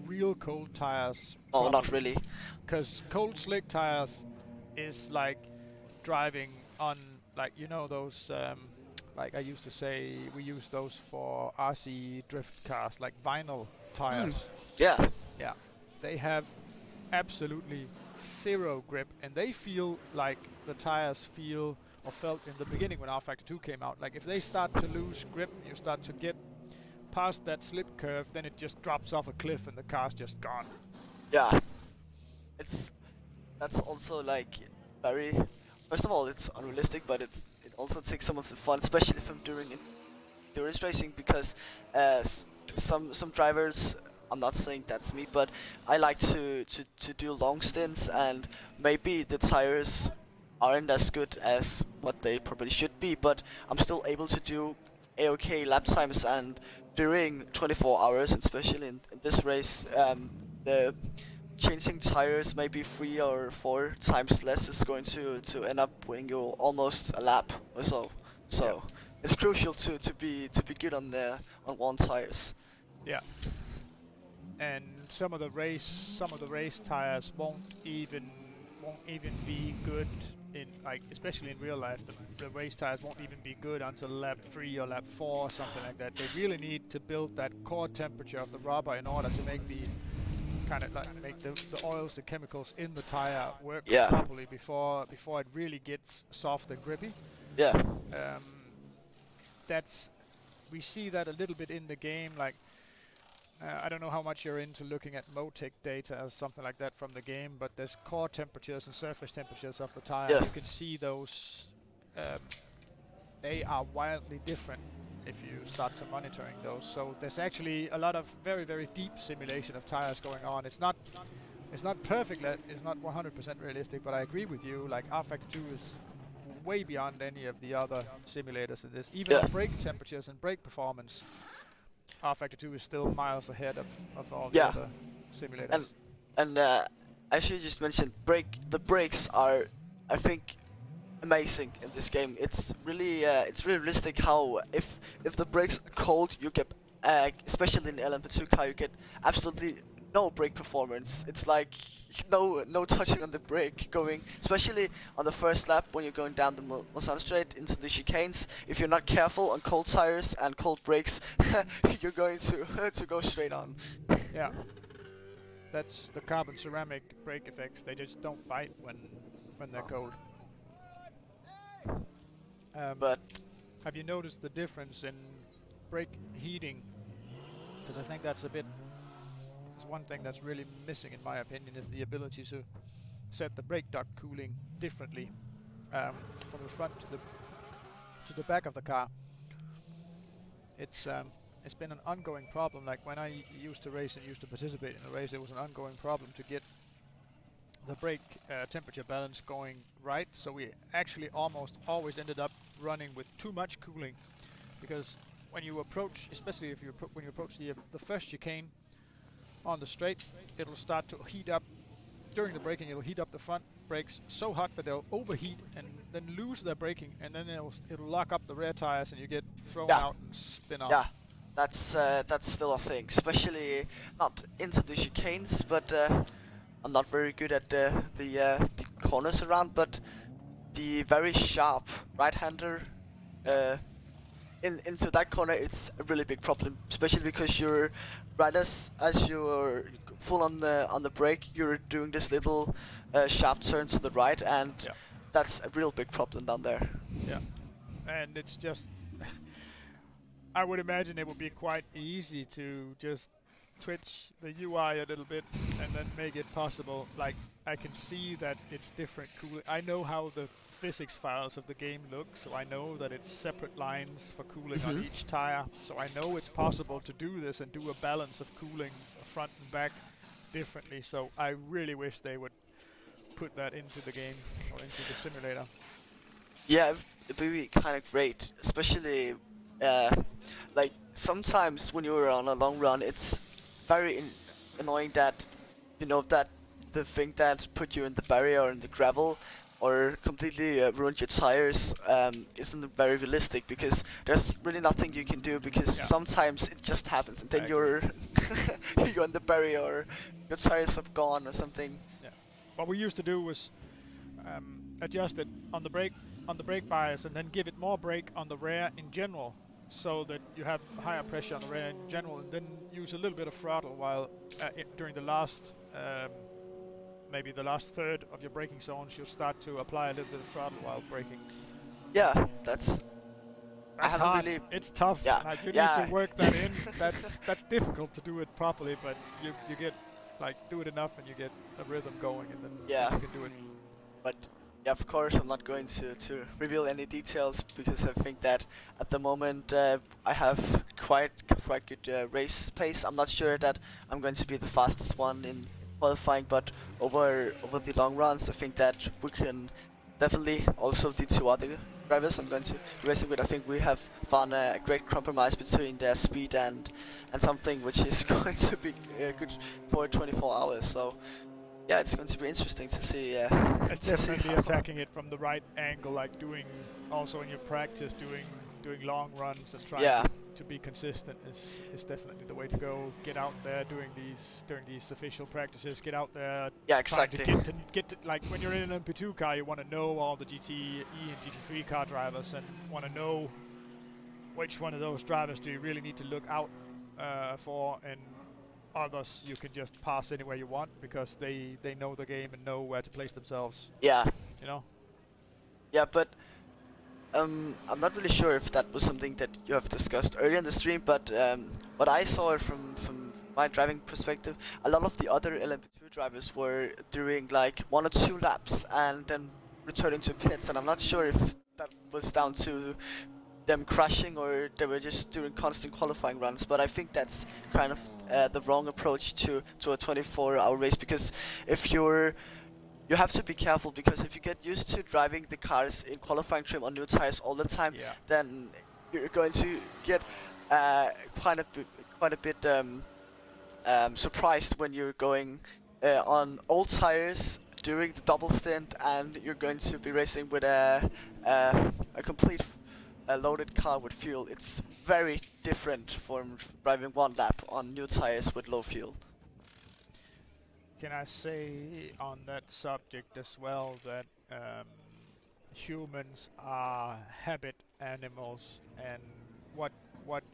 real cold tires. Oh, not really. Because cold slick tires is like driving on, those, like I used to say, we use those for RC drift cars, like vinyl tires. Yeah. Yeah. They have absolutely zero grip, and they feel like the tires felt in the beginning when R Factor 2 came out. Like if they start to lose grip, you start to get past that slip curve, then it just drops off a cliff and the car's just gone. Yeah. That's also very. First of all, it's unrealistic, but it also takes some of the fun, especially from doing endurance racing, because some drivers I'm not saying that's me, but I like to do long stints, and maybe the tires aren't as good as what they probably should be, but I'm still able to do a-okay lap times, and during 24 hours, especially in this race, the changing tires maybe 3 or 4 times less is going to end up winning you almost a lap or so. So it's crucial to be good on one tires. Yeah. And some of the race tires won't even be good in, like, especially in real life. The race tires won't even be good until lap 3 or lap 4 or something like that. They really need to build that core temperature of the rubber in order to make the kind of like make the oils, the chemicals in the tire work properly before it really gets soft and grippy. Yeah. We see that a little bit in the game. Like, I don't know how much you're into looking at Motec data or something like that from the game, but there's core temperatures and surface temperatures of the tire. Yeah. You can see those. They are wildly different if you start to monitoring those. So there's actually a lot of very, very deep simulation of tires going on. It's not perfect. It's not 100% realistic, but I agree with you. Like, R-Factor 2 is way beyond any of the other simulators in this. Even on brake temperatures and brake performance, R-Factor 2 is still miles ahead of all the other simulators. And as you just mentioned, the brakes are, I think, amazing in this game. It's really realistic how if the brakes are cold, you get, especially in the LMP2 car, you get absolutely no brake performance. It's like no touching on the brake going, especially on the first lap when you're going down the Mulsanne straight into the chicanes. If you're not careful on cold tires and cold brakes, you're going to go straight on. Yeah, that's the carbon ceramic brake effects. They just don't bite when they're cold. But have you noticed the difference in brake heating? Because I think that's one thing that's really missing, in my opinion, is the ability to set the brake duct cooling differently from the front to the back of the car. It's been an ongoing problem. Like, when I used to race and used to participate in a race, it was an ongoing problem to get the brake temperature balance going right. So we actually almost always ended up running with too much cooling, because when you approach, especially when you approach the first chicane on the straight, it'll start to heat up during the braking. It'll heat up the front brakes so hot that they'll overheat and then lose their braking, and then it'll lock up the rear tires, and you get thrown out and spin off. Yeah, that's still a thing, especially not into the chicanes, but I'm not very good at the corners around, but the very sharp right-hander into that corner, it's a really big problem, especially because you're right as you're full on the brake, you're doing this little sharp turn to the right, and that's a real big problem down there. Yeah, and it's just I would imagine it would be quite easy to just twitch the UI a little bit and then make it possible. Like, I can see that it's different cooling. I know how the physics files of the game look, so I know that it's separate lines for cooling on each tire. So I know it's possible to do this and do a balance of cooling front and back differently. So I really wish they would put that into the game or into the simulator. Yeah, it'd be kind of great, especially like sometimes when you're on a long run, it's very annoying that that the thing that put you in the barrier or in the gravel or completely ruined your tires isn't very realistic, because there's really nothing you can do, because sometimes it just happens and then you're you're on the barrier or your tires have gone or something. Yeah. What we used to do was adjust it on the brake bias and then give it more brake on the rear in general, so that you have higher pressure on the rear in general, and then use a little bit of throttle while during the last maybe the last third of your braking zones, you'll start to apply a little bit of throttle while braking. Yeah, that's hard. Really, it's tough. Yeah, like, you need to work that in. That's difficult to do it properly, but you get, like, do it enough and you get a rhythm going, and then you can do it. But Yeah, of course, I'm not going to reveal any details because I think that at the moment I have quite good race pace. I'm not sure that I'm going to be the fastest one in qualifying, but over the long runs, I think that we can definitely also the two other drivers I'm going to be racing with. I think we have found a great compromise between their speed and something which is going to be good for 24 hours. So. Yeah, it's going to be interesting to see. It's definitely attacking it from the right angle, like doing also in your practice, doing long runs and trying to be consistent is definitely the way to go. Get out there during these official practices. Get out there. Yeah, exactly. Get to, like when you're in an MP2 car, you want to know all the GTE and GT3 car drivers and want to know which one of those drivers do you really need to look out for, and others you can just pass anywhere you want because they know the game and know where to place themselves. Yeah. You know? Yeah, but I'm not really sure if that was something that you have discussed earlier in the stream, but what I saw from my driving perspective, a lot of the other LMP2 drivers were doing like 1 or 2 laps and then returning to pits, and I'm not sure if that was down to them crashing or they were just doing constant qualifying runs, but I think that's kind of the wrong approach to a 24-hour race, because if you have to be careful, because if you get used to driving the cars in qualifying trim on new tires all the time, then you're going to get quite a bit surprised when you're going on old tires during the double stint and you're going to be racing with a complete loaded car with fuel. It's very different from driving 1 lap on new tires with low fuel. Can I say on that subject as well that humans are habit animals, and what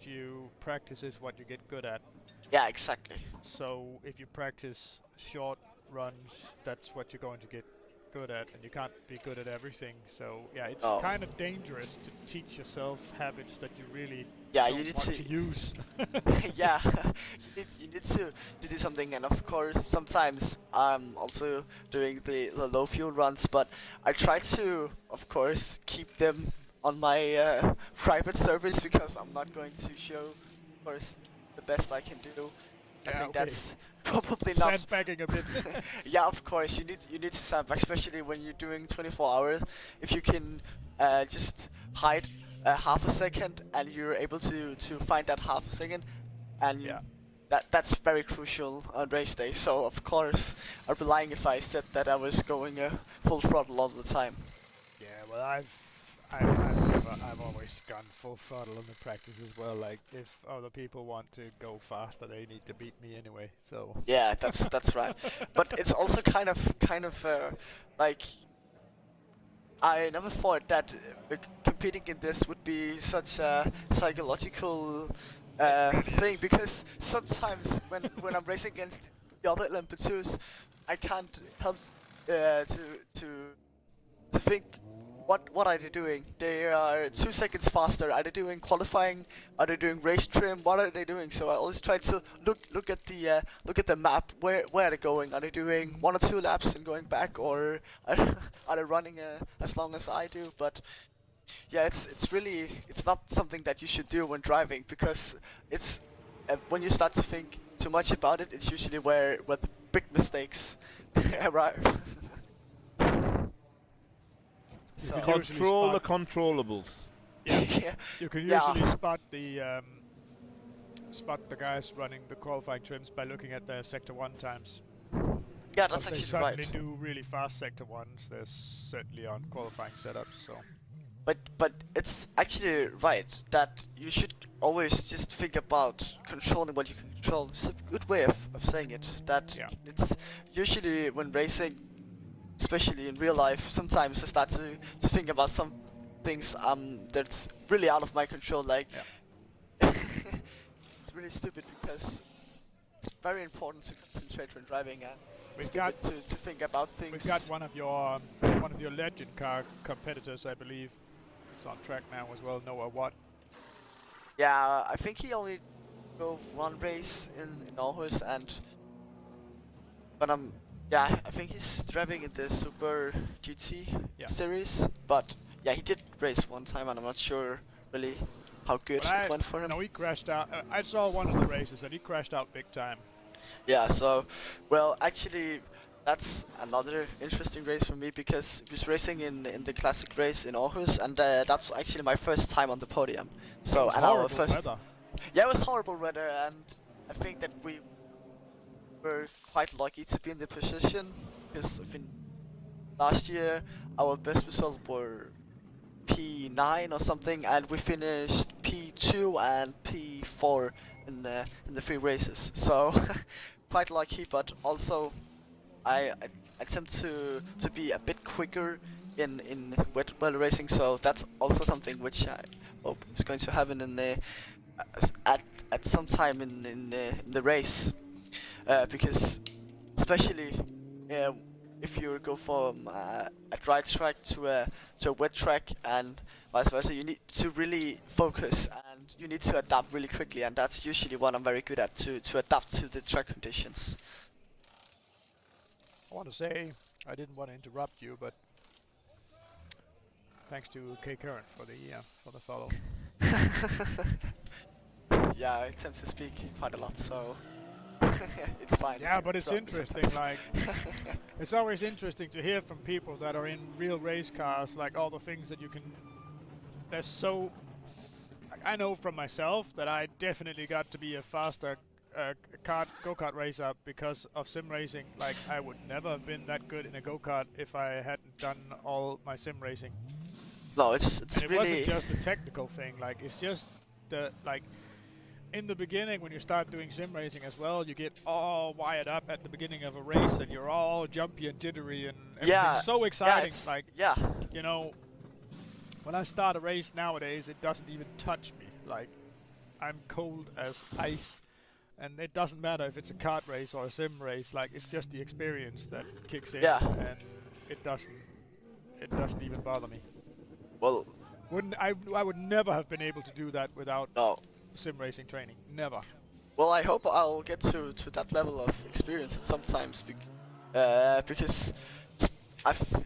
you practice is what you get good at. Yeah, exactly. So if you practice short runs, that's what you're going to get good at, and you can't be good at everything. So yeah, it's kind of dangerous to teach yourself habits that you really don't you need want to use. Yeah, you need to do something, and of course sometimes I'm also doing the low fuel runs, but I try to of course keep them on my private servers because I'm not going to show of course the best I can do. I think that's probably not sandbagging a bit. Yeah, of course you need to sandbag, especially when you're doing 24 hours. If you can just hide half a second and you're able to find that half a second, and that's very crucial on race day. So of course I'd be lying if I said that I was going full throttle all the time. Yeah, well I've always gone full throttle in the practice as well. Like if other people want to go faster, they need to beat me anyway. So yeah, that's right. But it's also kind of like I never thought that competing in this would be such a psychological thing, because sometimes when I'm racing against the other LMP2s, I can't help to think. What are they doing? They are 2 seconds faster. Are they doing qualifying? Are they doing race trim? What are they doing? So I always try to look at the map. Where are they going? Are they doing 1 or 2 laps and going back, or are they running as long as I do? But yeah, it's not something that you should do when driving, because it's when you start to think too much about it, it's usually where the big mistakes arrive. So control the controllables. Yeah. You can usually spot the guys running the qualifying trims by looking at their sector 1 times. Yeah, that's actually right. They certainly do really fast sector 1s. They're certainly on qualifying setups. So. But it's actually right that you should always just think about controlling what you can control. It's a good way of saying it. That it's usually when racing, especially in real life, sometimes I start to think about some things that's really out of my control. Like it's really stupid, because it's very important to concentrate when driving, and it's stupid to think about things. We've got one of your legend car competitors, I believe. It's on track now as well. Noah Watt. Yeah, I think he only drove 1 race in Aarhus, but Yeah, I think he's driving in the Super GT Yeah. series, but yeah, he did race one time, and I'm not sure really how good But it went for him. No, he crashed out. I saw one of the races and he crashed out big time. Yeah, so, well, actually, that's another interesting race for me because he was racing in the classic race in Aarhus, and that's actually my first time on the podium. So, It was and our horrible first, weather. yeah, it was horrible weather, and I think that we were quite lucky to be in the position because I think last year our best result were P9 or something, and we finished P2 and P4 in the 3 races. So quite lucky, but also I attempt to be a bit quicker in wet weather racing. So that's also something which I hope is going to happen in the at some time in the race, because especially if you go from a dry track to a wet track and vice versa, you need to really focus and you need to adapt really quickly, and that's usually what I'm very good at, to adapt to the track conditions. I want to say, I didn't want to interrupt you, but thanks to K Current for the follow. Yeah, I tend to speak quite a lot, so it's fine. Yeah, but it's interesting. Like, it's always interesting to hear from people that are in real race cars, like all the things that you can. There's so. I know from myself that I definitely got to be a faster go-kart racer because of sim racing. Like, I would never have been that good in a go-kart if I hadn't done all my sim racing. No, it's And it really wasn't just a technical thing. Like, it's just the like. In the beginning, when you start doing sim racing as well, you get all wired up at the beginning of a race, and you're all jumpy and jittery, and everything's so exciting. Like, you know, when I start a race nowadays, it doesn't even touch me. Like, I'm cold as ice, and it doesn't matter if it's a kart race or a sim race. Like, it's just the experience that kicks in, and it doesn't even bother me. Well, I would never have been able to do that without sim racing training. Never. Well, I hope I'll get to that level of experience sometimes, because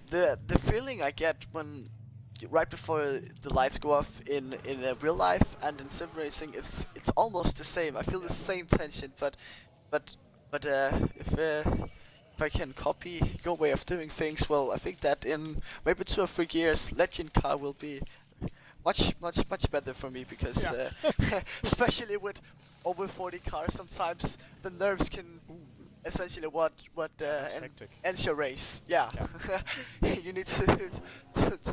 the feeling I get when right before the lights go off in real life and in sim racing, it's almost the same. I feel the same tension, but if I can copy your way of doing things, well, I think that in maybe 2 or 3 years, Legend Car will be much better for me, because especially with over 40 cars, sometimes the nerves can essentially what ends your race. Yeah. You need to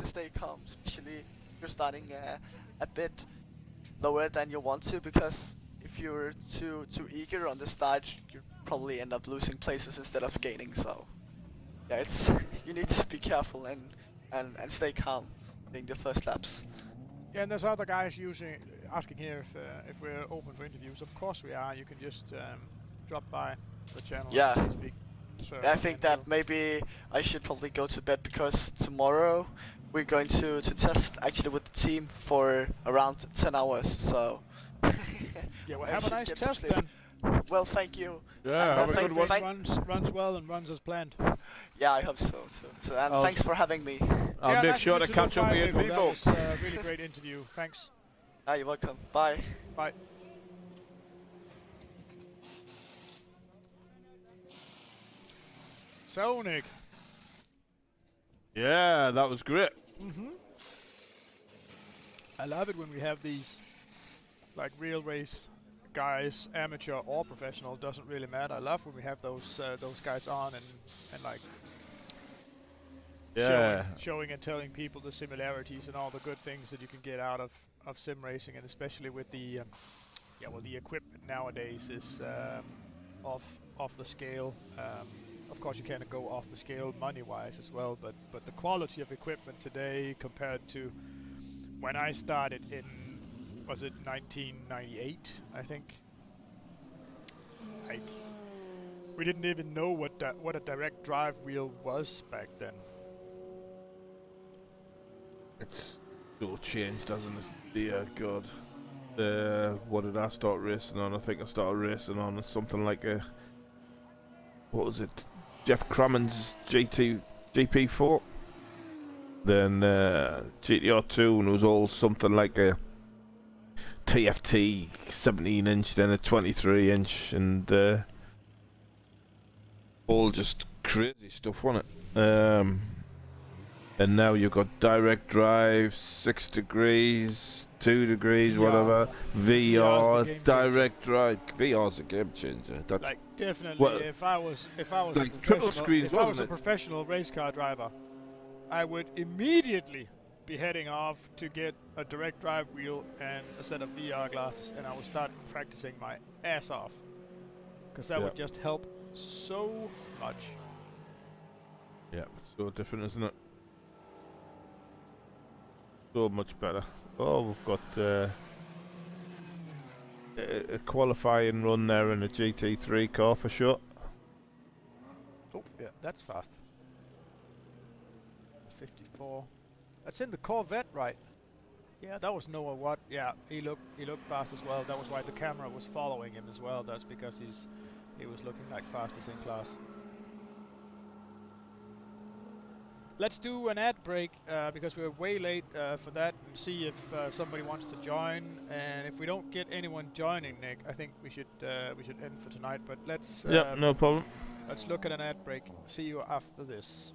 stay calm, especially if you're starting a bit lower than you want to, because if you're too eager on the start, you probably end up losing places instead of gaining. So yeah, it's you need to be careful and stay calm during the first laps. Yeah, and there's other guys asking here if we're open for interviews. Of course we are. You can just drop by the channel. Yeah. And speak. So I think that maybe I should probably go to bed, because tomorrow we're going to test actually with the team for around 10 hours. So yeah, well, have a nice test then. Well, thank you. Yeah, have a good one. Runs well and runs as planned. Yeah, I hope so too. So, and thanks for having me. I'll make sure to catch up with you people. That was a really great interview. Thanks. You're welcome. Bye. Bye. So, Nick. Yeah, that was great. I love it when we have these, like, real race guys, amateur or professional, doesn't really matter. I love when we have those guys on and like showing and telling people the similarities and all the good things that you can get out of sim racing, and especially with the the equipment nowadays is off the scale. Of course, you can't go off the scale money-wise as well, but the quality of equipment today compared to when I started in, was it 1998, I think? Like, we didn't even know what a direct drive wheel was back then. It's all changed, hasn't it? Dear God. What did I start racing on? I think I started racing on something like a... What was it? Jeff Crammon's GP4. Then GTR2 was all something like a TFT 17-inch, then a 23-inch, and all just crazy stuff, wasn't it? And now you've got direct drive, 6 degrees, 2 degrees, whatever. VR, direct drive. VR's a game changer. That's Like definitely, well, if I was like a triple professional, screens, if I was wasn't a it? professional race car driver, I would immediately be heading off to get a direct drive wheel and a set of VR glasses, and I would start practicing my ass off, because that would just help so much. Yeah, it's so different, isn't it? So much better. Oh, we've got a qualifying run there in a GT3 car for sure. Oh yeah, that's fast. 54. That's in the Corvette, right? Yeah, that was Noah Watt. Yeah, he looked fast as well. That was why the camera was following him as well. That's because he was looking like fastest in class. Let's do an ad break because we're way late for that, and see if somebody wants to join. And if we don't get anyone joining, Nick, I think we should end for tonight. But let's No problem. let's look at an ad break. See you after this.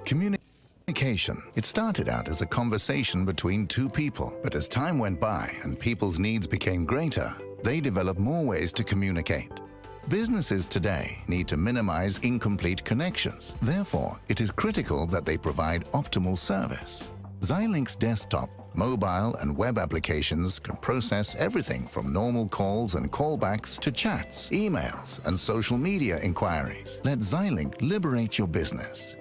Communication. It started out as a conversation between two people, but as time went by and people's needs became greater, they developed more ways to communicate. Businesses today need to minimize incomplete connections. Therefore, it is critical that they provide optimal service. Xilinx desktop, mobile and web applications can process everything from normal calls and callbacks to chats, emails, and social media inquiries. Let Xilinx liberate your business.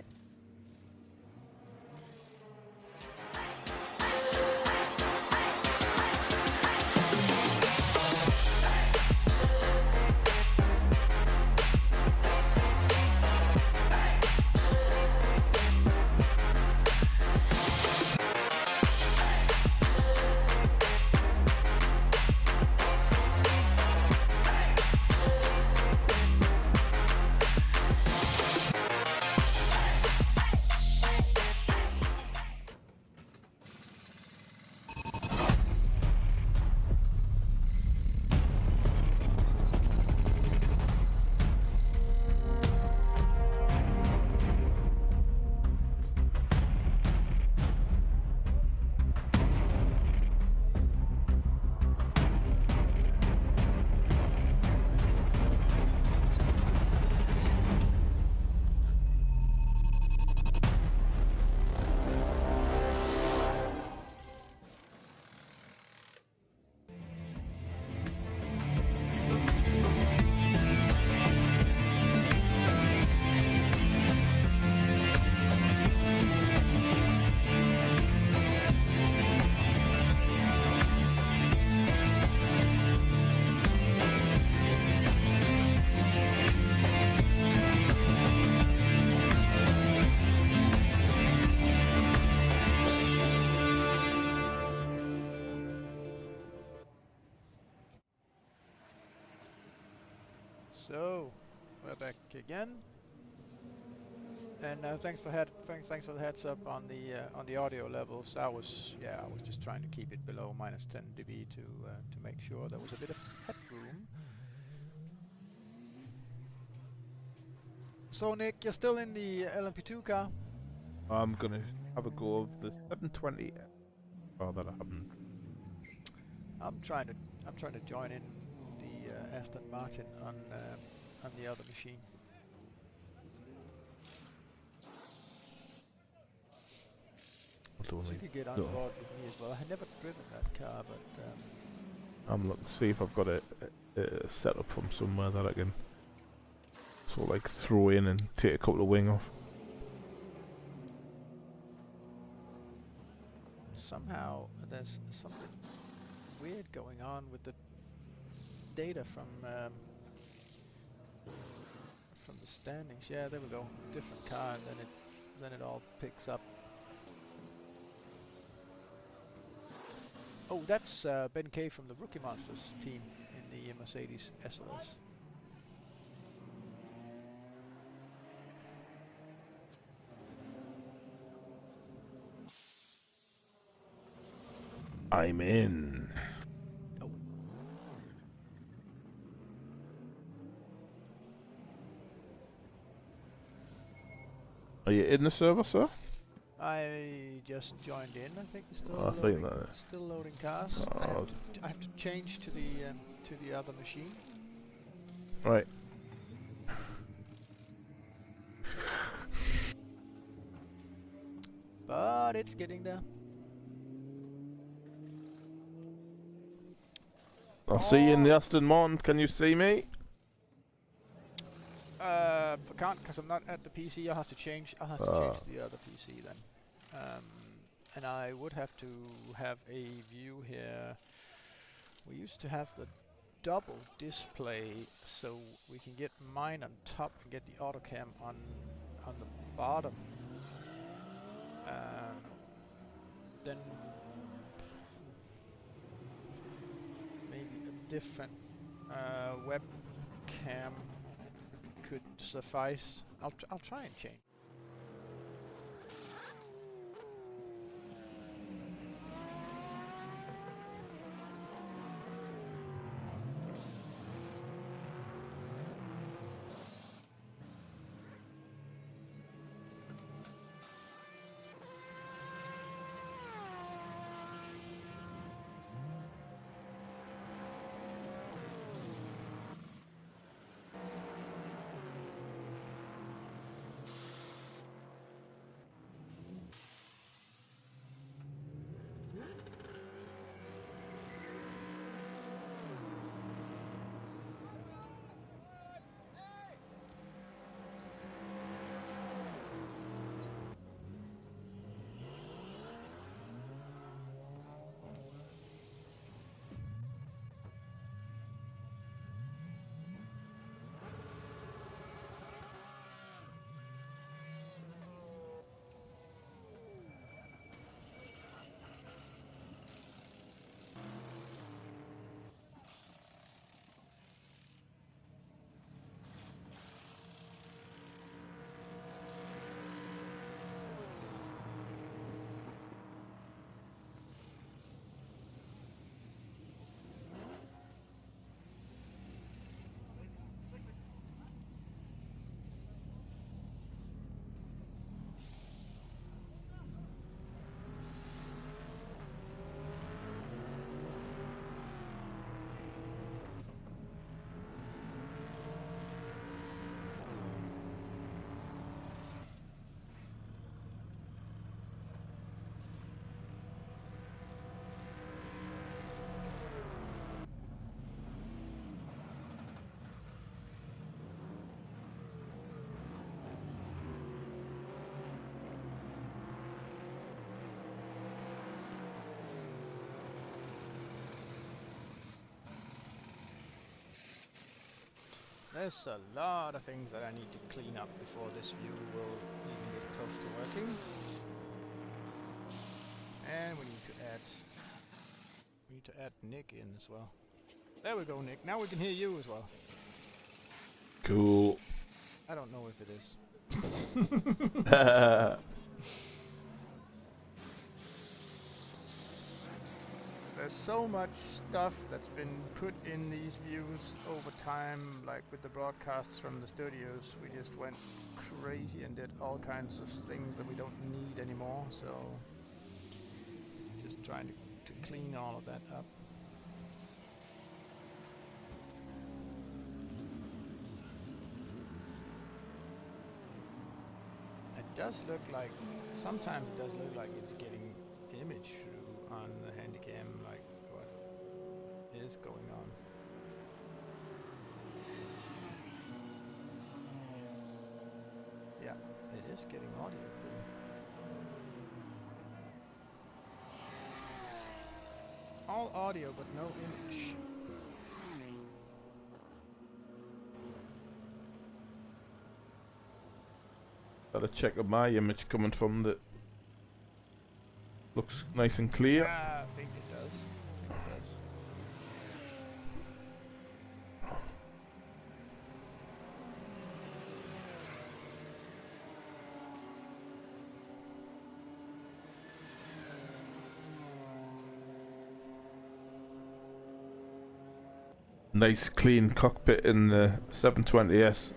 So we're back again, and thanks for the heads up on the audio levels. I was just trying to keep it below minus 10 dB to make sure there was a bit of headroom. So Nick, you're still in the LMP2 car? I'm gonna have a go of the 720 car that I haven't. I'm trying to join in the Aston Martin on the other machine. So you could get on board with me as well. I had never driven that car, but I'm looking to see if I've got a setup from somewhere that I can sort of like throw in and take a couple of wing off. somehow there's something weird going on with the data from the standings. Yeah, there we go. Different car, and then it all picks up. Oh, that's Ben K from the Rookie Monsters team in the Mercedes SLS. I'm in. Oh. Are you in the server, sir? I just joined in. I think still I loading, think that. still loading cars. Oh. I have to change to the other machine. Right. But it's getting there. I'll see you in the Aston Martin. Can you see me? I can't because I'm not at the PC. I'll have to change. I'll have to change to the other PC then. And I would have to have a view here. We used to have the double display, so we can get mine on top and get the auto cam on the bottom. Then maybe a different webcam could suffice. I'll try and change. There's a lot of things that I need to clean up before this view will even get close to working. And we need to add Nick in as well. There we go, Nick. Now we can hear you as well. Cool. I don't know if it is. There's so much stuff that's been put in these views over time, like with the broadcasts from the studios. We just went crazy and did all kinds of things that we don't need anymore, so just trying to clean all of that up. It does look like, sometimes it does look like it's getting image through on the handycam, like what is going on. Yeah, it is getting audio through. all audio but no image. Gotta check up my image coming from the. Looks nice and clear. Yeah, I think it does. Nice clean cockpit in the 720S.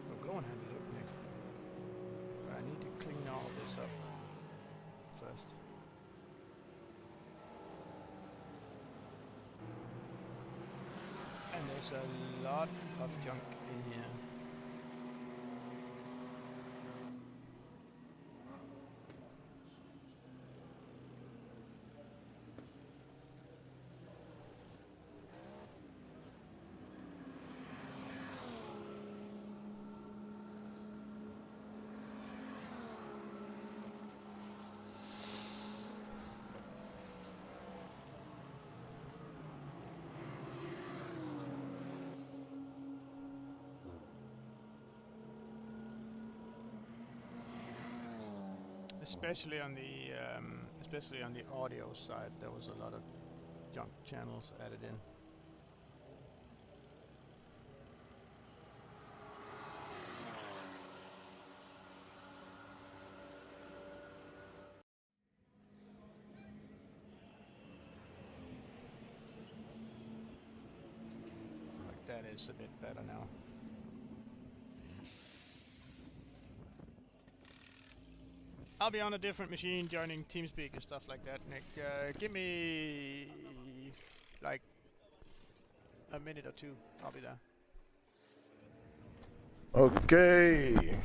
Well, go and have a look, Nick. But I need to clean all this up first. And there's a lot of junk in here. Especially on the audio side, there was a lot of junk channels added in. Like that is a bit better now. I'll be on a different machine joining TeamSpeak and stuff like that, Nick. Give me like a minute or two. I'll be there. Okay.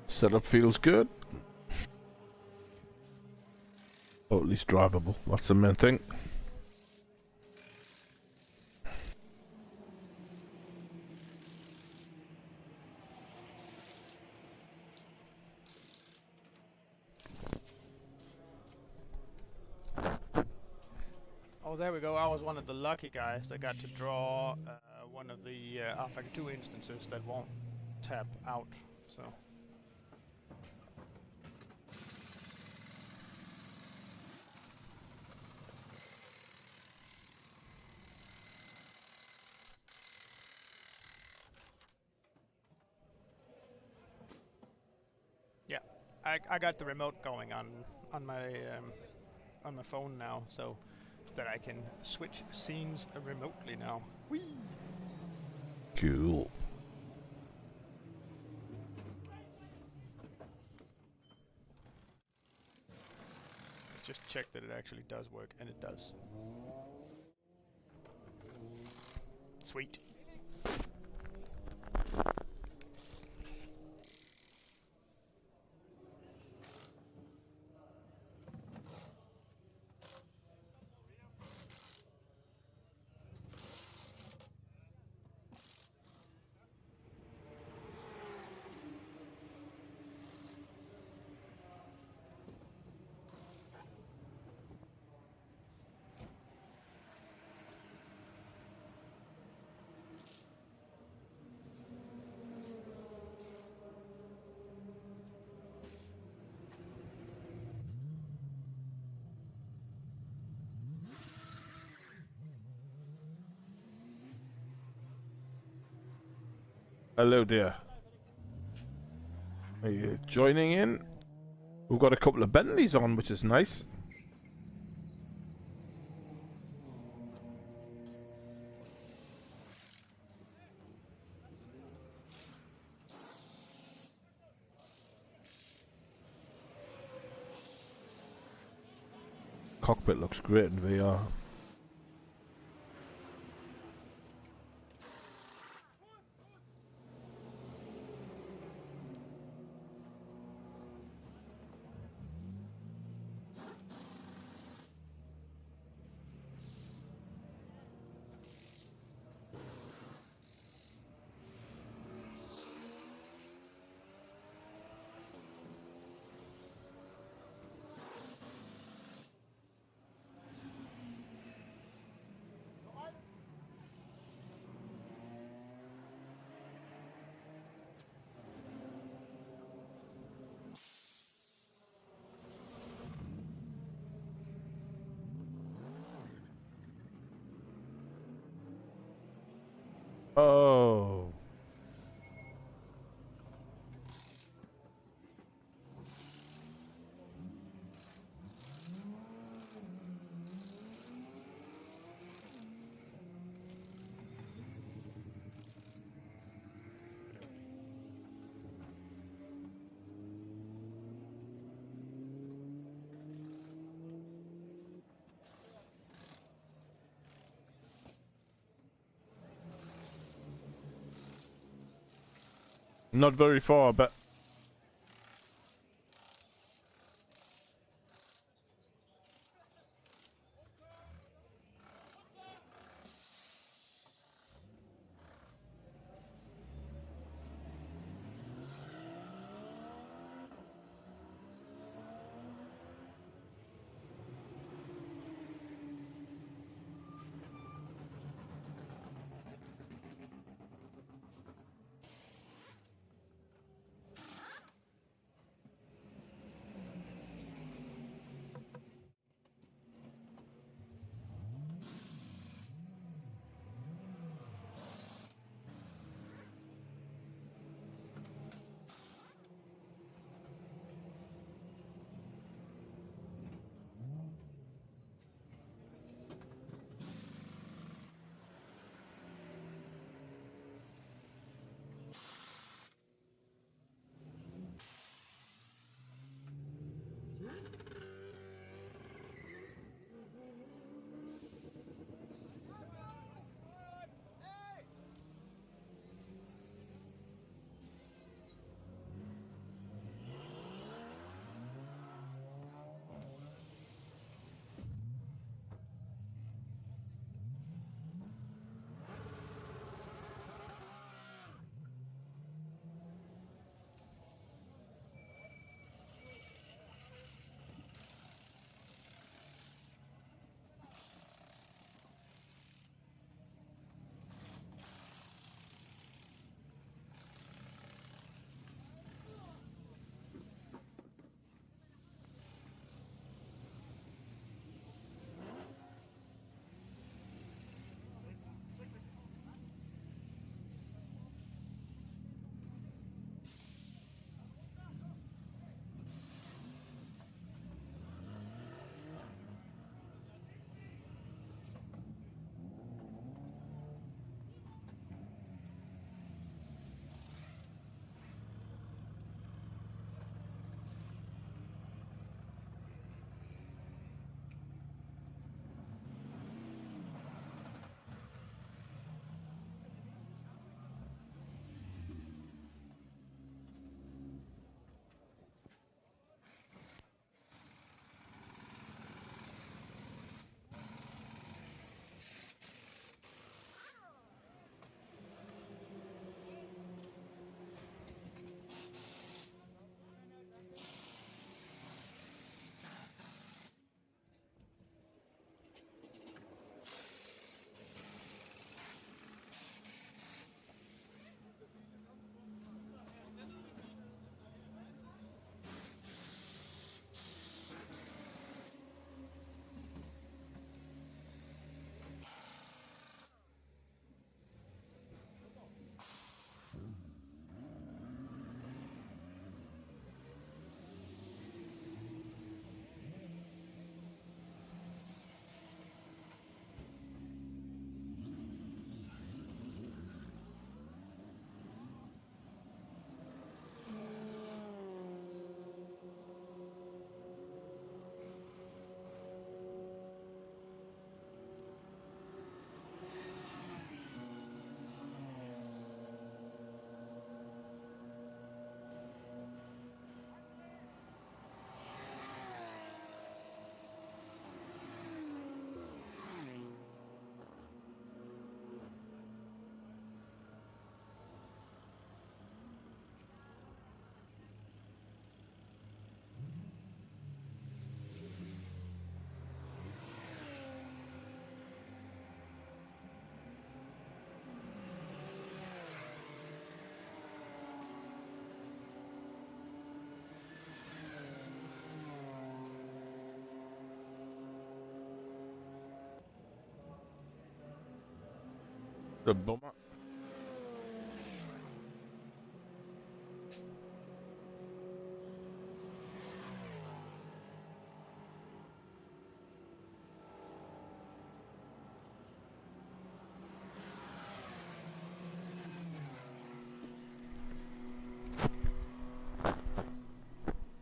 Setup feels good. Or at least drivable. That's the main thing. Oh, there we go. I was one of the lucky guys that got to draw one of the Arfactor 2 instances that won't tap out. So. Yeah, I got the remote going on my phone now, so that I can switch scenes remotely now. Whee! Cool. Let's just check that it actually does work, and it does. Sweet. Hello there. Are you joining in? We've got a couple of Bentleys on, which is nice. Cockpit looks great in VR. Not very far, but the bummer.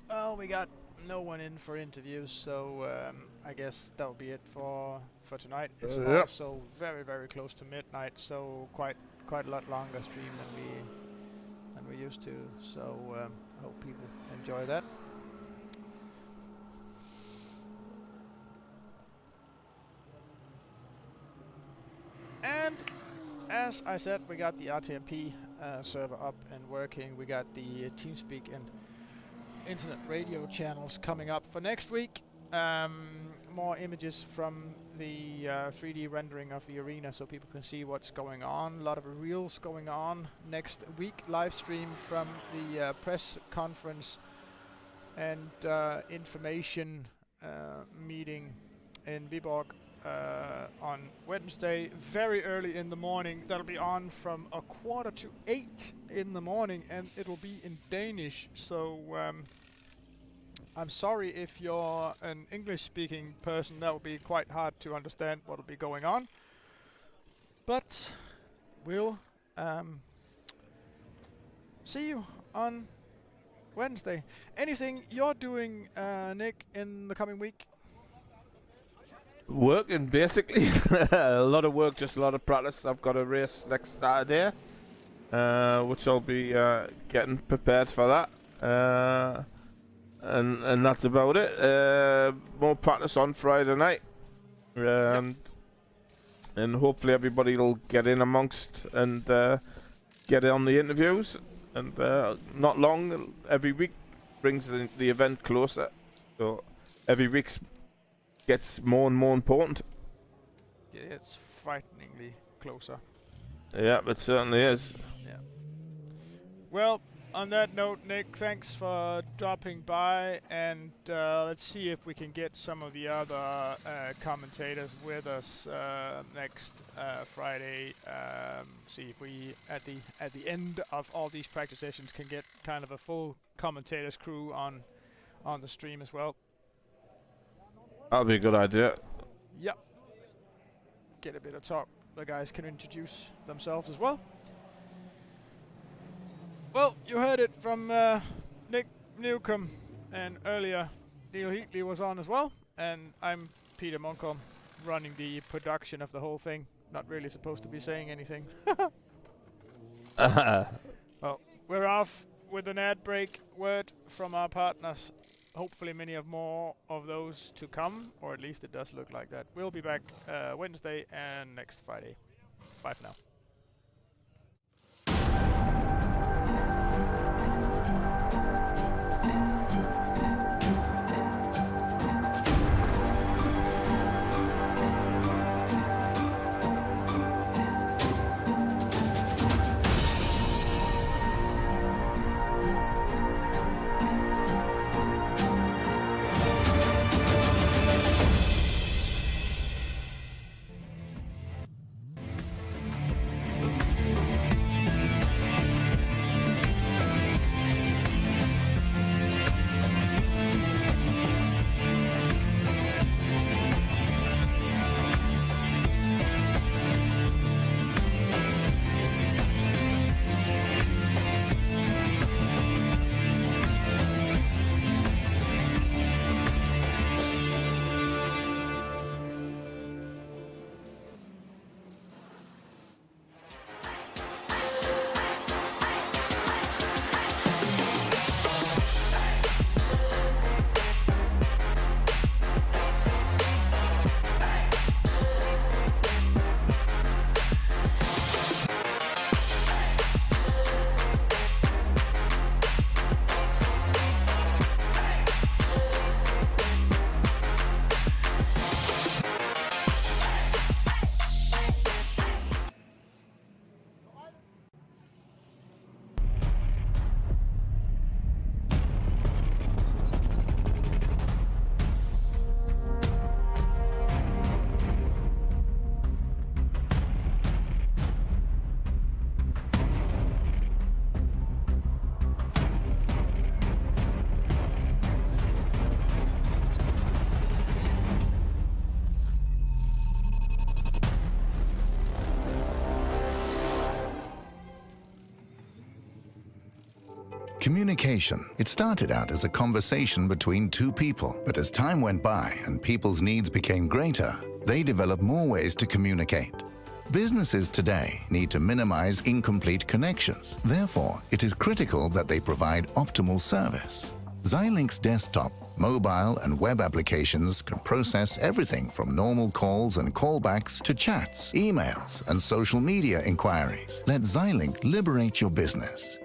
Well, we got no one in for interviews, so I guess that'll be it for tonight. It's Yep. also very close to midnight, so quite a lot longer stream than we used to. So I hope people enjoy that. And as I said, we got the RTMP server up and working. We got the TeamSpeak and internet radio channels coming up for next week. More images from the 3D rendering of the arena so people can see what's going on. A lot of reels going on next week. Live stream from the press conference and information meeting in Viborg on Wednesday, very early in the morning. That'll be on from 7:45 in the morning, and it'll be in Danish. So I'm sorry if you're an English-speaking person. That will be quite hard to understand what will be going on. But we'll see you on Wednesday. Anything you're doing, Nick, in the coming week? Working, basically. A lot of work, just a lot of practice. I've got a race next Saturday, which I'll be getting prepared for that. And that's about it. More practice on Friday night. And hopefully everybody will get in amongst and get on the interviews. And not long, every week brings the event closer. So every week gets more and more important. Yeah, it's frighteningly closer. Yeah, it certainly is. Yeah. Well, on that note, Nick, thanks for dropping by, and let's see if we can get some of the other commentators with us next Friday. See if we, at the end of all these practice sessions, can get kind of a full commentators crew on the stream as well. That'll be a good idea. Yep. Get a bit of talk. The guys can introduce themselves as well. Well, you heard it from Nick Newcomb, and earlier Neil Heatley was on as well, and I'm Peter Munkholm, running the production of the whole thing. Not really supposed to be saying anything. Well, we're off with an ad break word from our partners. Hopefully many of more of those to come, or at least it does look like that. We'll be back Wednesday and next Friday. Bye for now. Communication. It started out as a conversation between two people, but as time went by and people's needs became greater, they developed more ways to communicate. Businesses today need to minimize incomplete connections. Therefore, it is critical that they provide optimal service. Xilinx desktop, mobile and web applications can process everything from normal calls and callbacks to chats, emails and social media inquiries. Let Xilinx liberate your business.